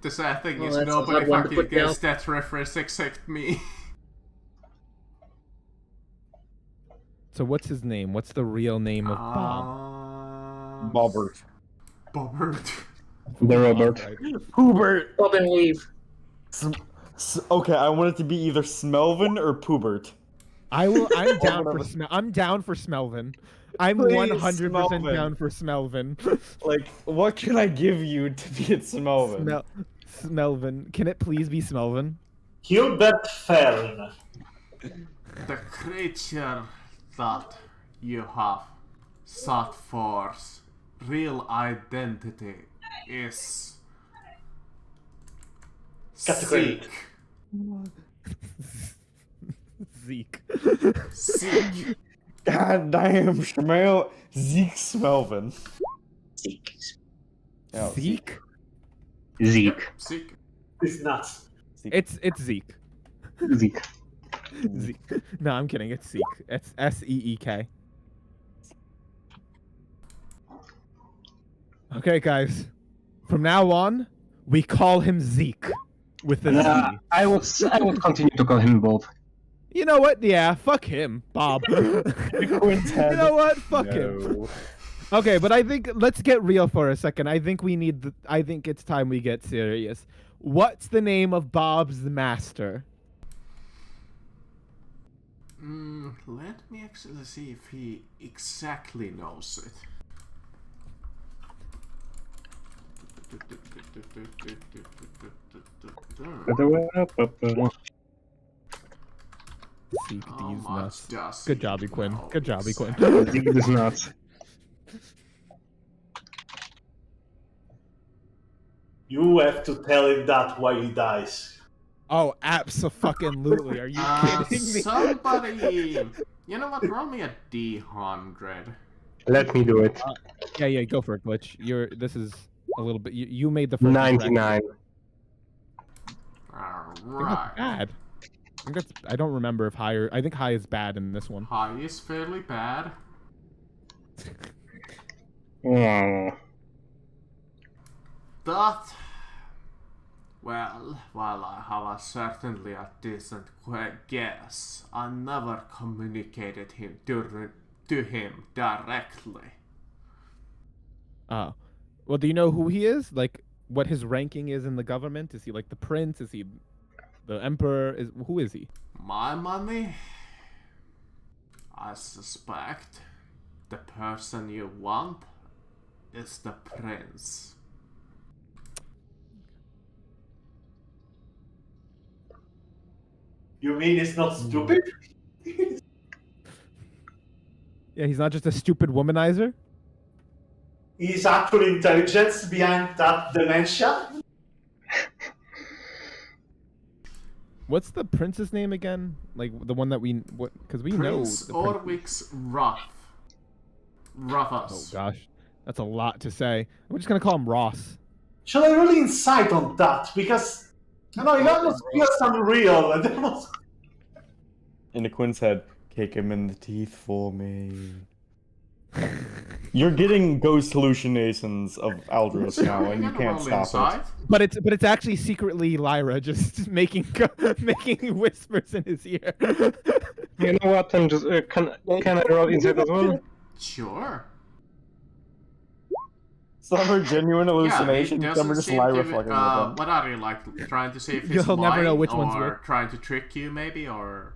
The sad thing is that's nobody a one to fucking put gets down. that reference except me. So what's his name? What's the real name of Bob? Bobbert. Bobbert. The Robert. Hubert. Bob and Weave. Okay, I want it to be either Smelvin or Poobert. I'm down for I'm down for Smelvin. I'm Please, 100% Smelvin. down for Smelvin. Like, what can I give you to be at Smelvin? Smelvin. Can it please be Smelvin? Hubert Fern. The creature that you have sought for's real identity is Category. Zeke. Zeke. Zeke. God damn, Shmuel. Zeke Smelvin. Zeke. Oh, Zeke? Zeke. Zeke. It's nuts. It's Zeke. Zeke. Zeke. No, I'm kidding. It's Zeke. It's Seek. Okay, guys. From now on, we call him Zeke with a Z. I would continue to call him Bob. You know what? Yeah, fuck him, Bob. You know what? Fuck him. Okay, but I think let's get real for a second. I think we need. I think it's time we get serious. What's the name of Bob's master? Let me actually see if he exactly knows it. Seek How these much nuts. does Good he job, Quinn. know Good job, Quinn. exactly? Zeke does not. You have to tell him that while he dies. Oh, abso-fucking-lutely. Are you kidding me? Somebody, you know what? Roll me a D100. Let me do it. Yeah, go for it, Glitch. This is a little bit. You made the first. 99. That's Alright. bad. I don't remember if higher. I think high is bad in this one. High is fairly bad. Oh. That, well, while I have certainly a decent guess, I never communicated him to him directly. Oh. Well, do you know who he is? Like, what his ranking is in the government? Is he like the prince? Is he the emperor? Who is he? My money? I suspect the person you want is the prince. You mean it's not stupid? Yeah, he's not just a stupid womanizer. He's actually intelligence behind that dementia. What's the prince's name again? Like the one that because we Prince know. The Orwix Ruff. Ruffus. Oh gosh, that's a lot to say. I'm just gonna call him Ross. Shall I really incite on that? Because you know, it almost feels unreal. And that was... In the Quinn's head, kick him in the teeth for me. You're getting ghost hallucinations of Aldous now, and you can't stop it. But it's actually secretly Lyra just making whispers in his ear. You know what? I'm just can I roll inside as well? Sure. Some are genuine hallucinations, Yeah, some are just Lyra fucking with them. what are you like trying to see if it's You'll never know lying which one's or which. trying to trick you maybe or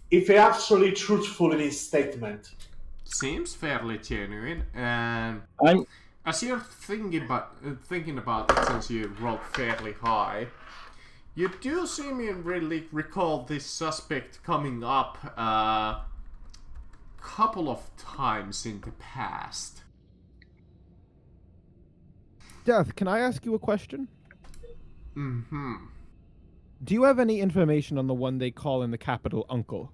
If he actually truthful in his statement. seems fairly genuine and I'm as you're thinking about it since you rolled fairly high, you do seem to really recall this suspect coming up a couple of times in the past. Death, can I ask you a question? Mm-hmm. Do you have any information on the one they call in the capital Uncle?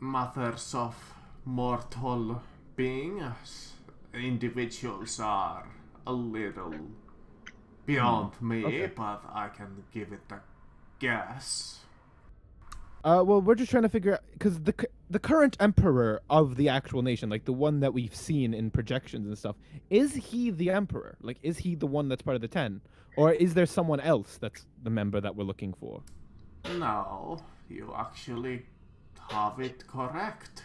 Mothers of mortal beings, individuals are a little beyond me, okay. but I can give it a guess. Well, we're just trying to figure out because the current emperor of the actual nation, like the one that we've seen in projections and stuff, is he the emperor? Like, is he the one that's part of the 10, or is there someone else that's the member that we're looking for? No, you actually have it correct.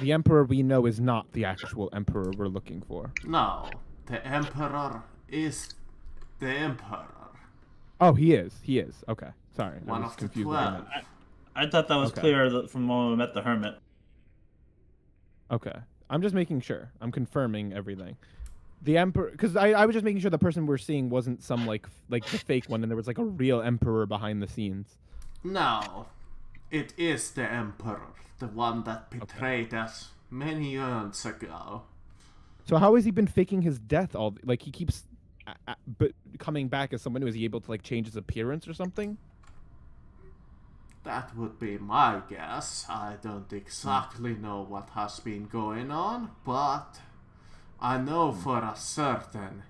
The Emperor we know is not the actual Emperor we're looking for. No, the Emperor is the Emperor. Oh, he is. He is. Okay. Sorry. I One was of the confused what you 12. meant. I thought that was Okay. clear from when we met the hermit. Okay. I'm just making sure. I'm confirming everything. The Emperor, because I was just making sure the person we're seeing wasn't some like the fake one, and there was like a real Emperor behind the scenes. No, it is the Emperor, the one that betrayed us many years ago. So how has he been faking his death? Like he keeps, but coming back as someone who is he able to like change his appearance or something? That would be my guess. I don't exactly know what has been going on, but I know for a certain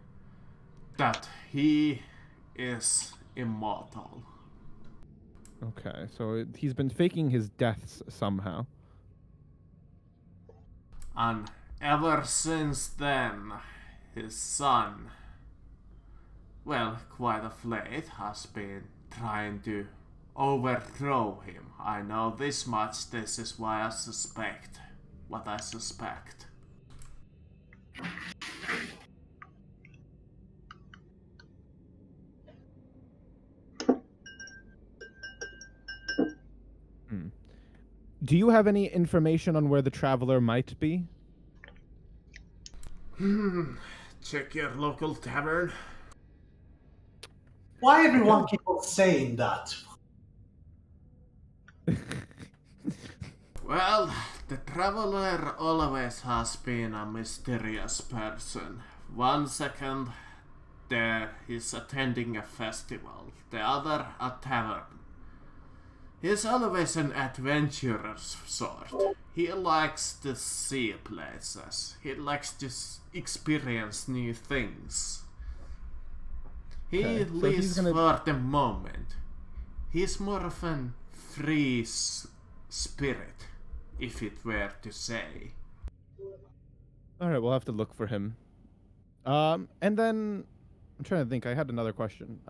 that he is immortal. Okay, so he's been faking his deaths somehow. And ever since then, his son, well, quite of late, has been trying to overthrow him. I know this much, this is why I suspect what I suspect. Do you have any information on where the traveler might be? Check your local tavern. Why everyone keep on saying that? Well, the traveler always has been a mysterious person. 1 second, there he's attending a festival, the other a tavern. He's always an adventurer's sort. He likes to see places. He likes to experience new things. He Okay, so lives he's gonna- for the moment. He's more of an free spirit, if it were to say. All right, we'll have to look for him. And then I'm trying to think. I had another question.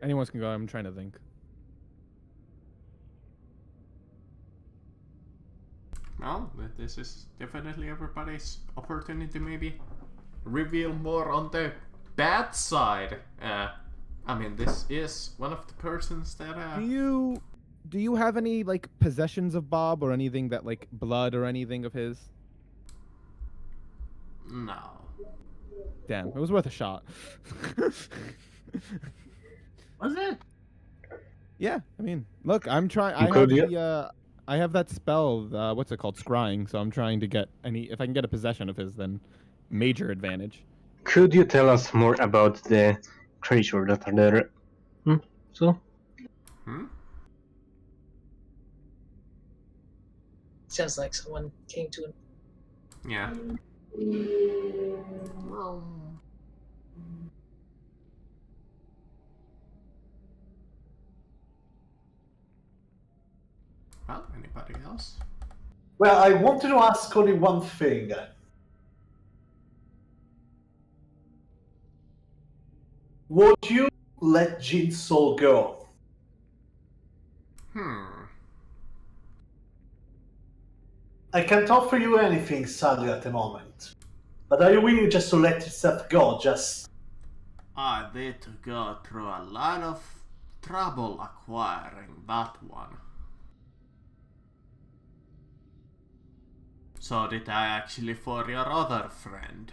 Anyone can go. I'm trying to think. Well, this is definitely everybody's opportunity to maybe reveal more on the bad side. I mean, this is one of the persons that... Do you have any like possessions of Bob or anything that like blood or anything of his? No. Damn, it was worth a shot. Was it? Yeah, I mean, look, I'm trying. I have that spell. What's it called? Scrying. So I'm trying to get any. If I can get a possession of his, then major advantage. Could you tell us more about the creature that are there? So? Sounds like someone came to him. Yeah. Well, anybody else? Well, I wanted to ask only one thing. Would you let Jin's soul go? I can't offer you anything, sadly, at the moment. But are you willing just to let yourself go, just... I did go through a lot of trouble acquiring that one. So did I actually for your other friend.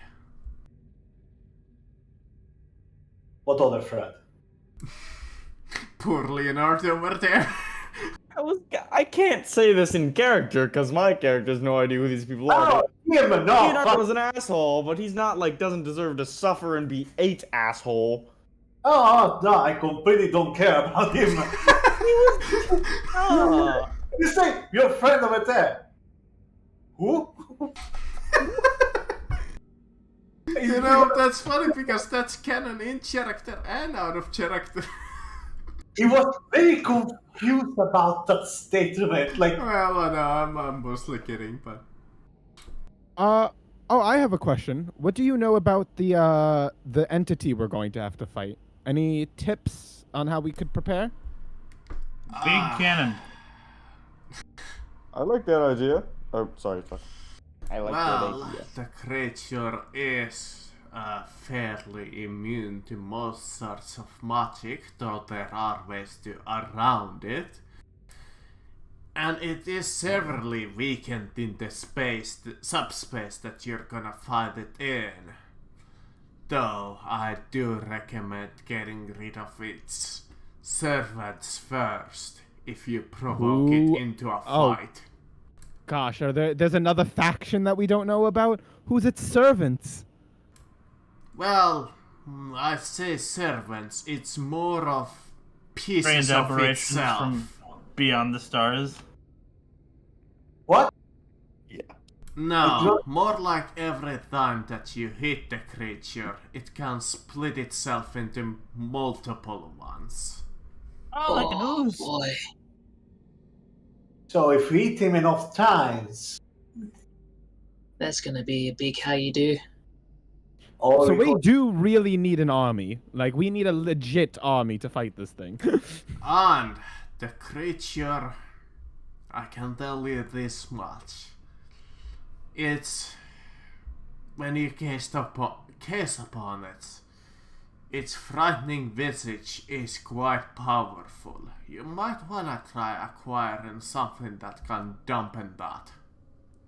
What other friend? Poor Leonard over there. I can't say this in character because my character has no idea who these people are. Oh, him, no! Leonardo was an asshole, but he's not like doesn't deserve to suffer and be ate asshole. Oh, no, I completely don't care about him. You say, your friend over there. Who? You know, that's funny because that's canon in character and out of character. He was very confused about that statement. Like, Well, I know, I'm mostly kidding, but... Oh, I have a question. What do you know about the entity we're going to have to fight? Any tips on how we could prepare? Big cannon. I like that idea. Oh, sorry. Fuck. I like Well, that idea. the creature is fairly immune to most sorts of magic, though there are ways to around it. And it is severely weakened in the subspace that you're gonna find it in. Though I do recommend getting rid of its servants first, if you provoke Who- it into a oh. fight. Gosh, there's another faction that we don't know about? Who's its servants? Well, I say servants, it's more of pieces Strange of apparitions itself. from beyond the stars. What? No, more like every time that you hit the creature, it can split itself into multiple ones. Oh, like an ooze. boy. So if we hit him enough times, That's gonna be a big how you do. or So we we could- do really need an army. Like, we need a legit army to fight this thing. And the creature, I can tell you this much. It's when you gaze upon it, its frightening visage is quite powerful. You might wanna try acquiring something that can dampen that,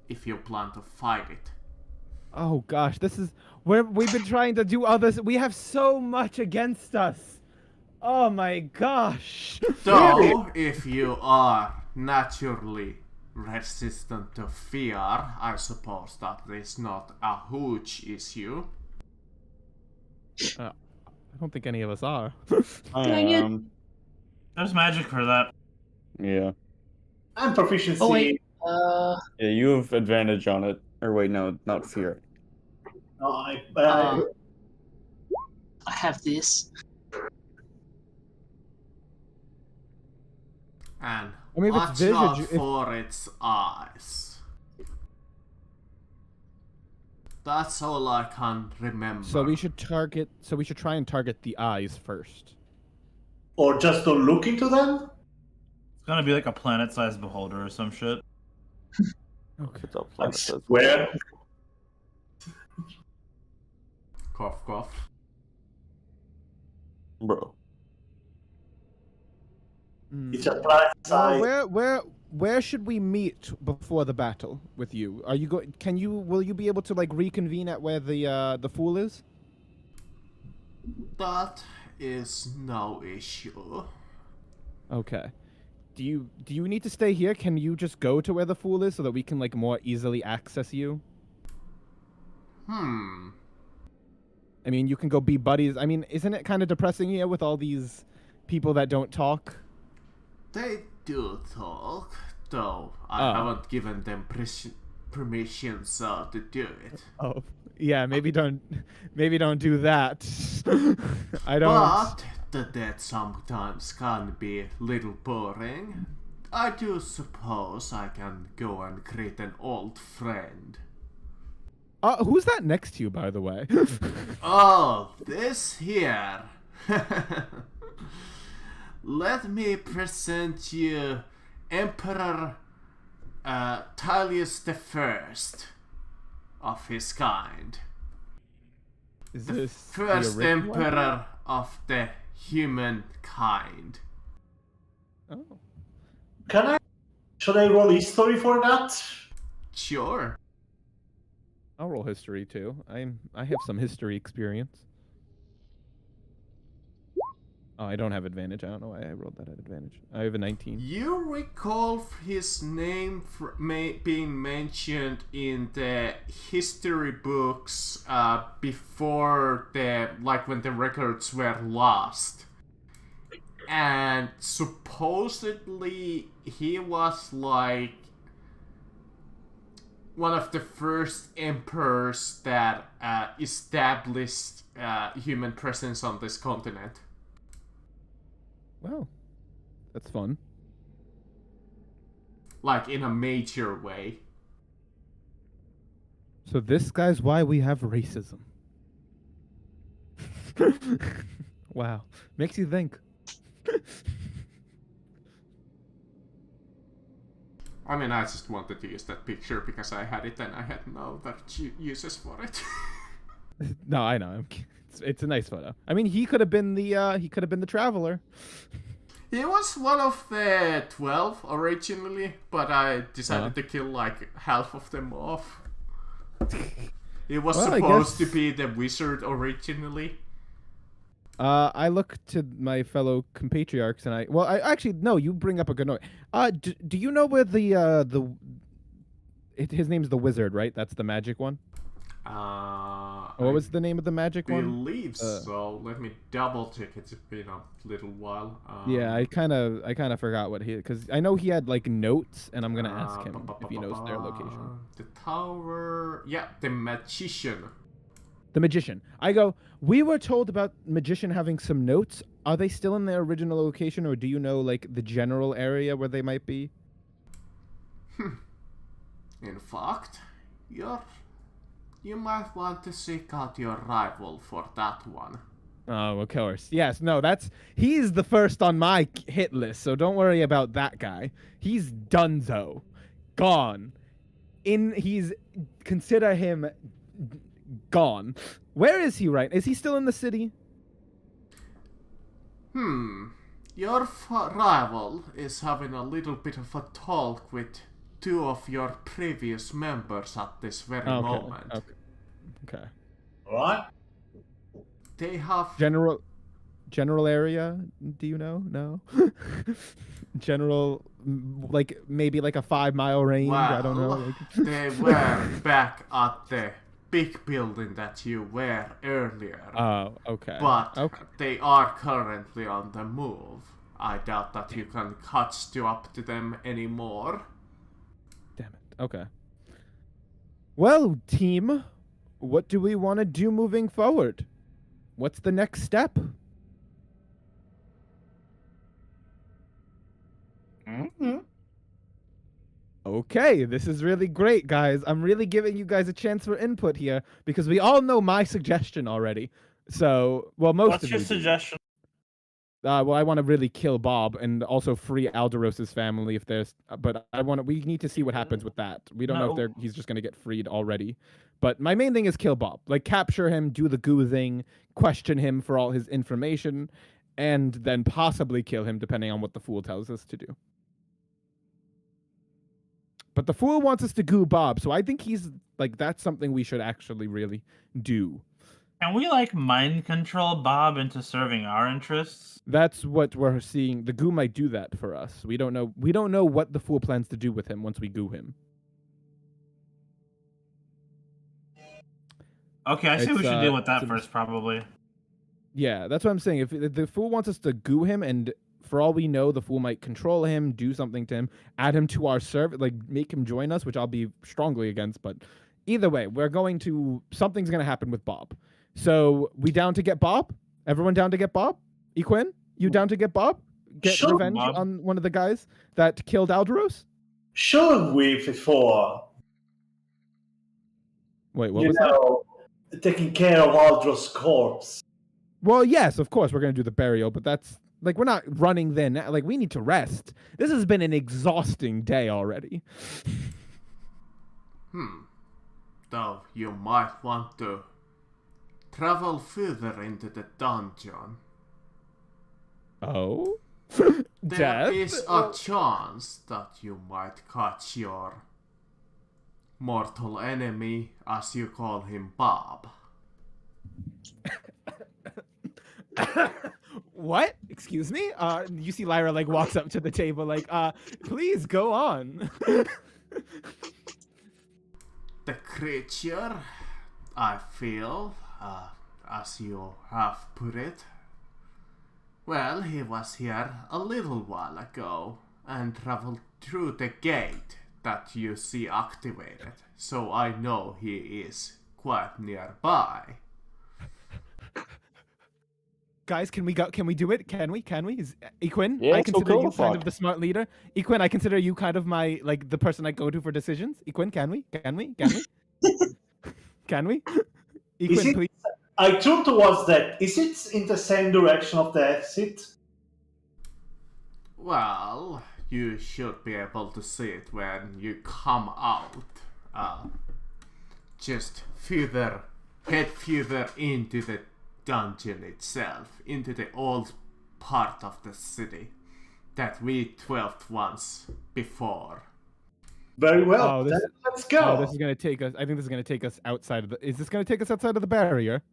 if you plan to fight it. Oh gosh, this is we've been trying to do others. We have so much against us. Oh my gosh. Though, if you are naturally resistant to fear, I suppose that is not a huge issue. I don't think any of us are. I Dang it. am. There's magic for that. Yeah. and proficiency. Oh, wait. Yeah, you have advantage on it. Or wait, no, not fear. No, I have this. And I mean, if watch it's visage, out if- for its eyes. That's all I can remember. So we should try and target the eyes first. or just don't look into them. It's gonna be like a planet-sized beholder or some shit. Okay. It's up Like like this. square. Cough, cough. Bro. It's a planet size. Where should we meet before the battle with you? Are you will you be able to like reconvene at where the fool is? That is no issue. Okay. Do you need to stay here? Can you just go to where the fool is so that we can like more easily access you? I mean, you can go be buddies. I mean, isn't it kind of depressing here with all these people that don't talk? They do talk, though I Oh. haven't given them permission to do it. Oh, yeah. Maybe don't do that. I don't. But the dead sometimes can be a little boring. I do suppose I can go and greet an old friend. Who's that next to you, by the way? Oh, this here. Let me present you Emperor Tilius I of his kind. Is The this first the original one? emperor of the humankind. Oh. Should I roll history for that? Sure. I'll roll history too. I have some history experience. Oh, I don't have advantage. I don't know why I rolled that at advantage. I have a 19. You recall his name being mentioned in the history books before when the records were lost. And supposedly he was like one of the first emperors that established human presence on this continent. Wow, that's fun. Like in a major way. So this guy's why we have racism. Wow. Makes you think. I mean, I just wanted to use that picture because I had it and I had no other uses for it. No, I know. It's a nice photo. I mean, he could have been the traveler. He was one of the 12 originally, but I decided to kill like half of them off. He was Well, I supposed to guess- be the wizard originally. I look to my fellow compatriots and I actually no, you bring up a good note. Do you know where his name's the wizard, right? That's the magic one. What was the name of the magic I one? believe so. Let me double check. It's been a little while. Yeah, I kind of forgot what because I know he had like notes, and I'm gonna ask him if he knows their location. The tower. Yeah, the magician. The magician. I go. We were told about magician having some notes. Are they still in their original location, or do you know like the general area where they might be? In fact, you might want to seek out your rival for that one. Oh, of course. Yes. No, he's the first on my hit list, so don't worry about that guy. He's donezo. Gone. Consider him gone. Where is he right? Is he still in the city? Your rival is having a little bit of a talk with two of your previous members at this very moment. Okay. Alright? They have General area? Do you know? No. General, like maybe like a 5-mile range. I don't know. Well, they were back at the big building that you were earlier. Oh, okay. But they are currently on the move. I doubt that you can catch up to them anymore. Damn it. Okay. Well, team, what do we want to do moving forward? What's the next step? Okay, this is really great, guys. I'm really giving you guys a chance for input here because we all know my suggestion already. So, well, most What's of your you do. suggestion? Well, I want to really kill Bob and also free Alderos's family if there's. But we need to see what happens with that. We don't know if he's just gonna get freed already. But my main thing is kill Bob. Like capture him, do the goo thing, question him for all his information, and then possibly kill him depending on what the fool tells us to do. But the fool wants us to goo Bob, so I think he's like that's something we should actually really do. Can we like mind control Bob into serving our interests? That's what we're seeing. The goo might do that for us. We don't know. We don't know what the fool plans to do with him once we goo him. Okay, I see what we should deal with that it's a- first, probably. Yeah, that's what I'm saying. If the fool wants us to goo him, and for all we know, the fool might control him, do something to him, add him to our server, like make him join us, which I'll be strongly against. But either way, something's gonna happen with Bob. So we down to get Bob? Everyone down to get Bob? Equin, you down to get Bob? Get Sure, revenge Bob. on one of the guys that killed Alderos? Sure, we before, Wait, what was that? know, taking care of Aldros' corpse. Well, yes, of course we're gonna do the burial, but that's like we're not running then. Like we need to rest. This has been an exhausting day already. Though you might want to travel further into the dungeon. Oh, There Death? is a chance that you might catch your mortal enemy, as you call him, Bob. What? Excuse me? You see Lyra like walks up to the table like, please go on. The creature, I feel, as you have put it, well, he was here a little while ago and traveled through the gate that you see activated, so I know he is quite nearby. Guys, can we go? Can we do it? Can we? Is Equin? Yeah, I let's go consider kill you the kind fuck. of the smart leader. Equin, I consider you kind of my like the person I go to for decisions. Equin, can we? Can we? Can we? Can we? Is Equin, it? please. I turn towards that. Is it in the same direction of the exit? Well, you should be able to see it when you come out. Just head further into the dungeon itself, into the old part of the city that we dwelt once before. Very well. Oh, this- Then let's go. Oh, this is gonna take us. I think this is gonna take us outside of the. Is this gonna take us outside of the barrier?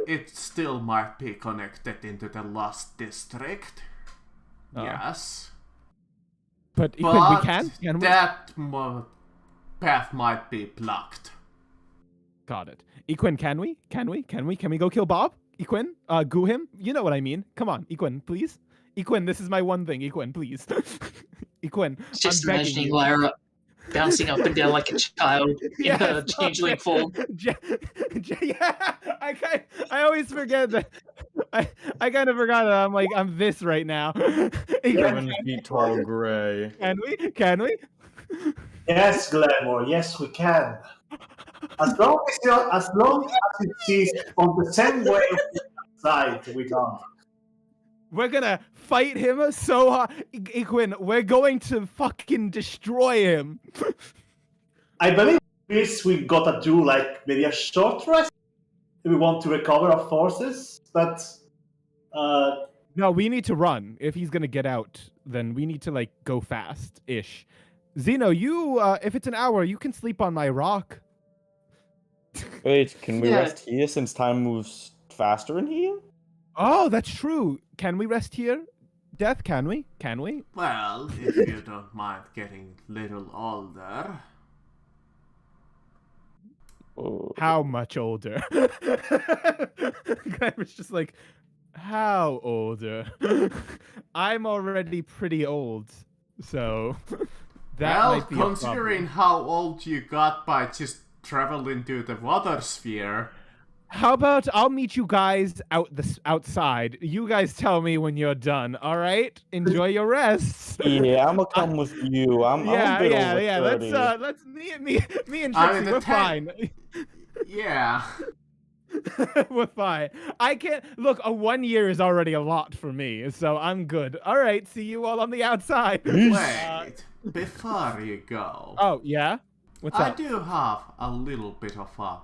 It still might be connected into the Lost District. Oh. Yes. But Equin, But we can. Can we? that path might be blocked. Got it. Equin, can we? Can we? Can we? Can we go kill Bob? Equin, goo him. You know what I mean. Come on, Equin, please. Equin, this is my one thing. Equin, please. Equin, Just I'm begging imagining you. Lyra bouncing up and down like a child in her changeling form. Yeah, I always forget that. I kind of forgot that I'm this right now. 7 feet tall gray. Can we? Can we? Yes, Glamour. Yes, we can. As long as it is on the same way of the side, we can. We're gonna fight him so hard. Equin, we're going to fucking destroy him. I believe this we gotta do like maybe a short rest if we want to recover our forces, but No, we need to run. If he's gonna get out, then we need to like go fast-ish. Zeno, you if it's an hour, you can sleep on my rock. Wait, can we Yeah. rest here since time moves faster in here? Oh, that's true. Can we rest here? Death, can we? Can we? Well, if you don't mind getting little older. Oh. How much older? Glamour's just like, how older? I'm already pretty old, so that Well, might be a considering problem. how old you got by just traveling to the water sphere. How about I'll meet you guys outside. You guys tell me when you're done. All right? Enjoy your rests. Yeah, I'm gonna come with you. I'm a bit over 30. Let's me and Trixie, I mean, the we're ten- fine. Yeah. We're fine. I can't look. 1 year is already a lot for me, so I'm good. All right, see you all on the outside. Wait, before you go, Oh yeah, what's I up? do have a little bit of a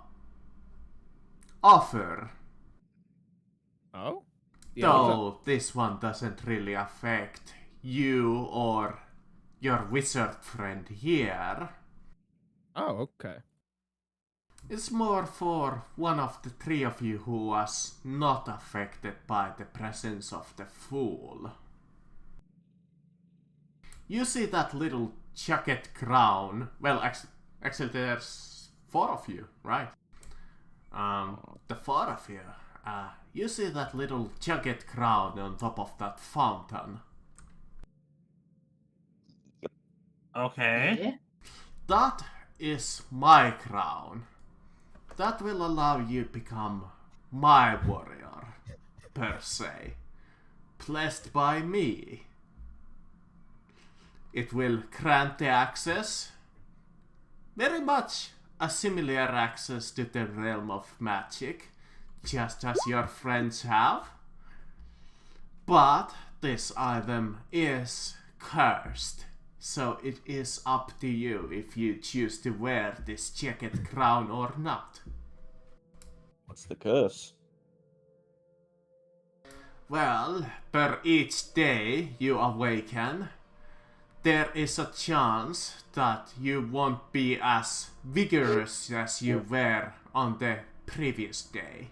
offer. Oh, yeah, what's up? Though this one doesn't really affect you or your wizard friend here. Oh, okay. It's more for one of the three of you who was not affected by the presence of the fool. You see that little jacket crown? Well, actually there's 4 of you, right? The 4 of you. You see that little jacket crown on top of that fountain? Okay. Yeah. That is my crown. That will allow you to become my warrior, per se. Blessed by me. It will grant the access, very much a similar access to the realm of magic, just as your friends have. But this item is cursed. So it is up to you if you choose to wear this jacket crown or not. What's the curse? Well, per each day you awaken, there is a chance that you won't be as vigorous as you were on the previous day.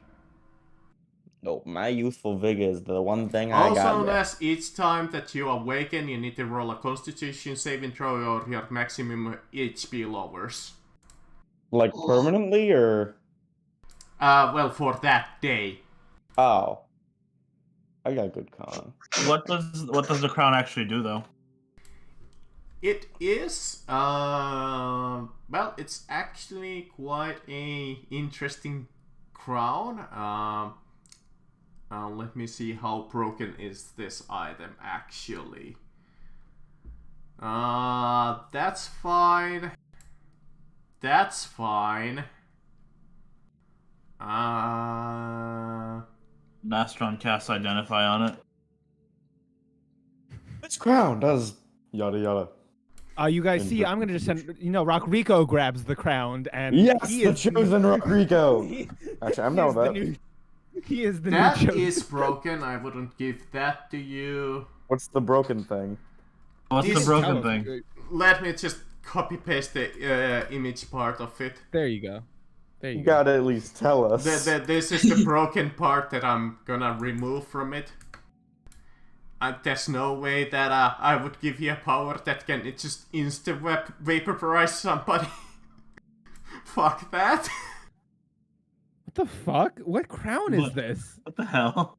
No, my youthful vigor is the one thing I Also got. known as each time that you awaken, you need to roll a constitution saving throw or your maximum HP lowers. Like permanently or? Well, for that day. Oh. I got good con. What does the crown actually do though? It is, well, it's actually quite a interesting crown. Let me see how broken is this item actually. That's fine. That's fine. Nastron casts Identify on it. This crown does yada yada. You guys see, I'm gonna just send. Rockrico grabs the crown, and Yes, he the is chosen Rodrigo. he- Actually, I'm he not is the with that. new- He is the That new chosen. is broken. I wouldn't give that to you. What's the broken thing? What's the This- broken Tell us. thing? Let me just copy paste the image part of it. There you go. There you You go. gotta at least tell us. This is the broken part that I'm gonna remove from it. There's no way that I would give you a power that can just vaporize somebody. Fuck that. What the fuck? What crown is What? this? What the hell?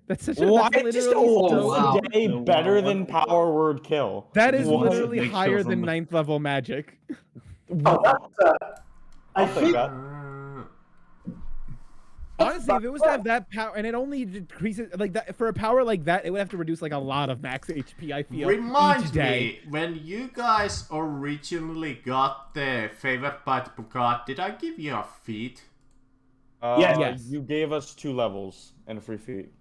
That's such a. Why That's just literally a so- wow. day No, better wow, than what- power word kill? That is What? literally Make sure higher from than the- 9th level magic. Oh, that's, I I'll take think that. Honestly, if it was to have that power, and it only decreases like that for a power like that, it would have to reduce like a lot of max HP. I feel each Remind day. me, when you guys originally got the favored by the Bugatti, did I give you a feat? Yes. You gave us 2 levels and a free feat.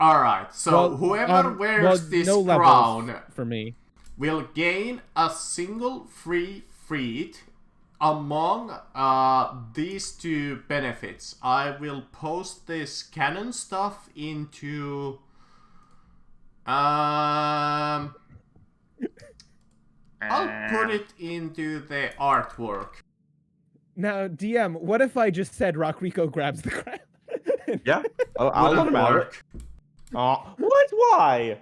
Alright, so whoever wears this no levels crown for me. will gain a single free feat among these 2 benefits. I will post this canon stuff into I'll put it into the artwork. Now, DM, what if I just said Rockrico grabs the crown? Yeah, I'll let Wouldn't him have it. work. What? Why?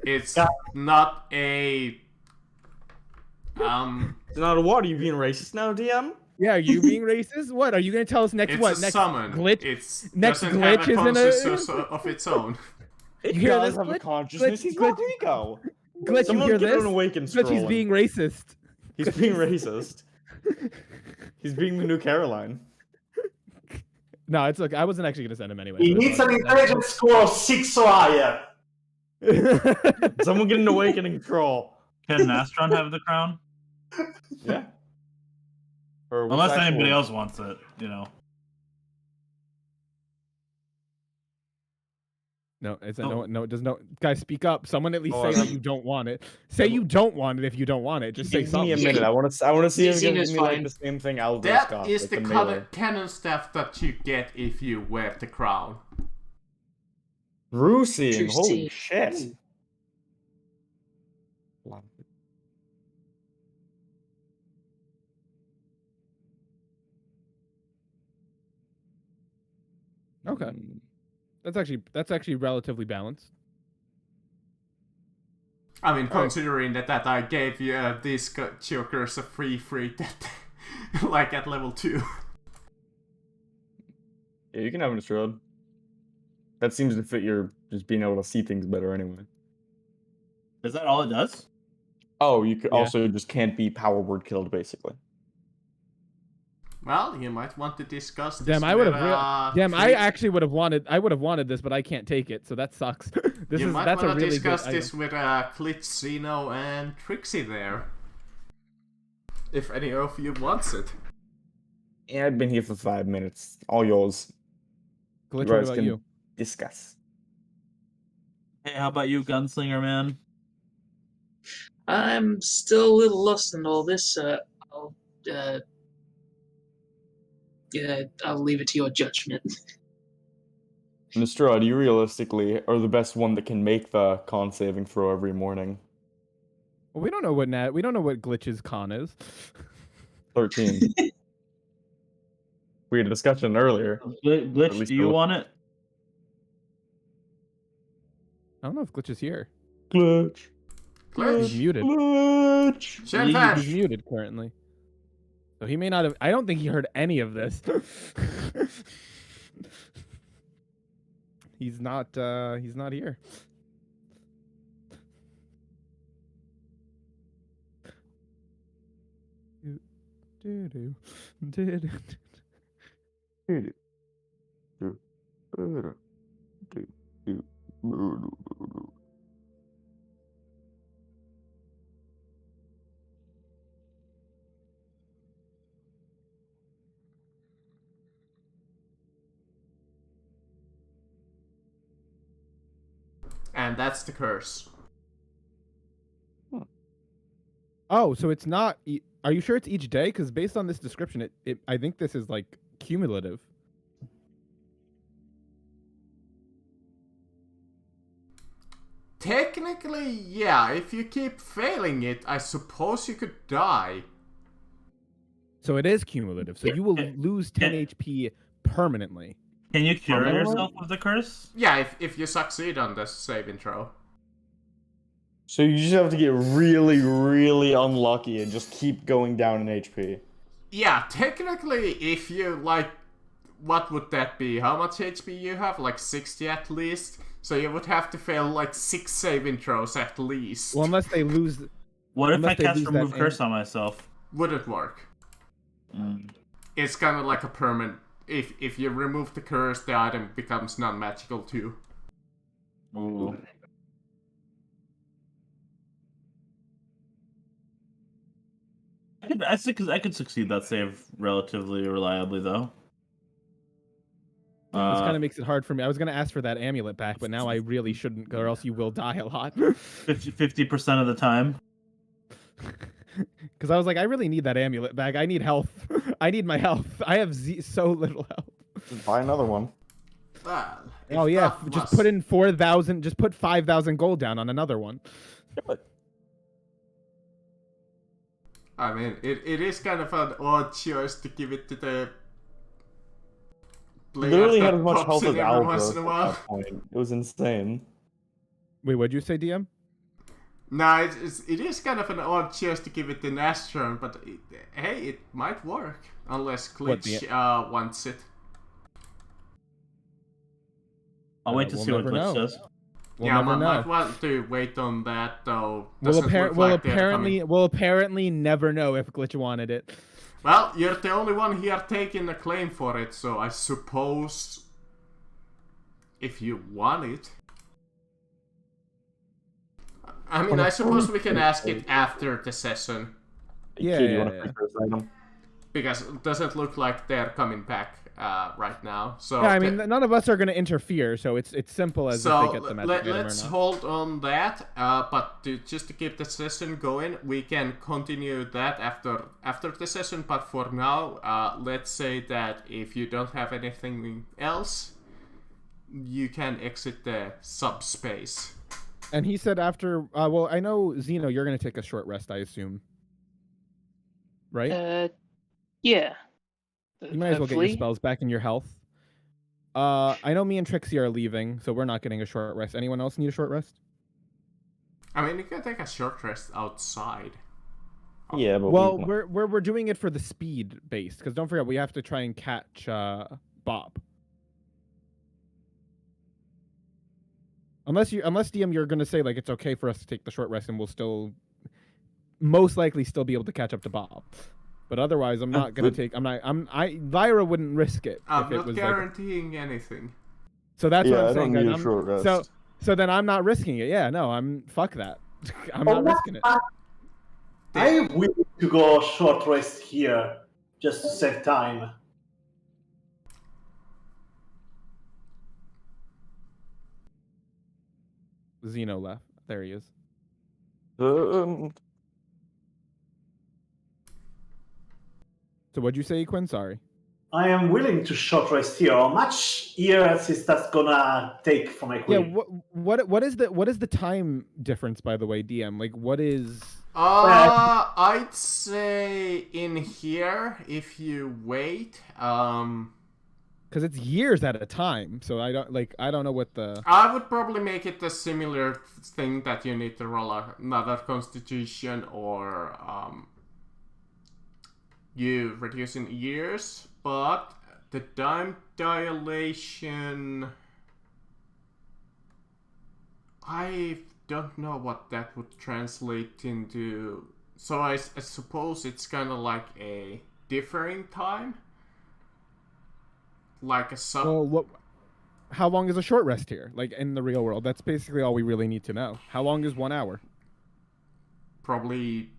It's not a It's not a what? Are you being racist now, DM? Yeah, are you being racist? What are you gonna tell us next? it's what a next summon. glitch? It's next doesn't glitch have a isn't a- consciousness of its own. It You hear does this, have a Glitch? consciousness. He's Glitch? Rodrigo. Glitch, you Someone hear give this? an awakened Glitch, he's scrolling. being racist. He's being racist. He's being the new Caroline. No, it's okay. I wasn't actually gonna send him anyway. he so it's needs an fine. intelligence score of 6 or higher. Someone get an awakening scroll. Can Nastron have the crown? Yeah. Or Unless what's anybody actual- else wants it, you know. No, it's Oh. no, it does no. Guys, speak up. Someone at least Oh, say I'm- that you don't want it. Say you don't want it if you don't want it. Just say Give me a something. minute. I want to see if Zine give is me like fine. the same thing Aldous That got. is like the melee. canon stuff that you get if you wear the crown. Rusian. Holy Juicy. shit. Okay, that's actually relatively balanced. I mean, considering that I gave you these jokers a free that like at level 2. Yeah, you can have an Astrode. That seems to fit your just being able to see things better anyway. Is that all it does? Oh, you could Yeah. also just can't be power word killed basically. Well, you might want to discuss this. Damn, I would have. Damn, I Trix- actually would have wanted. I would have wanted this, but I can't take it, so that sucks. You might That's a want to really good. discuss item. this with Glitch, Zeno, and Trixie there. If any of you wants it. Yeah, I've been here for 5 minutes. All yours. Glitch, what guys about can you? discuss. Hey, how about you, Gunslinger Man? I'm still a little lost in all this. I'll leave it to your judgment. Mistrad, you realistically are the best one that can make the con saving throw every morning. Well, we don't know what Glitch's con is. 13. We had a discussion earlier. Glitch, least do you the- want it? I don't know if Glitch is here. Glitch. He's Glitch, muted. Glitch. Shenfetch. He's muted currently. So he may not have. I don't think he heard any of this. He's not. He's not here. And that's the curse. Oh, so it's not. Are you sure it's each day? Because based on this description, I think this is like cumulative. Technically, yeah. If you keep failing it, I suppose you could die. So it is cumulative. So you will lose 10 HP permanently. Can you cure Permanently? yourself of the curse? Yeah, if you succeed on the saving throw. So you just have to get really, really unlucky and just keep going down in HP. Yeah, technically, if you, like, what would that be? How much HP you have? Like 60 at least? So you would have to fail, like, 6 saving throws at least. Well, unless they lose. What if I Unless they cast lose that remove am- curse on myself? Wouldn't work. It's kind of like a permanent... If you remove the curse, the item becomes non-magical too. Ooh. I could succeed that save relatively reliably, though. This kind of makes it hard for me. I was going to ask for that amulet back, but now I really shouldn't, or else you will die a lot. 50% of the time. Because I was like, I really need that amulet back. I need health. I need my health. I have so little health. Just buy another one. Well, Oh if yeah, that just was- put in 4,000. Just put 5,000 gold down on another one. I mean, it is kind of an odd choice to give it to the player Literally that had as much pops health in as every once in a Algos at while. that point. It was insane. Wait, what'd you say, DM? No, it is kind of an odd choice to give it to Nastron, but hey, it might work. Unless What, Glitch wants it. I'll wait to We'll see what never Glitch know. says. We'll Yeah, never might know. want to wait on that though. We'll, Doesn't look like they're coming. we'll apparently never know if Glitch wanted it. Well, you're the only one here taking a claim for it, so I suppose if you want it. I mean, I suppose we can ask it after the session, Yeah, Kid, you want yeah, a free first item? because it doesn't look like they're coming back right now. So Yeah, I mean, none of us are going to interfere, so it's simple as so if they get the magic item or let's not. hold on that. But just to keep the session going, we can continue that after the session. But for now, let's say that if you don't have anything else, you can exit the subspace. And he said after, well, I know, Zeno, you're going to take a short rest, I assume. Right? Yeah. You might as well get your Hopefully. spells back in your health. I know me and Trixie are leaving, so we're not getting a short rest. Anyone else need a short rest? I mean, you can take a short rest outside. Yeah, but Well, we, we're doing it for the speed based, because don't forget we have to try and catch Bob. Unless DM, you're gonna say like it's okay for us to take the short rest and we'll still most likely still be able to catch up to Bob. But otherwise, I'm not gonna take. Lyra wouldn't risk it I'm if it not was guaranteeing anything. So that's yeah, what I I'm saying. don't need guys. a short rest. So then I'm not risking it. Yeah, no, fuck that. I'm not risking it. I'm willing to go short rest here just to save time. Zeno left. There he is. Um, So what'd you say, Quinn? Sorry. I am willing to short rest here. How much years is that gonna take for my Yeah. queen? What is the time difference, by the way, DM? Like, what is? I'd say in here, if you wait, Because it's years at a time, so I don't know what the. I would probably make it a similar thing that you need to roll another constitution or you reduce in years, but the time dilation, I don't know what that would translate into. So I suppose it's kind of like a differing time, like a sub. Well, what? How long is a short rest here? Like in the real world, that's basically all we really need to know. How long is 1 hour? Probably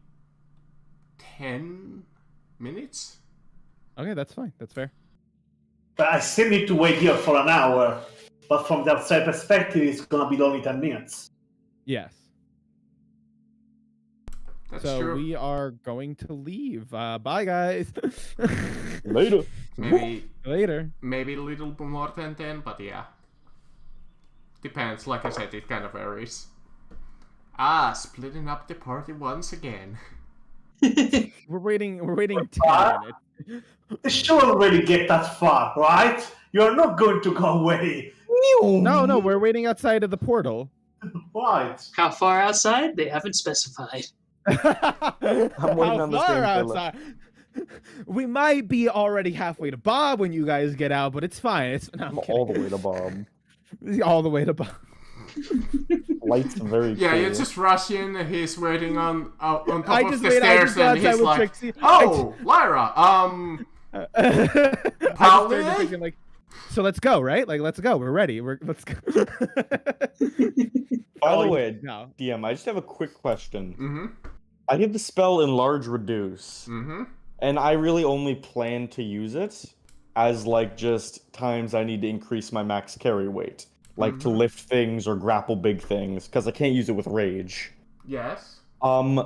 10 minutes. Okay, that's fine. That's fair. But I still need to wait here for an hour. but from the outside perspective, it's gonna be only 10 minutes. Yes. That's So true. we are going to leave. Bye, guys. Later. Maybe Later. maybe a little bit more than 10, but yeah. Depends, like I said, it kind of varies. Splitting up the party once again. We're waiting 10 minutes. It shouldn't really get that far, right? You're not going to go away. No, we're waiting outside of the portal. Right. How far outside? They haven't specified. waiting How on the far same fella. outside? We might be already halfway to Bob when you guys get out, but it's fine. It's no, I'm I'm all the kidding. way to Bob. All the way to Bob. Lights very Yeah, cool. you just rush in, he's waiting on top I of just the wait. I stairs just go and outside he's with like, Trixie. "Oh, Lyra, I just Pauli? turned to Trixie and like, so let's go, right? Like, let's go. We're ready. Let's go. By the way, No. DM, I just have a quick question. Mm-hmm, I have the spell Enlarge Reduce, mm-hmm. and I really only plan to use it as like just times I need to increase my max carry weight, like to lift things or grapple big things, because I can't use it with rage. Yes. And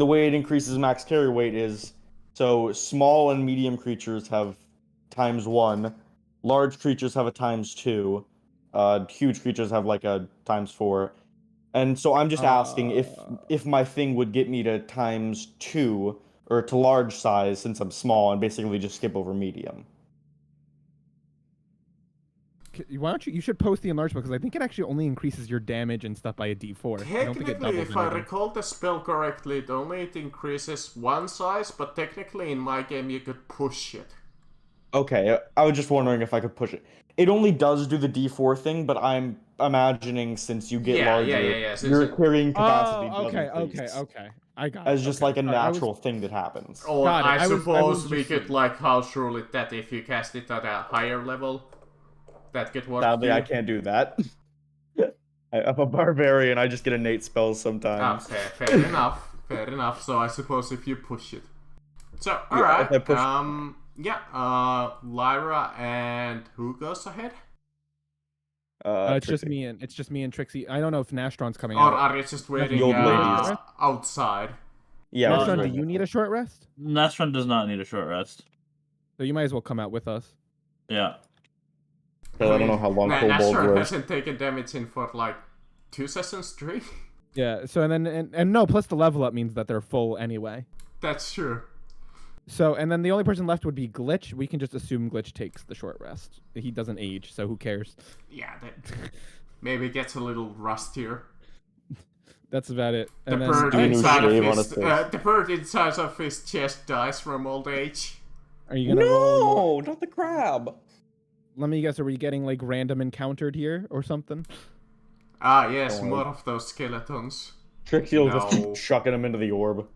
the way it increases max carry weight is so small and medium creatures have ×1, large creatures have a ×2, huge creatures have like a ×4. And so I'm just asking if my thing would get me to ×2 or to large size since I'm small and basically just skip over medium. Why don't you should post the enlarged because I think it actually only increases your damage and stuff by a d4. I don't think it Technically, doubles if I anything. recall the spell correctly, it increases one size, but technically in my game you could push it. Okay, I was just wondering if I could push it. It only does do the D4 thing, but I'm imagining since you get larger, yeah. your carrying capacity Oh, does increase. okay. I got it. As just Okay. like a Sorry, I was- natural thing that happens. Or Got it. I I was suppose we just could saying. like house rule it that if you cast it at a higher level, that could work. Sadly, too. I can't do that. I'm a barbarian. I just get innate spells Ah, sometimes. fair enough. Fair enough. So I suppose if you push it. So Yeah, alright. if I push- Lyra and who goes ahead? It's just me and Trixie. I don't know if Nashtron's coming Or out. are you just waiting old ladies. outside? Yeah. No, I was Nashtron, do right. you need a short rest? Nastron does not need a short rest. So you might as well come out with us. Yeah. Hell, I don't know how long Kobold Nashor was. hasn't taken damage in for like 2 sessions, 3? Yeah. So and then and no, plus the level up means that they're full anyway. That's true. So and then the only person left would be Glitch. We can just assume Glitch takes the short rest. He doesn't age, so who cares? Yeah, that maybe gets a little rustier. That's about it. The And then bird New inside shave of on his his face. the bird inside of his chest dies from old age. are you gonna roll? No, not the crab. Let me guess. Are we getting like random encountered here or something? Ah, yes, Oh. more of those skeletons. Trixie will just No. keep chucking him into the orb.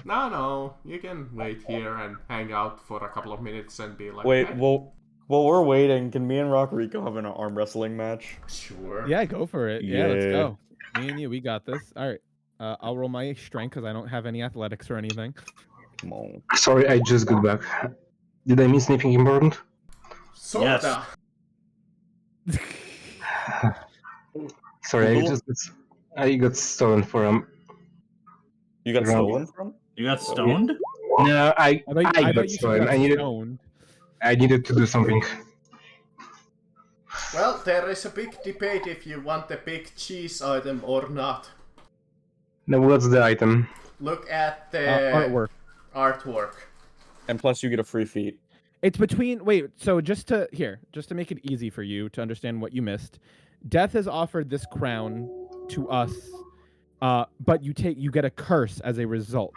No, you can wait here and hang out for a couple of minutes and be like, Wait, "Hey." well, while we're waiting, can me and Rockrico have an arm wrestling match? Sure. Yeah, go for it. Yeah, let's Yeah. go. Me and you, we got this. All right. I'll roll my strength because I don't have any athletics or anything. Come on. Sorry, I just got back. Did I miss anything important? Sorta. Sorry, I got stolen from. You got Round- stolen from? You got stoned? No, I I thought got you said stolen. you got I stoned. needed to do something. Well, there is a big debate if you want the big cheese item or not. Now, what's the item? Look at the Artwork. artwork. And plus, you get a free feat. It's between. Wait. So just to make it easy for you to understand what you missed, Death has offered this crown to us, but you get a curse as a result.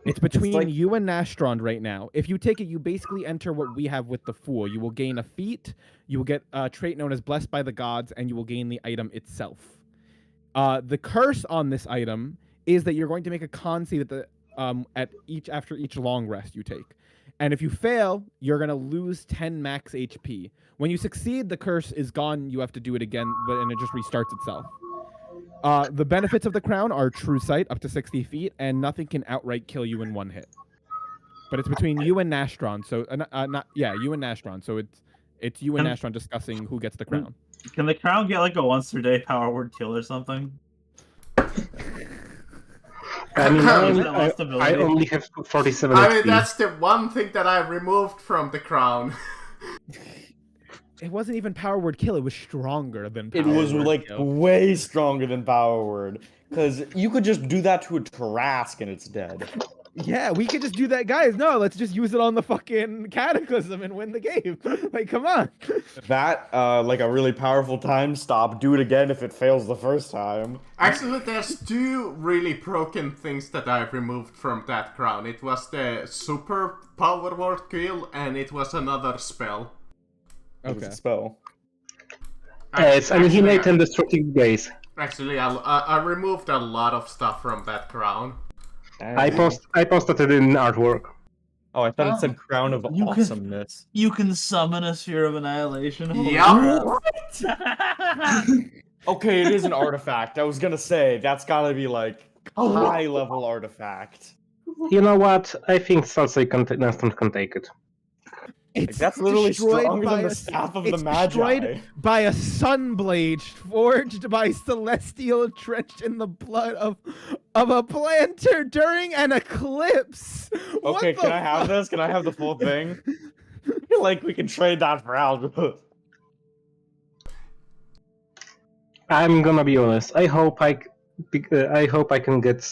It's between like- you and Nashtron right now. If you take it, you basically enter what we have with the Fool. You will gain a feat, you will get a trait known as Blessed by the Gods, and you will gain the item itself. The curse on this item is that you're going to make a con save after each long rest you take. And if you fail, you're going to lose 10 max HP. When you succeed, the curse is gone. You have to do it again, and it just restarts itself. The benefits of the crown are true sight up to 60 feet, and nothing can outright kill you in one hit. But it's between you and Nashtron, so you and Nashtron. So It's you and And- Nastron discussing who gets the crown. Can the crown get like a once per day power word kill or something? I mean, Lost I ability. only have 47 I mean, HP. that's the one thing that I removed from the crown. It wasn't even power word kill. It was stronger than power It was word like kill. way stronger than Power Word. Because you could just do that to a Tarask and it's dead. Yeah, we could just do that, guys. No, let's just use it on the fucking Cataclysm and win the game. Like, come on. That, like a really powerful time stop. Do it again if it fails the first time. Actually, there's two really broken things that I've removed from that crown. It was the super power word kill, and it was another spell. It was Okay. a spell. It's Annihilate and Destructive Gaze. Actually, I removed a lot of stuff from that crown. I posted it in artwork. Oh, I thought it said Crown of You could- Awesomeness. You can summon a Sphere of Annihilation. Holy Yup. crap. Okay, it is an artifact. I was gonna say, that's gotta be like a high level artifact. You know what? I think Salsa Nastron can take it. It's That's literally destroyed stronger by than the a- Staff of the it's Magi. destroyed by a sunblade forged by Celestial drenched in the blood of a planter during an eclipse. What Okay, the can I have fuck? this? Can I have the full thing? I feel like we can trade that for Algebra. I'm gonna be honest. I hope I can get.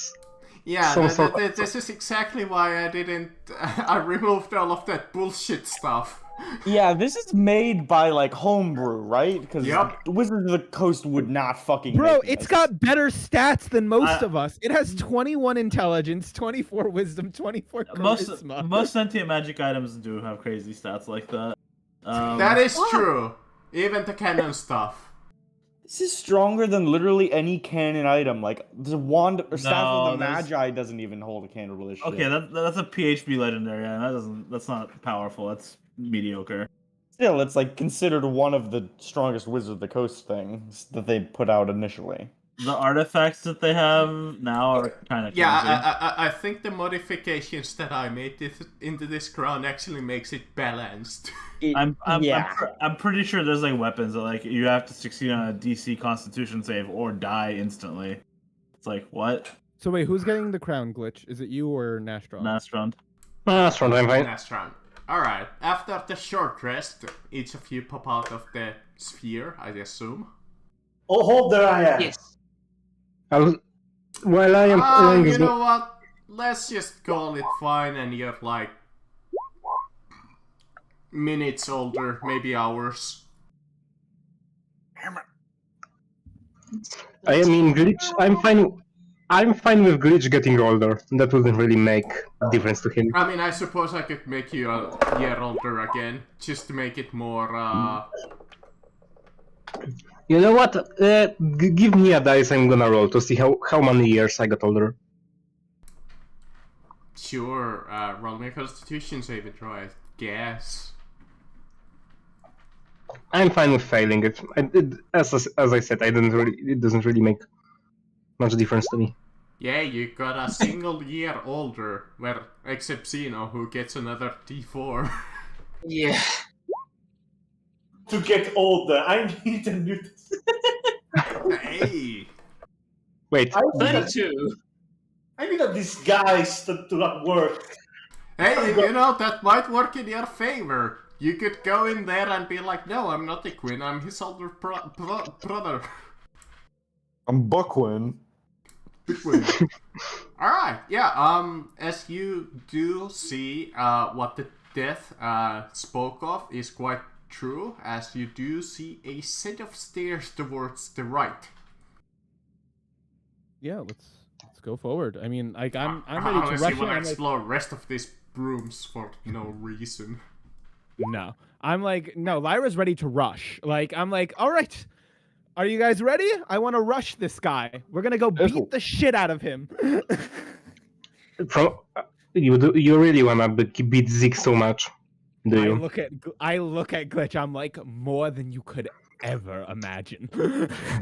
Yeah, Some sort of- this is exactly why I didn't. I removed all of that bullshit stuff. Yeah, this is made by like homebrew, right? Because Yep. Wizards of the Coast would not fucking. Bro, make it's this. got better stats than most I- of us. It has 21 intelligence, 24 wisdom, 24 Most charisma. sentient magic items do have crazy stats like that. That is true. Even the canon stuff. This is stronger than literally any canon item. Like the wand or staff of the No, there's- Magi doesn't even hold a canon relationship. Okay, that's a PHB legendary, and that's not powerful. That's mediocre. Still, it's like considered one of the strongest Wizards of the Coast things that they put out initially. The artifacts that they have now are kind of Yeah, I think the modifications that I made into this crown actually makes it balanced. I'm yeah. I'm pretty sure there's like weapons that like you have to succeed on a DC Constitution save or die instantly. It's like what? So wait, who's getting the crown glitch? Is it you or Nastron? Nastron. Nastron, I'm fine. Last round. Alright, after the short rest, each of you pop out of the sphere, I assume. Oh, hold there I am. Yes. While I am playing You this, know what? Let's just call it fine and you're like minutes older, maybe hours. I mean glitch. I'm fine with glitch getting older. That wouldn't really make a difference to him. I mean, I suppose I could make you a year older again, just to make it more, You know what? Give me a dice. I'm gonna roll to see how many years I got older. sure, roll me a constitution saving throw, I guess. I'm fine with failing it. As I said, it doesn't really make much difference to me. Yeah, you got a single year older, well, except Xeno, who gets another D4. Yeah. To get older, I need a new. Hey! Wait, I need a, 32. I need a disguise to not work. Hey, you know, that might work in your favor. You could go in there and be like, no, I'm not Iquin, I'm his older brother. I'm Buckwin. Alright, yeah, as you do see, what the death, spoke of is quite true, as you do see a set of stairs towards the right. Yeah, let's go forward. I mean, like I'm I ready to honestly rush in. want to I'm like, explore rest of these rooms for no reason. no, I'm like, no. Lyra's ready to rush. Like I'm like, all right, are you guys ready? I want to rush this guy. We're gonna go beat the shit out of him. you really wanna beat Zeke so much, do I you? look at Glitch. I'm like more than you could ever imagine.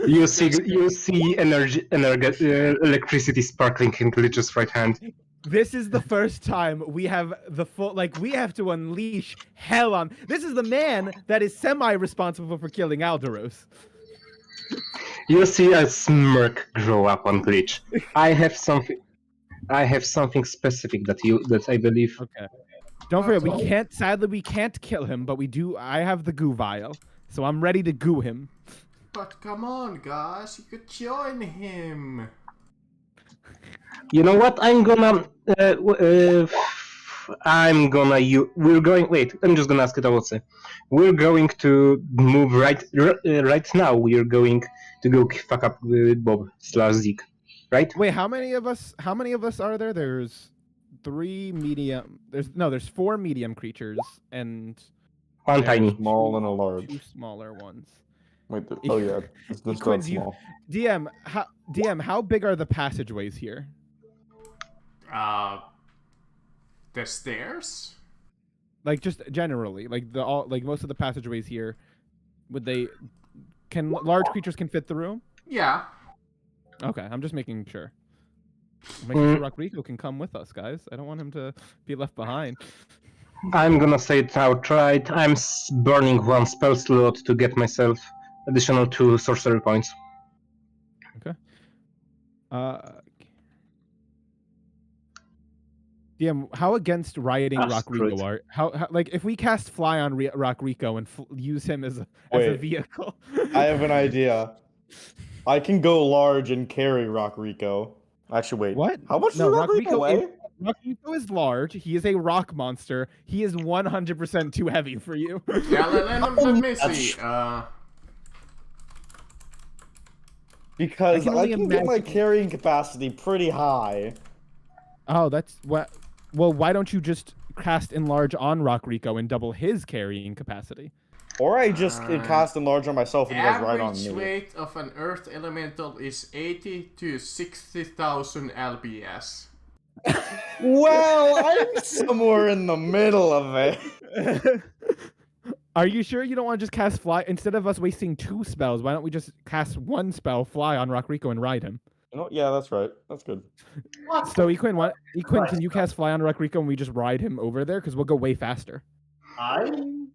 You see energy, electricity sparkling in Glitch's right hand. This is the first time we have the full, like, we have to unleash hell on. This is the man that is semi-responsible for killing Alderos. You see a smirk grow up on Glitch. I have something specific that I believe. Okay. Don't forget, sadly, we can't kill him, but I have the goo vial, so I'm ready to goo him. But come on, guys, you could join him. You know what? I'm just gonna ask it also. We're going to move right now. We are going to go fuck up Bob/Zeke, right? Wait, how many of us are there? There's 3 medium. There's 4 medium creatures and One tiny. Small and a large. 2 smaller ones. Wait, oh yeah, it's not Quinn, small. DM, how big are the passageways here? The stairs? Like just generally, like most of the passageways here, large creatures can fit through? Yeah. Okay, I'm just making sure. I'm making sure Rodrigo can come with us, guys. I don't want him to be left behind. I'm gonna say it outright. I'm burning 1 spell slot to get myself additional 2 sorcery points. Okay. DM, how against rioting Rodrigo are? How like if we cast Fly on Rodrigo and use him as a vehicle? I have an idea. I can go large and carry Rodrigo. Actually, wait. What? How much does Rodrigo weigh? Rodrigo is large. He is a rock monster. He is 100% too heavy for you. Yeah, let me see. Because I can get my imagine- carrying capacity pretty high. Oh, that's what. Well, why don't you just cast Enlarge on Rodrigo and double his carrying capacity? Or I just cast Enlarge on myself and you guys ride on Average me. weight of an earth elemental is 80 to 60,000 lbs. Well, I'm somewhere in the middle of it. Are you sure you don't want to just cast Fly? Instead of us wasting 2 spells, why don't we just cast 1 spell, Fly on Rodrigo, and ride him? You know, yeah, that's right. That's good. So, Equin, can you cast Fly on Rodrigo and we just ride him over there? Because we'll go way faster. I'm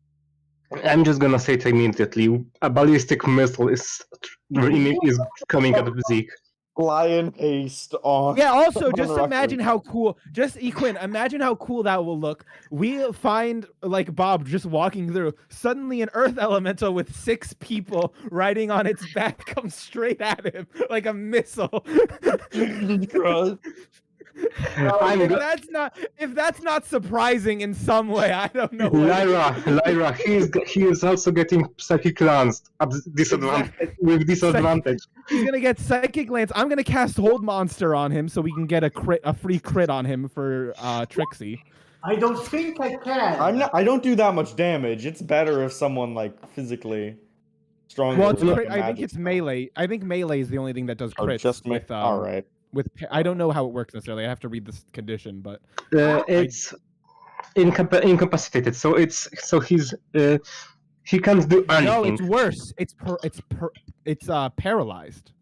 just gonna say it immediately. A ballistic missile is coming out of Zeke. Lion haste on. Yeah, also, on just imagine how cool, Equin, imagine how cool that will look. We find, like, Bob just walking through. Suddenly an earth elemental with 6 people riding on its back comes straight at him like a missile. If that's not surprising in some way, I don't know. Lyra, he is also getting psychic lance at with disadvantage. He's gonna get psychic lance. I'm gonna cast Hold Monster on him so we can get a free crit on him for Trixie. I don't think I can. I don't do that much damage. It's better if someone like physically stronger. Well, with I think magic it's stuff. melee. I think melee is the only thing that does Oh, crits. just with, all right. I don't know how it works necessarily. I have to read this condition, but It's incapacitated, so he's he can't do anything. no, it's worse. It's paralyzed.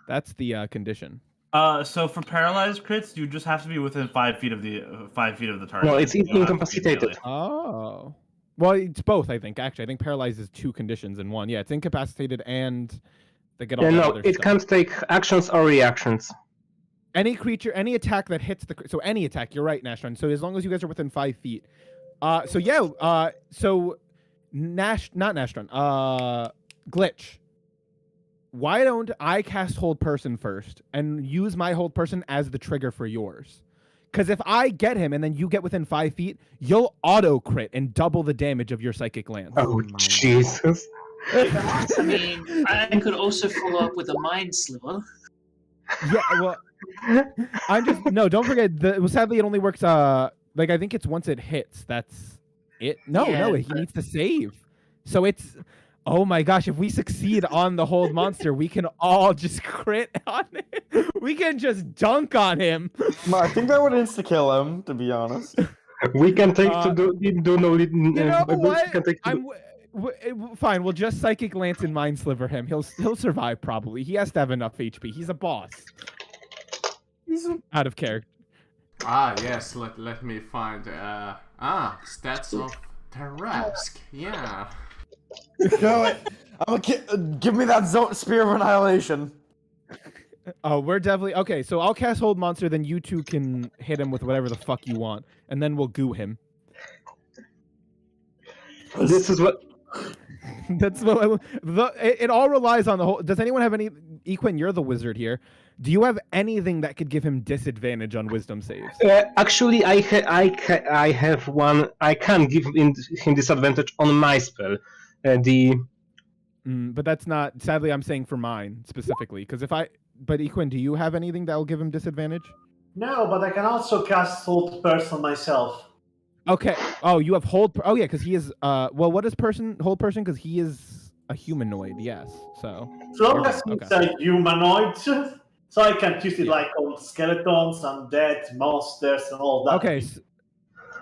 That's the condition. So for paralyzed crits, you just have to be within 5 feet of the target. No, it's You don't have to be incapacitated. melee. Oh, well, it's both. I think actually, I think paralyzed is 2 conditions in one. Yeah, it's incapacitated and they get all the No, other it stuff. can't take actions or reactions. Any creature, any attack that hits so any attack. You're right, Nashron. So as long as you guys are within 5 feet. So not Nashron. Glitch. Why don't I cast Hold Person first and use my Hold Person as the trigger for yours? Because if I get him and then you get within 5 feet, you'll auto crit and double the damage of your Psychic Lance. Oh Jesus! I mean, I could also follow up with a Mind Sliver. Yeah, well, I'm just don't forget. Sadly, it only works. Like I think it's once it hits. That's it. No, he needs to save. So it's. Oh my gosh! If we succeed on the Hold Monster, we can all just crit on it. We can just dunk on him. I think that would insta kill him. To be honest. We can take to do no. You know what? Fine. We'll just Psychic Lance and Mind Sliver him. He'll survive probably. He has to have enough HP. He's a boss. Out of character. Yes, let me find stats of Tarask. Yeah. Go it. Give me that Spear of Annihilation. Oh, we're definitely okay. So I'll cast Hold Monster, then you two can hit him with whatever the fuck you want, and then we'll goo him. This is what. That's what it all relies on the whole. Does anyone have any? Equin, you're the wizard here. Do you have anything that could give him disadvantage on Wisdom saves? Actually, I have one. I can give him disadvantage on my spell. But that's not. Sadly, I'm saying for mine specifically, because if I. But Equin, do you have anything that will give him disadvantage? No, but I can also cast Hold Person myself. Okay. Oh, you have hold. Oh yeah, because he is. Well, what is hold person? Because he is a humanoid. Yes. So. As long as it's a humanoid, so I can use it like on skeletons, undead, monsters, and all that. Okay.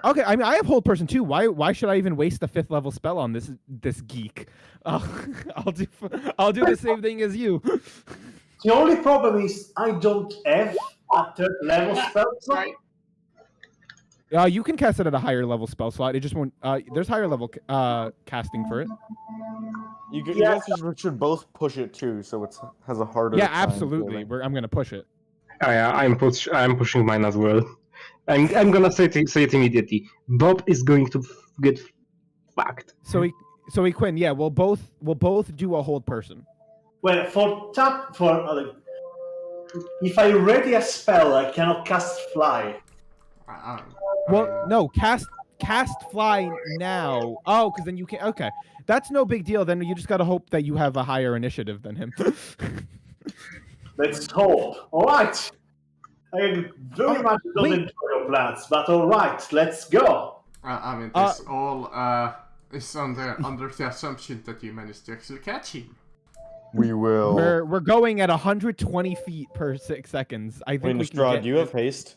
Okay. I mean, I have hold person too. Why should I even waste the 5th level spell on this geek? I'll do the same thing as you. The only problem is I don't have a 3rd level spell slot. You can cast it at a higher level spell slot. It just won't. There's higher level casting for it. You guys should both push it too, so it has a harder. Yeah, time absolutely. I'm gonna push it. Oh, yeah, I'm pushing mine as well. I'm gonna say it immediately. Bob is going to get fucked. So Quinn, yeah, we'll both do a hold person. Well, if I ready a spell, I cannot cast fly. Well, no, cast fly now. Oh, because then you can't. Okay, that's no big deal. Then you just gotta hope that you have a higher initiative than him. Let's hope. All right. I very much don't enjoy your plans, but all right, let's go. I mean, this all is under the assumption that you managed to actually catch him. We will. We're going at 120 feet per 6 seconds. I think. Wait, Strahd, do you have haste?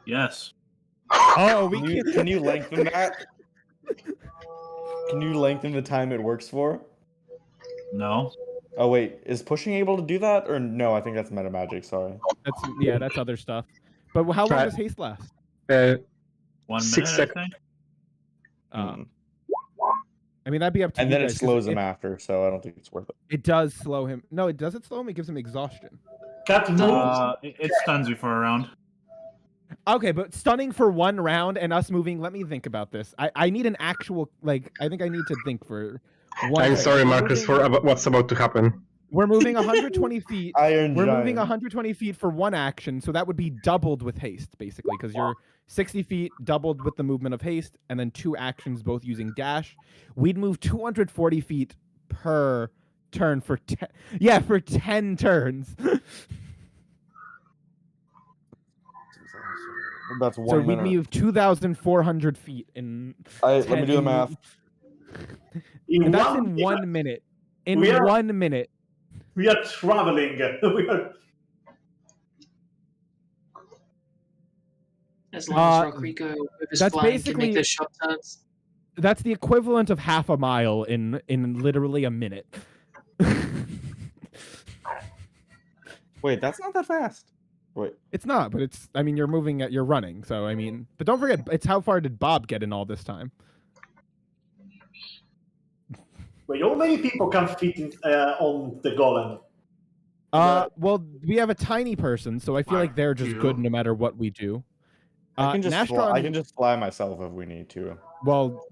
Yes. Oh, Can you lengthen that? Can you lengthen the time it works for? No. Oh wait, is pushing able to do that or no? I think that's meta magic. Sorry. That's other stuff. But how long does haste last? 1 minute, 6 seconds. I mean, that'd be up to and you then guys, it slows him after, so I don't think it's worth it. It does slow him. No, it doesn't slow him. It gives him exhaustion. It stuns you for a round. Okay, but stunning for 1 round and us moving. Let me think about this. I need an actual I think I need to think for. I'm sorry, Marcus, for what's about to happen. We're moving 120 feet. We're moving 120 feet for 1 action, so that would be doubled with haste, basically, because you're 60 feet doubled with the movement of haste, and then 2 actions, both using dash. We'd move 240 feet per turn for 10 turns. That's 1 so minute. we'd move 2,400 feet in. Let me do the math. And that's in 1 minute. In 1 minute. We are traveling. As long as Rockrico with his flying can make those short turns. That's the equivalent of half a mile in literally a minute. Wait, that's not that fast. Wait. It's not, but it's. I mean, you're running, so I mean. But don't forget, it's how far did Bob get in all this time? Wait, how many people can fit on the golem? Well, we have a tiny person, so I feel like they're just good no matter what we do. I can just fly myself if we need to. Well,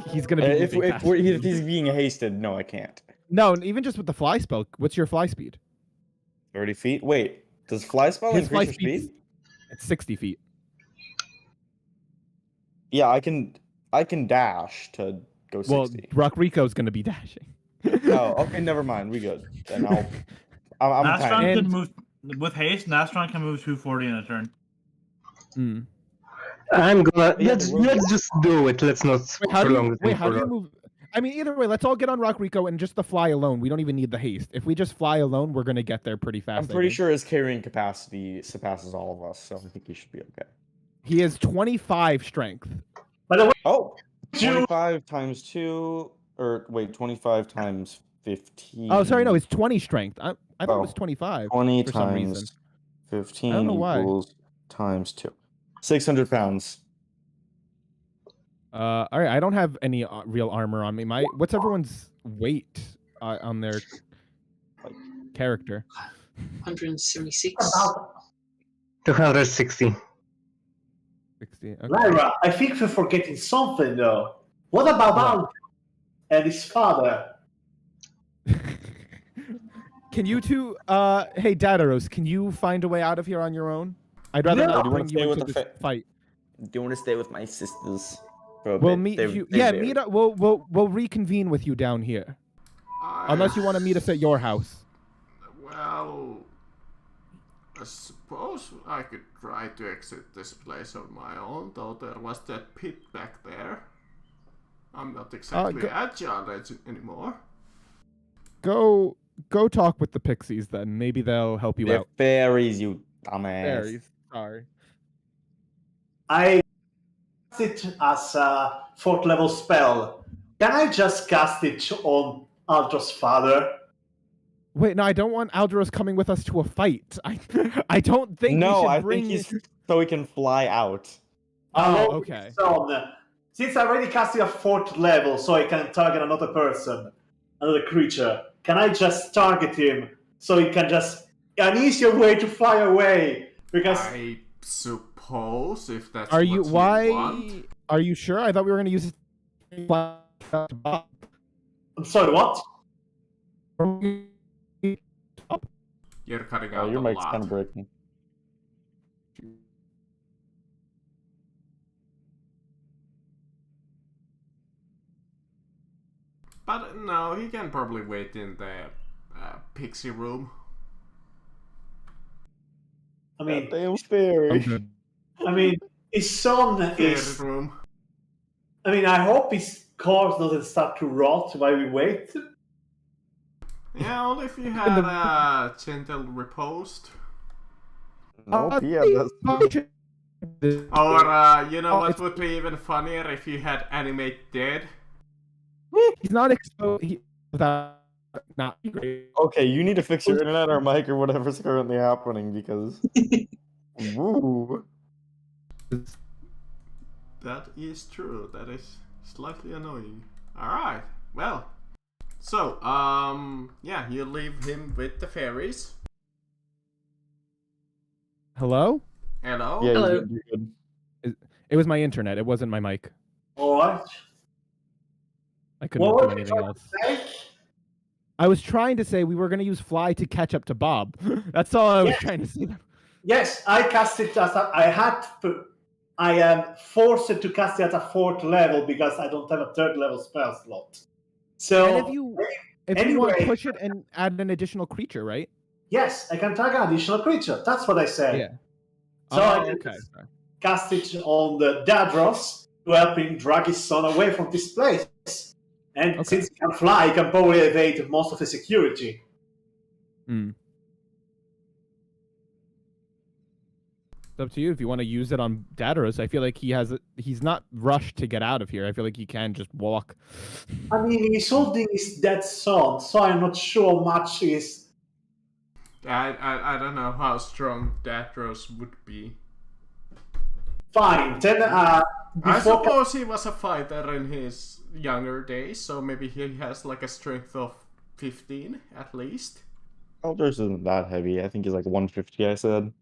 he's gonna be. If he's being hasted, no, I can't. No, even just with the fly spell, what's your fly speed? 30 feet. Wait, does fly spell increase your speed? It's 60 feet. Yeah, I can dash to go 60. Well, Rockrico's gonna be dashing. Oh, okay, never mind. We good. Then I'm Nastron can move with haste. Nastron can move 240 in a turn. I'm gonna let's just do it. Let's not prolong the thing. How do you move? I mean, either way, let's all get on Rockrico and just the fly alone. We don't even need the haste. If we just fly alone, we're gonna get there pretty fast. I'm pretty sure his carrying capacity surpasses all of us, so I think he should be okay. He has 25 strength. By the way, 25 times 2, or wait, 25 times 15. Oh, sorry, no, it's 20 strength. I thought it was 25. 20 for some reason. times 15 know why. equals times 2. 600 pounds. All right, I don't have any real armor on me. What's everyone's weight on their character? 176. About 260. 60. Okay. Lyra, I think we're forgetting something though. What about What? Aldo and his father? Can you two, hey Dadaros, can you find a way out of here on your own? I'd rather Yeah. not Do you wanna bring stay you with into the this fight. Do you want to stay with my sisters for a We'll bit? meet They're- you. they're Yeah, there. meet up. We'll reconvene with you down here, unless you want to meet us at your house. Well, I suppose I could try to exit this place on my own, though there was that pit back there. I'm not exactly agile anymore. Go talk with the pixies then. Maybe they'll help you They're out. fairies, you dumbass. Fairies. Sorry. I cast it as a 4th level spell. Can I just cast it on Aldra's father? Wait, no, I don't want Aldaros coming with us to a fight. I don't think we No, should I bring. think he's so he can fly out. Oh, okay. So, since I already casted a 4th level, so I can target another person, another creature, can I just target him so he can just an easier way to fly away? Because I suppose if that's Are what you? you Why? want. Are you sure? I thought we were gonna use it. I'm sorry, what? You're cutting Oh, out your a mic's lot. kind of breaking. But no, he can probably wait in the pixie room. I mean, Damn fairy. Okay. I mean, his son Fairy is. room. I mean, I hope his corpse doesn't start to rot while we wait. Yeah, only if you had a gentle repost. Nope, yeah, that's Or, you know Oh, what it's- would be even funnier if you had animate dead? He's not exposed. Without not great. okay. You need to fix your internet or mic or whatever's currently happening because. Woo. That is true. That is slightly annoying. Alright, well. So, yeah, you leave him with the fairies. Hello? Hello? Yeah, Hello. you're good. It was my internet. It wasn't my mic. Alright. I couldn't What do were you anything trying else. to say? I was trying to say we were gonna use fly to catch up to Bob. That's all I was Yeah. trying to say. Yes, I cast it as I am forced to cast it at a 4th level because I don't have a 3rd level spell slot. So And if you want anyway- to push it and add an additional creature, right? yes, I can target an additional creature. That's what I said. Yeah. So Oh, I can okay. cast it on the Dadros to help him drag his son away from this place. And Okay. since he can fly, he can probably evade most of the security. Mm. It's up to you if you want to use it on Dadaros. I feel like he's not rushed to get out of here. I feel like he can just walk. I mean, he's holding his dead son, so I'm not sure how much is. I don't know how strong Datros would be. Fine. Then, I before suppose he was a fighter in his younger days, so maybe he has like a strength of 15 at least. Elders isn't that heavy. I think he's like 150. I said.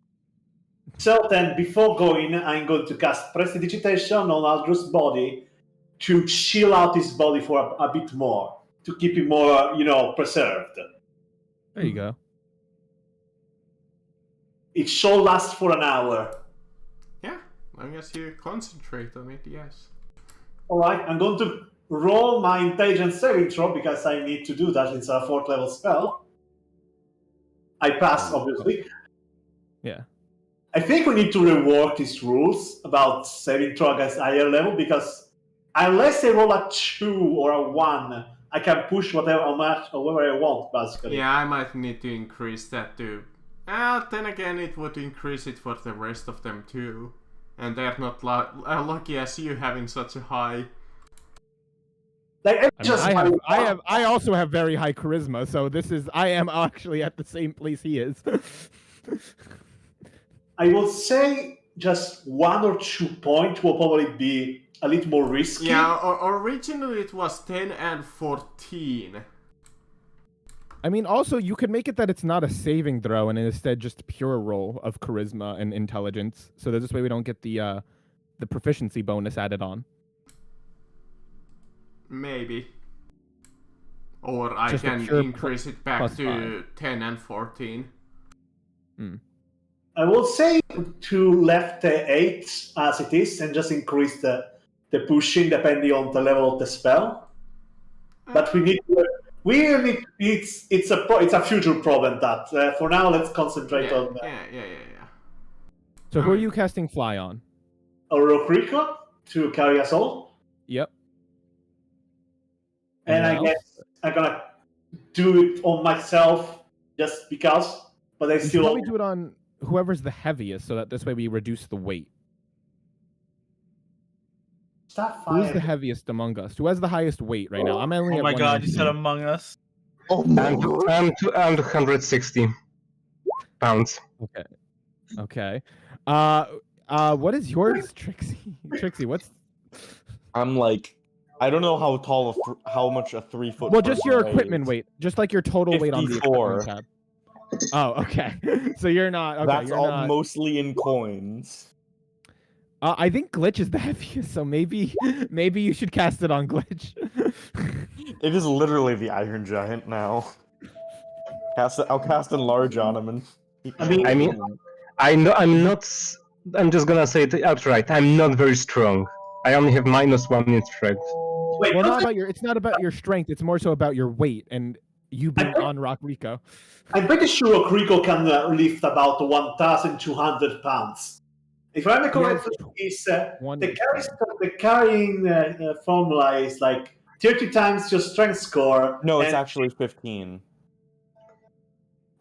So then, before going, I'm going to cast Prestidigitation on Aldrus' body to chill out his body for a bit more, to keep him more, preserved. There you go. It should last for an hour. Yeah, I guess you concentrate on it, yes. All right, I'm going to roll my intelligence saving throw because I need to do that. It's a 4th level spell. I pass, obviously. Yeah. I think we need to rework these rules about saving throw against higher level because unless I roll a 2 or a 1, I can push whatever I want, basically. Yeah, I might need to increase that too. Then again, it would increase it for the rest of them too. And they're not lucky as you having such a high. Like, I also have very high charisma, so I am actually at the same place he is. I would say just 1 or 2 points will probably be a little more risky. Yeah, originally it was 10 and 14. I mean, also you could make it that it's not a saving throw and instead just pure roll of charisma and intelligence, so that this way we don't get the proficiency bonus added on. Maybe. Or I Just a can pure increase it back plus to 10 and 14. I will say to left the 8 as it is and just increase the pushing depending on the level of the spell. But it's a future problem that for now let's concentrate on Yeah. So who are you casting fly on? Orokriko to carry us all. Yep. And I Anyone else? guess I'm gonna do it on myself just because, but I You should still probably do it on whoever's the heaviest, so that this way we reduce the weight. Stop Who's fire. the heaviest among us? Who has the highest weight right now? I'm only Oh at my god, you 119. said Among Us. Oh my god. I'm 260 pounds. Okay. What is yours, Trixie? Trixie, what's? I'm like, I don't know how tall, how much a 3 foot. Well, just your person equipment weighs. weight, just like your total weight on the 54. equipment tab. Oh, okay. So you're not. Okay, That's you're all not. mostly in coins. I think Glitch is the heaviest, so maybe you should cast it on Glitch. It is literally the Iron Giant now. I'll cast Enlarge on him and. I mean, I know I'm not. I'm just gonna say it outright. I'm not very strong. I only have -1 in strength. Wait, Well, it's not about your strength. It's more so about your weight and you being on Rock Rico. I'm pretty sure Orokriko can lift about 1,200 pounds. If I remember correctly, the carrying formula is like 30 times your strength score. No, it's and actually 15.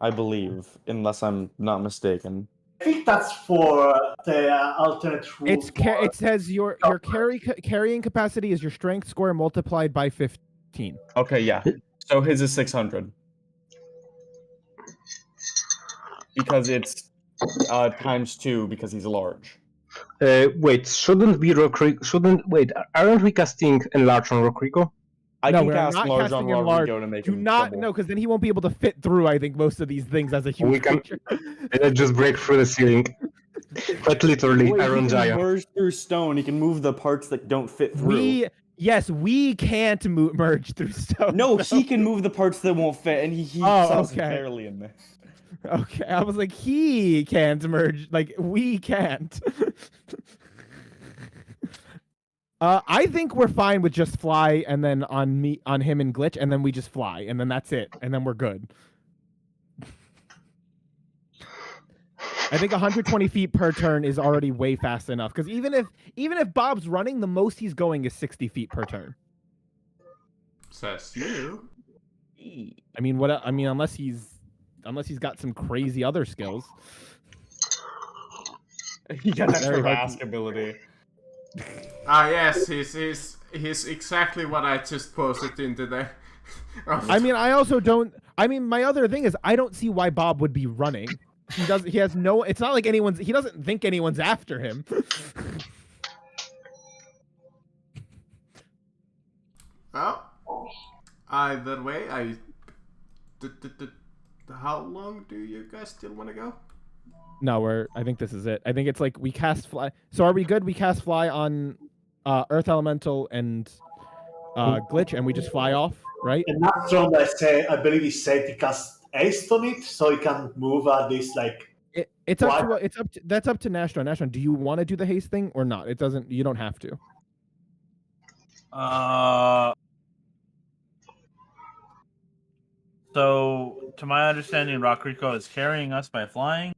I believe, unless I'm not mistaken. I think that's for the alternate rule. It says your carrying capacity is your strength score multiplied by 15. Okay, yeah. So his is 600. Because it's times 2 because he's large. Wait, shouldn't wait? Aren't we casting Enlarge on Rokriko? I No, can we're cast not large casting on enlarge. Rodrigo to make Do him not double. no, because then he won't be able to fit through. I think most of these things as a huge We can- creature. Let's just break through the ceiling. But literally, Wait, Iron he can Giant. merge through stone. He can move the parts that don't fit through. We can't merge through stone. No, so- he can move the parts that won't fit, and he Oh, sounds okay. barely in there. Okay, I was like, he can't merge. Like, we can't. I think we're fine with just fly, and then on him and Glitch, and then we just fly, and then that's it, and then we're good. I think 120 feet per turn is already way fast enough. Because even if Bob's running, the most he's going is 60 feet per turn. Says you. I mean, unless he's got some crazy other skills. He got that Very hard Trask ability. Ah, yes, he's exactly what I just posted into there. I mean, I also don't. I mean, my other thing is I don't see why Bob would be running. He has no. It's not like he doesn't think anyone's after him. Well, either way, how long do you guys still want to go? No, I think this is it. I think it's like we cast fly. So are we good? We cast fly on Earth Elemental and Glitch, and we just fly off, right? And Nastron, I believe he said he cast haste on it, so he can move at this like. It's up to that's up to Nastron. Nastron, do you want to do the haste thing or not? It doesn't. You don't have to. So, to my understanding, Rockrico is carrying us by flying.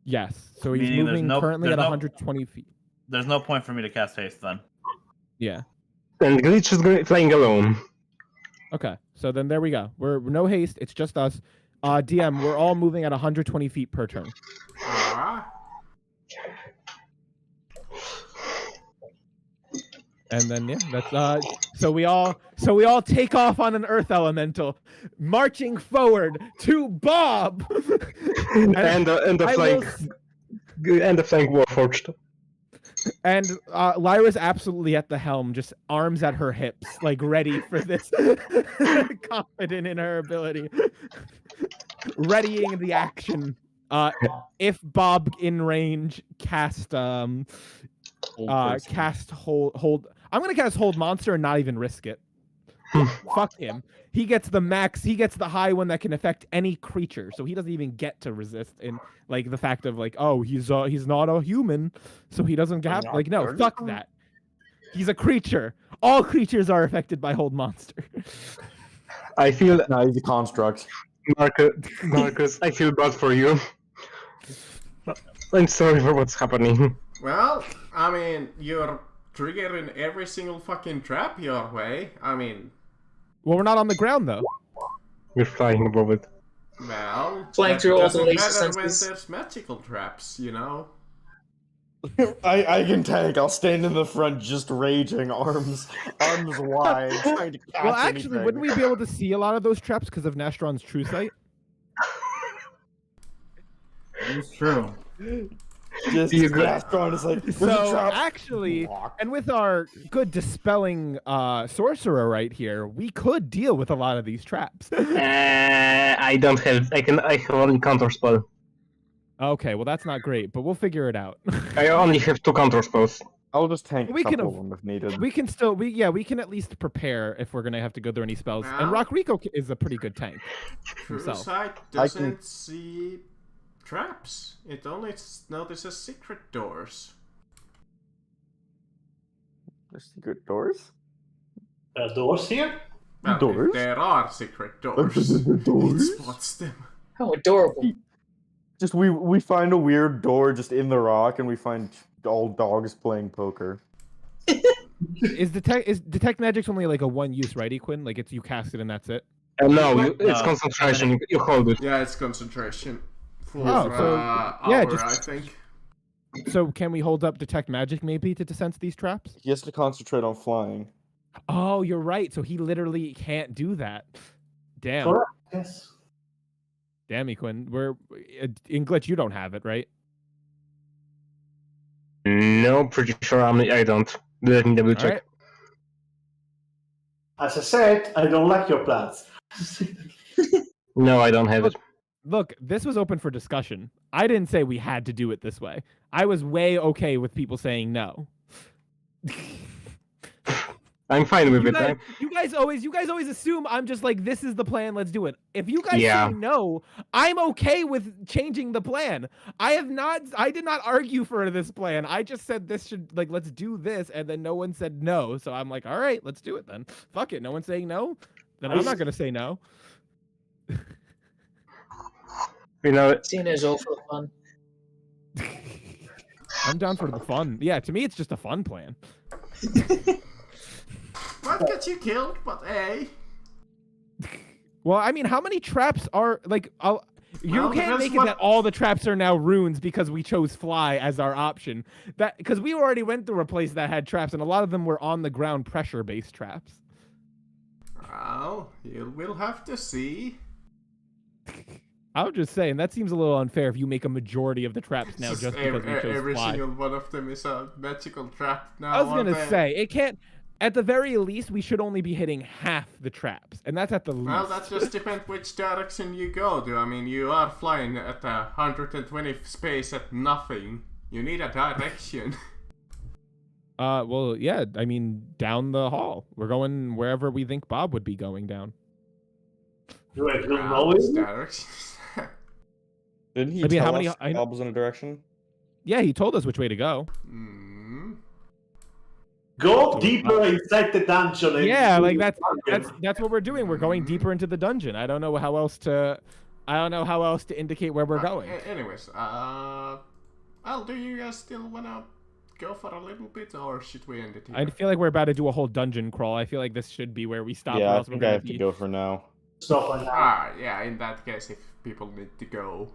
Yes. So he's Meaning there's moving currently at 120 feet. There's no point for me to cast haste then. Yeah. And Glitch is flying alone. Okay. So then there we go. We're no haste. It's just us. DM, we're all moving at 120 feet per turn. Alright. And then yeah, that's so we all take off on an Earth Elemental, marching forward to Bob. And the I flying. End of Tank Warforged. And Lyra's absolutely at the helm, just arms at her hips, like ready for this, confident in her ability, readying the action. If Bob in range cast hold. I'm gonna cast hold monster and not even risk it. Fuck him. He gets the max. He gets the high one that can affect any creature, so he doesn't even get to resist. And like the fact of like, oh, he's not a human, so he doesn't have like no. Fuck that. He's a creature. All creatures are affected by hold monster. I feel No, he's a construct. Marcus, I feel bad for you. I'm sorry for what's happening. Well, I mean, you're triggering every single fucking trap your way. I mean, Well, we're not on the ground though. We're flying above it. well, Flying that through all the doesn't laser matter when sensors. there's magical traps, you know? I can tank. I'll stand in the front, just raging, arms wide, trying to catch Well, actually, anything. wouldn't we be able to see a lot of those traps because of Nastron's true sight? It's true. Just You go- Astron is like, "There's a So trap." actually, Block. and with our good dispelling sorcerer right here, we could deal with a lot of these traps. I don't have. I have only counter spell. Okay, well that's not great, but we'll figure it out. I only have 2 counter spells. I'll just tank We a can couple av- of them if needed. we can still we can at least prepare if we're gonna have to go through any spells. And Well- Rockrico is a pretty good tank. True Himself. sight I can- doesn't see traps. It only notices secret doors. There's secret doors. Doors here? Well, Doors? if there are secret doors. It Doors? spots them. How adorable. Just we find a weird door just in the rock, and we find all dogs playing poker. Is detect magic's only like a one use, right, Equin? Like it's you cast it and that's it. No, it's No. concentration. You hold it. Yeah, it's concentration. For Oh, so- yeah, hour, just- I think. So can we hold up detect magic maybe to sense these traps? He has to concentrate on flying. Oh, you're right. So he literally can't do that. Damn. Correct. Yes. Damn, Equin. We're in glitch. You don't have it, right? No, pretty sure I don't. Let me double All check. right. As I said, I don't like your plans. No, I don't have it. Look, this was open for discussion. I didn't say we had to do it this way. I was way okay with people saying no. I'm fine with You it. guys, you guys always assume I'm just like, this is the plan, let's do it. If you guys Yeah. say no, I'm okay with changing the plan. I did not argue for this plan. I just said this should, like, let's do this, and then no one said no. So I'm like, all right, let's do it then. Fuck it. No one's saying no. Then I'm not gonna say no. You know, Seeing as all for the fun. I'm down for the fun. Yeah, to me it's just a fun plan. Might get you killed, but hey. Well, I mean, how many traps are like? You Well, can't that's make it what- that all the traps are now runes because we chose fly as our option. That because we already went through a place that had traps, and a lot of them were on the ground pressure based traps. Well, you will have to see. I'm just saying that seems a little unfair if you make a majority of the traps now just because we chose every fly. single one of them is a magical trap now. I was aren't gonna they? say it can't. At the very least, we should only be hitting half the traps, and that's at the least. Well, that just depends which direction you go to. I mean, you are flying at 120 space at nothing. You need a direction. Well, yeah. I mean, down the hall. We're going wherever we think Bob would be going down. Do I don't Well, know which it? direction? Didn't he I mean, how tell many- us I know- Bob was in a direction? Yeah, he told us which way to go. Hmm. Go deeper inside the dungeon. and Yeah, do like the that's dungeon. that's what we're doing. We're going deeper into the dungeon. I don't know how else to indicate where we're going. Anyways, well, do you guys still wanna go for a little bit, or should we end it here? I feel like we're about to do a whole dungeon crawl. I feel like this should be where we stop. or Yeah, I else we're think I gonna have to be- go for now. Stop on that. Yeah. In that case, if people need to go,